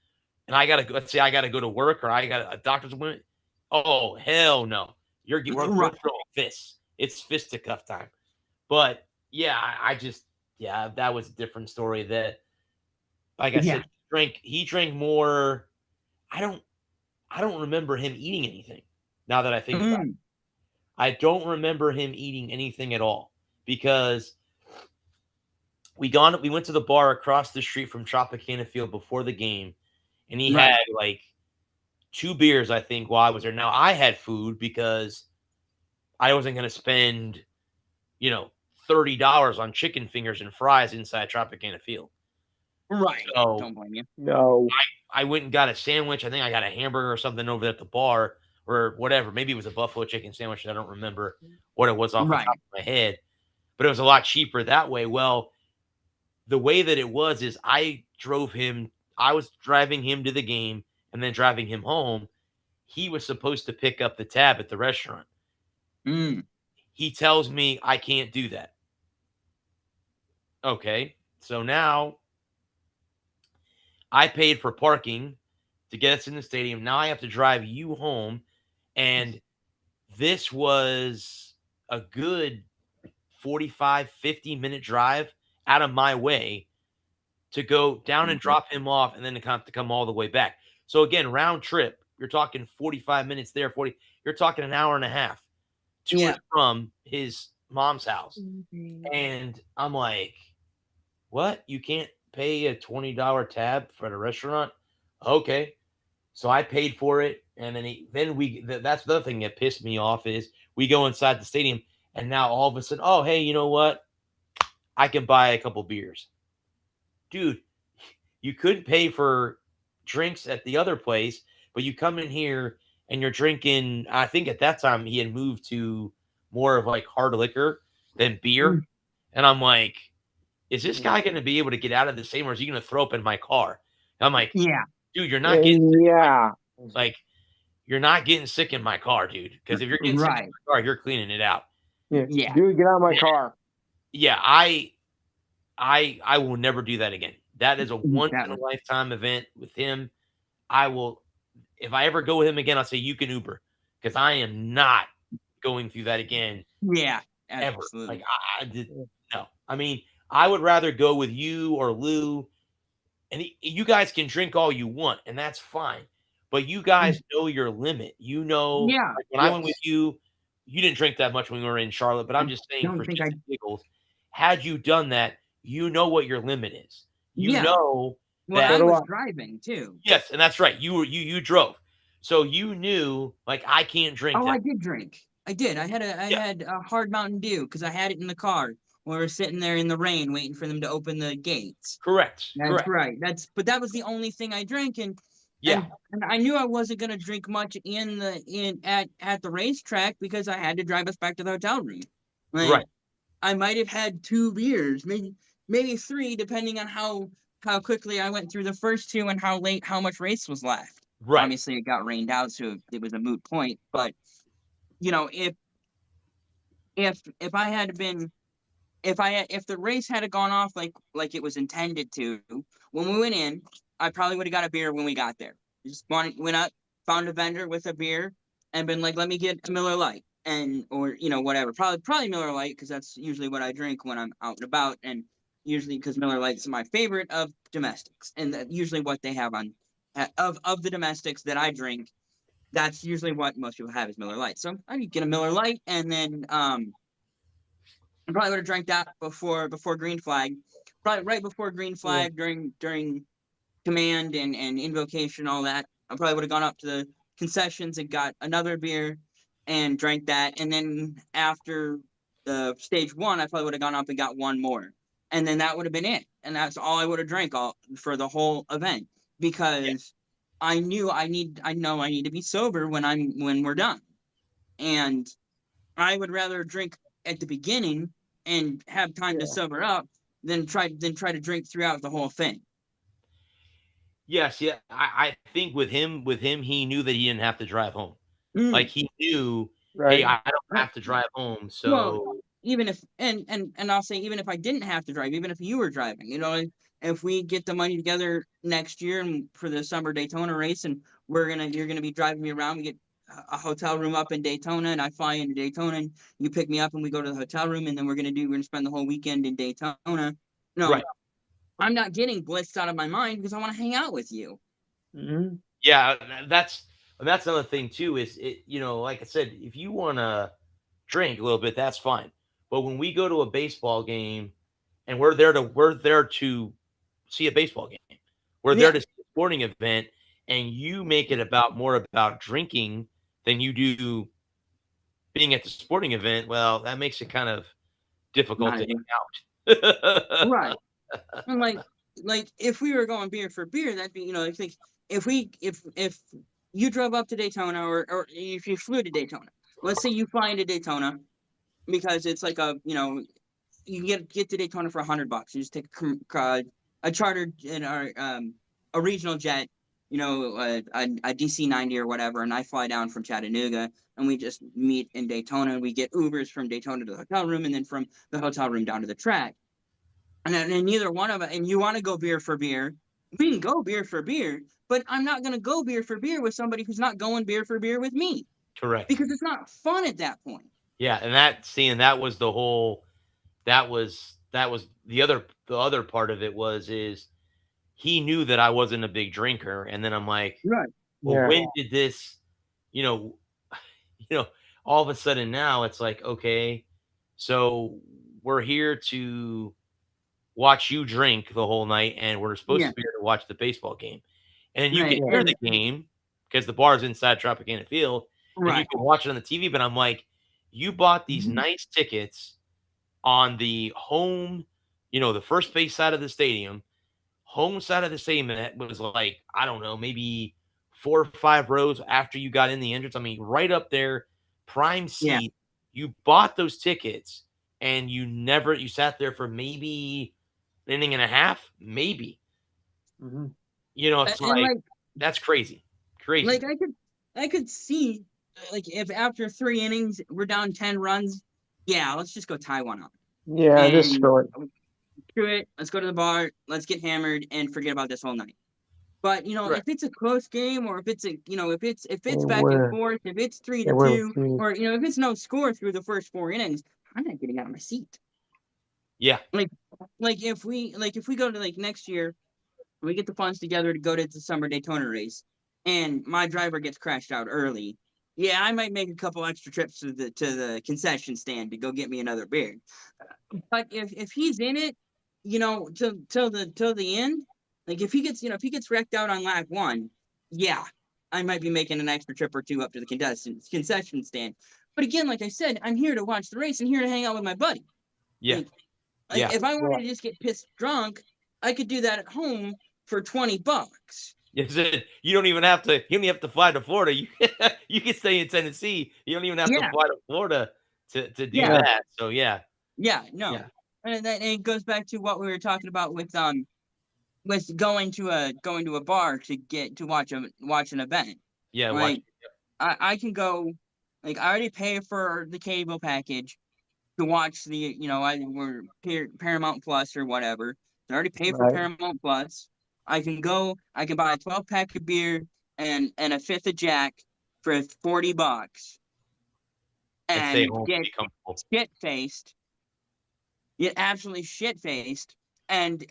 And I gotta go. Let's say I gotta go to work, or I got a doctor's appointment. Oh hell no! We're throwing fists. It's fisticuff time. But yeah, that was a different story. That, like I said, he drank more. I don't remember him eating anything. Now that I think about it, I don't remember him eating anything at all, because we went to the bar across the street from Tropicana Field before the game. And he had like 2 beers, I think, while I was there. Now, I had food because I wasn't going to spend, $30 on chicken fingers and fries inside Tropicana Field. Right. So don't blame you. No. I went and got a sandwich. I think I got a hamburger or something over there at the bar, or whatever. Maybe it was a buffalo chicken sandwich. I don't remember what it was off the top of my head. But it was a lot cheaper that way. Well, the way that it was is I was driving him to the game and then driving him home. He was supposed to pick up the tab at the restaurant. He tells me I can't do that. Okay. So now I paid for parking to get us in the stadium. Now I have to drive you home. And this was a good 45, 50-minute drive out of my way to go down and drop him off, and then to come all the way back. So again, round trip, you're talking 45 minutes there, you're talking an hour and a half to and from his mom's house. And I'm like, what? You can't pay a $20 tab for the restaurant? Okay. So I paid for it. And then that's the other thing that pissed me off is we go inside the stadium, and now all of a sudden, oh, hey, you know what? I can buy a couple beers. Dude, you couldn't pay for drinks at the other place, but you come in here and you're drinking. I think at that time he had moved to more of like hard liquor than beer. And I'm like, is this guy going to be able to get out of the same, or is he going to throw up in my car? And I'm like, dude, you're not getting, like, you're not getting sick in my car, dude. Because if you're getting sick in my car, you're cleaning it out. Yeah. Dude, get out of my car. Yeah, I will never do that again. That is a once in a lifetime event with him. I will, if I ever go with him again, I'll say you can Uber, because I am not going through that again. Yeah, ever. absolutely. Like I did no. I mean, I would rather go with you or Lou, and you guys can drink all you want, and that's fine. But you guys know your limit. You know, Yeah. like when I went with you, you didn't drink that much when we were in Charlotte. But I'm just saying, for shits and giggles, had you done that, you know what your limit is. You know that I was driving too. Yes, and that's right. You drove, so you knew like I can't drink. Oh, that. I did drink. I did. I had a hard Mountain Dew because I had it in the car when we were sitting there in the rain waiting for them to open the gates. Correct. That's right. But that was the only thing I drank, and I knew I wasn't gonna drink much at the racetrack because I had to drive us back to the hotel room. Like, right. I might have had 2 beers, maybe 3, depending on how quickly I went through the first 2 and how much race was left. Right. Obviously, it got rained out, so it was a moot point. But you know, if I had been if the race had gone off like it was intended to, when we went in, I probably would have got a beer when we got there. Just went up, found a vendor with a beer, and been like, let me get a Miller Lite, or whatever. Probably Miller Lite, because that's usually what I drink when I'm out and about, and usually because Miller Lite is my favorite of domestics, and that's usually what they have on of the domestics that I drink. That's usually what most people have is Miller Lite. So I could get a Miller Lite, and then I probably would have drank that before Green Flag, probably right before Green Flag during command and invocation, all that. I probably would have gone up to the concessions and got another beer and drank that, and then after the stage 1, I probably would have gone up and got one more, and then that would have been it, and that's all I would have drank all for the whole event, because I know I need to be sober when we're done, and I would rather drink at the beginning and have time to sober up than try to drink throughout the whole thing. Yes, yeah. I think with him, he knew that he didn't have to drive home. Like he knew, hey, I don't have to drive home. So well, even if and I'll say, even if I didn't have to drive, even if you were driving, if we get the money together next year and for the summer Daytona race, and you're gonna be driving me around, we get a hotel room up in Daytona, and I fly into Daytona, and you pick me up, and we go to the hotel room, and then we're gonna spend the whole weekend in Daytona. No, I'm not getting blitzed out of my mind because I want to hang out with you. Mm-hmm. Yeah, that's another thing too. Is it like I said, if you want to drink a little bit, that's fine. But when we go to a baseball game, and we're there to see a baseball game, we're there to see a sporting event, and you make it more about drinking than you do being at the sporting event. Well, that makes it kind of difficult to hang out. Right. And like if we were going beer for beer, that'd be like if you drove up to Daytona, or if you flew to Daytona, let's say you fly into Daytona because it's like you get to Daytona for $100. You just take a chartered a regional jet, a DC-90 or whatever, and I fly down from Chattanooga, and we just meet in Daytona, and we get Ubers from Daytona to the hotel room, and then from the hotel room down to the track. And neither one of us, and you want to go beer for beer, we can go beer for beer, but I'm not going to go beer for beer with somebody who's not going beer for beer with me. Correct. Because it's not fun at that point. Yeah, and that was the whole, that was the other part of it is he knew that I wasn't a big drinker, and then I'm like, right. Well, when did this, all of a sudden now it's like, okay, so we're here to watch you drink the whole night, and we're supposed to be here to watch the baseball game. And you can hear the game because the bar's inside Tropicana Field, and you can watch it on the TV. But I'm like, you bought these nice tickets on the home, the first base side of the stadium, home side of the stadium, that was like, I don't know, maybe 4 or 5 rows after you got in the entrance. I mean, right up there, prime seat. Yeah. You bought those tickets, and you sat there for maybe an inning and a half, maybe. Mm-hmm. It's like that's crazy. Like I could see, like, if after 3 innings we're down 10 runs, yeah, let's just go tie one up. Yeah, just And screw it. screw it. Let's go to the bar. Let's get hammered and forget about this whole night. But Right. if it's a close game, or if it's a if it's And back and we're forth, if it's 3-2, and we're or if it's no score through the first 4 innings, I'm not getting out of my seat. Yeah. Like if we go to like next year, we get the funds together to go to the summer Daytona race, and my driver gets crashed out early. Yeah, I might make a couple extra trips to the concession stand to go get me another beer. But if he's in it, till the end, like if he gets wrecked out on lap 1, yeah, I might be making an extra trip or two up to the concession stand. But again, like I said, I'm here to watch the race and here to hang out with my buddy. Yeah. Like if I wanted to just get pissed drunk, I could do that at home for $20. Yes, you don't even have to. You don't even have to fly to Florida. You can stay in Tennessee. You don't even have to Yeah. fly to Florida to do Yeah. that. So yeah. No. Yeah. And it goes back to what we were talking about with going to a bar to watch an event. Yeah. Like I can go, like I already pay for the cable package to watch we're Paramount Plus or whatever. I already pay for right. Paramount Plus. I can buy a 12-pack of beer and a fifth of Jack for $40 and stay and home. get Be comfortable. shit-faced. Get absolutely shit-faced and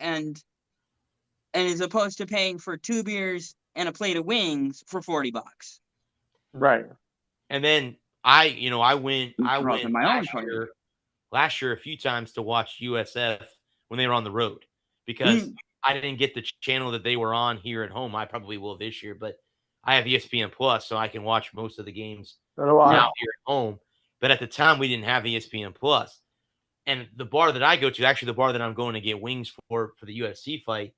as opposed to paying for 2 beers and a plate of wings for $40. Right. And then I went my own last year a few times to watch USF when they were on the road because I didn't get the channel that they were on here at home. I probably will this year, but I have ESPN Plus, so I can watch most of the games now here at home. But at the time, we didn't have ESPN Plus. And the bar that I go to, actually the bar that I'm going to get wings for the UFC fight,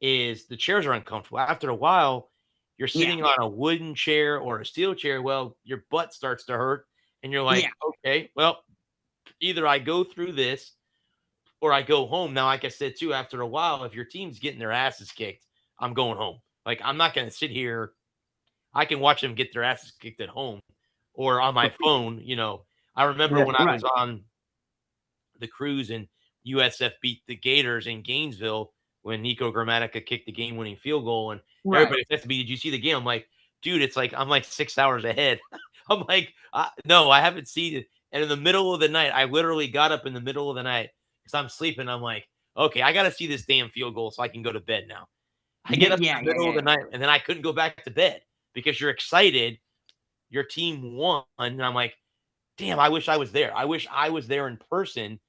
is the chairs are uncomfortable. After a while, you're sitting on a wooden chair or a steel chair. Well, your butt starts to hurt, and you're like, okay, well, either I go through this or I go home. Now, like I said, too, after a while, if your team's getting their asses kicked, I'm going home. Like, I'm not going to sit here. I can watch them get their asses kicked at home or on my phone. I remember when I was on the cruise and USF beat the Gators in Gainesville when Nico Gramatica kicked the game-winning field goal, and everybody says to me, "Did you see the game?" I'm like, "Dude, it's like I'm like 6 hours ahead." I'm like, "No, I haven't seen it." And in the middle of the night, I literally got up in the middle of the night because I'm sleeping. I'm like, "Okay, I got to see this damn field goal so I can go to bed now." I get up in the middle of the night, and then I couldn't go back to bed because you're excited. Your team won, and I'm like, "Damn, I wish I was there. I wish I was there in person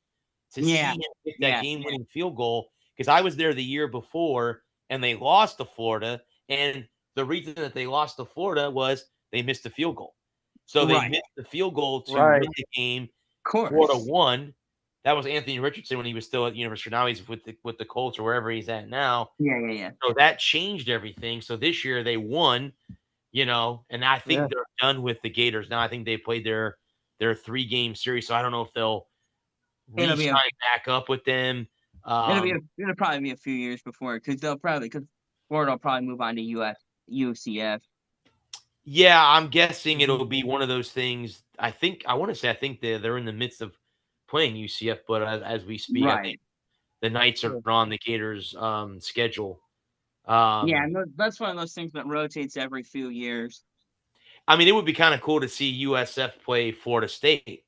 to see him hit that game-winning field goal because I was there the year before and they lost to Florida. And the reason that they lost to Florida was they missed the field goal. So they missed the field goal to win the game. Florida won. That was Anthony Richardson when he was still at the University. Now he's with the Colts or wherever he's at now. Yeah. So that changed everything. So this year they won, and I think they're done with the Gators now. I think they played their 3-game series. So I don't know if they'll re-sign back up with them. It'll probably be a few years before because Florida will probably move on to UCF. Yeah, I'm guessing it'll be one of those things. I think they're in the midst of playing UCF, but as we speak, I think the Knights are on the Gators' schedule. That's one of those things that rotates every few years. I mean, it would be kind of cool to see USF play Florida State.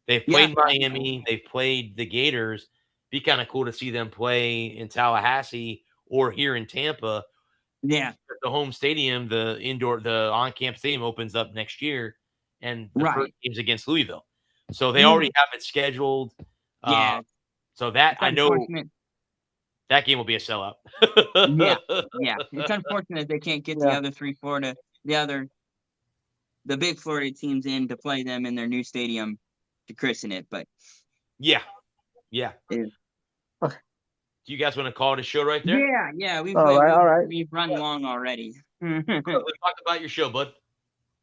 They've played Miami. They've played the Gators. Be kind of cool to see them play in Tallahassee or here in Tampa. Yeah. The home stadium, the on-campus stadium opens up next year, and the first game's against Louisville. So they already have it scheduled. So that I know that game will be a sellout. Yeah. It's unfortunate they can't get the other the big Florida teams in to play them in their new stadium to christen it, but yeah. Do you guys want to call it a show right there? Yeah. We've run long already. Let's talk about your show, bud.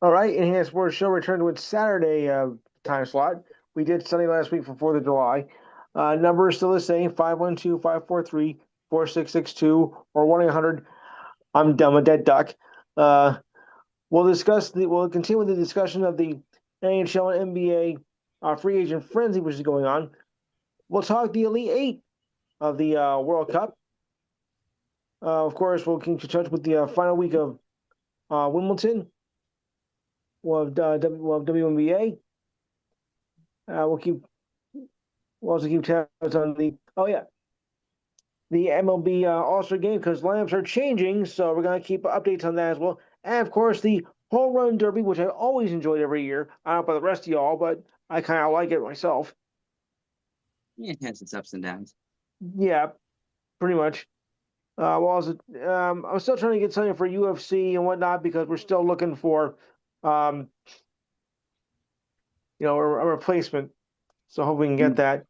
All right, and here's where the show returned to its Saturday time slot. We did Sunday last week for 4th of July. Number is still the same, 512-543-4662 or 1-800 I'm dumb, a dead duck. We'll continue with the discussion of the NHL and NBA free agent frenzy, which is going on. We'll talk the Elite Eight of the World Cup. Of course, we'll keep in touch with the final week of Wimbledon. We'll have WNBA. We'll also keep tabs on the MLB All-Star game because lineups are changing, so we're going to keep updates on that as well. And of course, the Home Run Derby, which I always enjoyed every year. I don't know about the rest of y'all, but I kind of like it myself. Yeah, it has its ups and downs. Yeah, pretty much. I'm still trying to get something for UFC and whatnot because we're still looking for, a replacement. So I hope we can get that.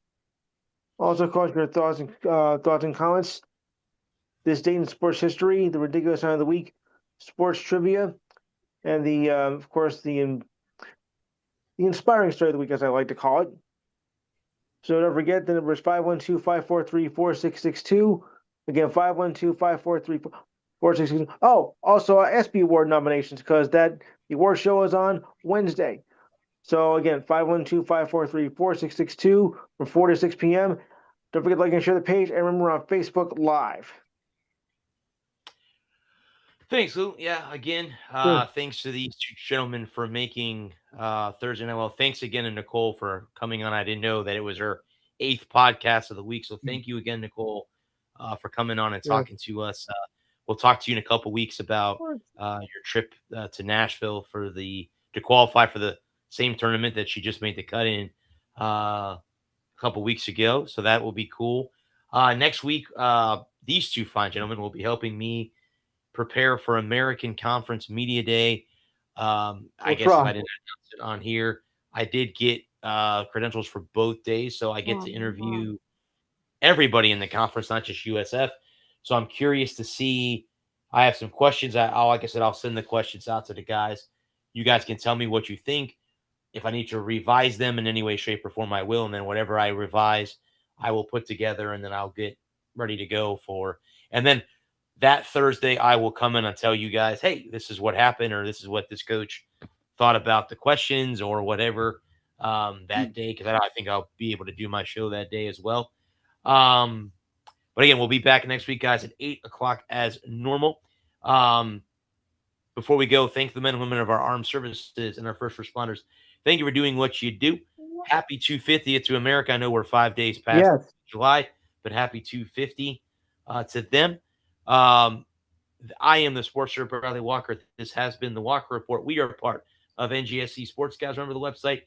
Also, of course, your thoughts and comments. This date in sports history, the ridiculous time of the week, sports trivia, and of course, the inspiring story of the week, as I like to call it. So don't forget the number is 512-543-4662. Again, 512-543-4662. Oh, also ESPY Award nominations because the award show is on Wednesday. So again, 512-543-4662 from 4 to 6 p.m. Don't forget to like and share the page. And remember, we're on Facebook Live. Thanks, Lou. Yeah, again, thanks to these two gentlemen for making Thursday Night. Well, thanks again to Nicole for coming on. I didn't know that it was her 8th podcast of the week. So thank you again, Nicole, for coming on and talking to us. We'll talk to you in a couple weeks about your trip to Nashville to qualify for the same tournament that she just made the cut in a couple weeks ago. So that will be cool. Next week, these two fine gentlemen will be helping me prepare for American Conference Media Day. I guess if I didn't announce it on here, I did get credentials for both days, so I get to interview everybody in the conference, not just USF. So I'm curious to see. I have some questions. Like I said, I'll send the questions out to the guys. You guys can tell me what you think. If I need to revise them in any way, shape, or form, I will. And then whatever I revise, I will put together, and then I'll get ready to go for. And then that Thursday, I will come in and tell you guys, hey, this is what happened, or this is what this coach thought about the questions, or whatever that day, because I think I'll be able to do my show that day as well. But again, we'll be back next week, guys, at 8 o'clock as normal. Before we go, thank the men and women of our armed services and our first responders. Thank you for doing what you do. Happy 250th to America. I know we're 5 days past July, but happy 250 to them. I am the sports reporter, Bradley Walker. This has been the Walker Report. We are part of NGSC Sports, guys. Remember the website?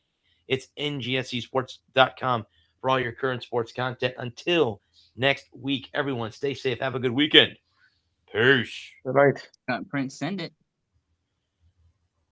It's ngscsports.com for all your current sports content. Until next week, everyone, stay safe. Have a good weekend. Peace. Good night. Prince, send it.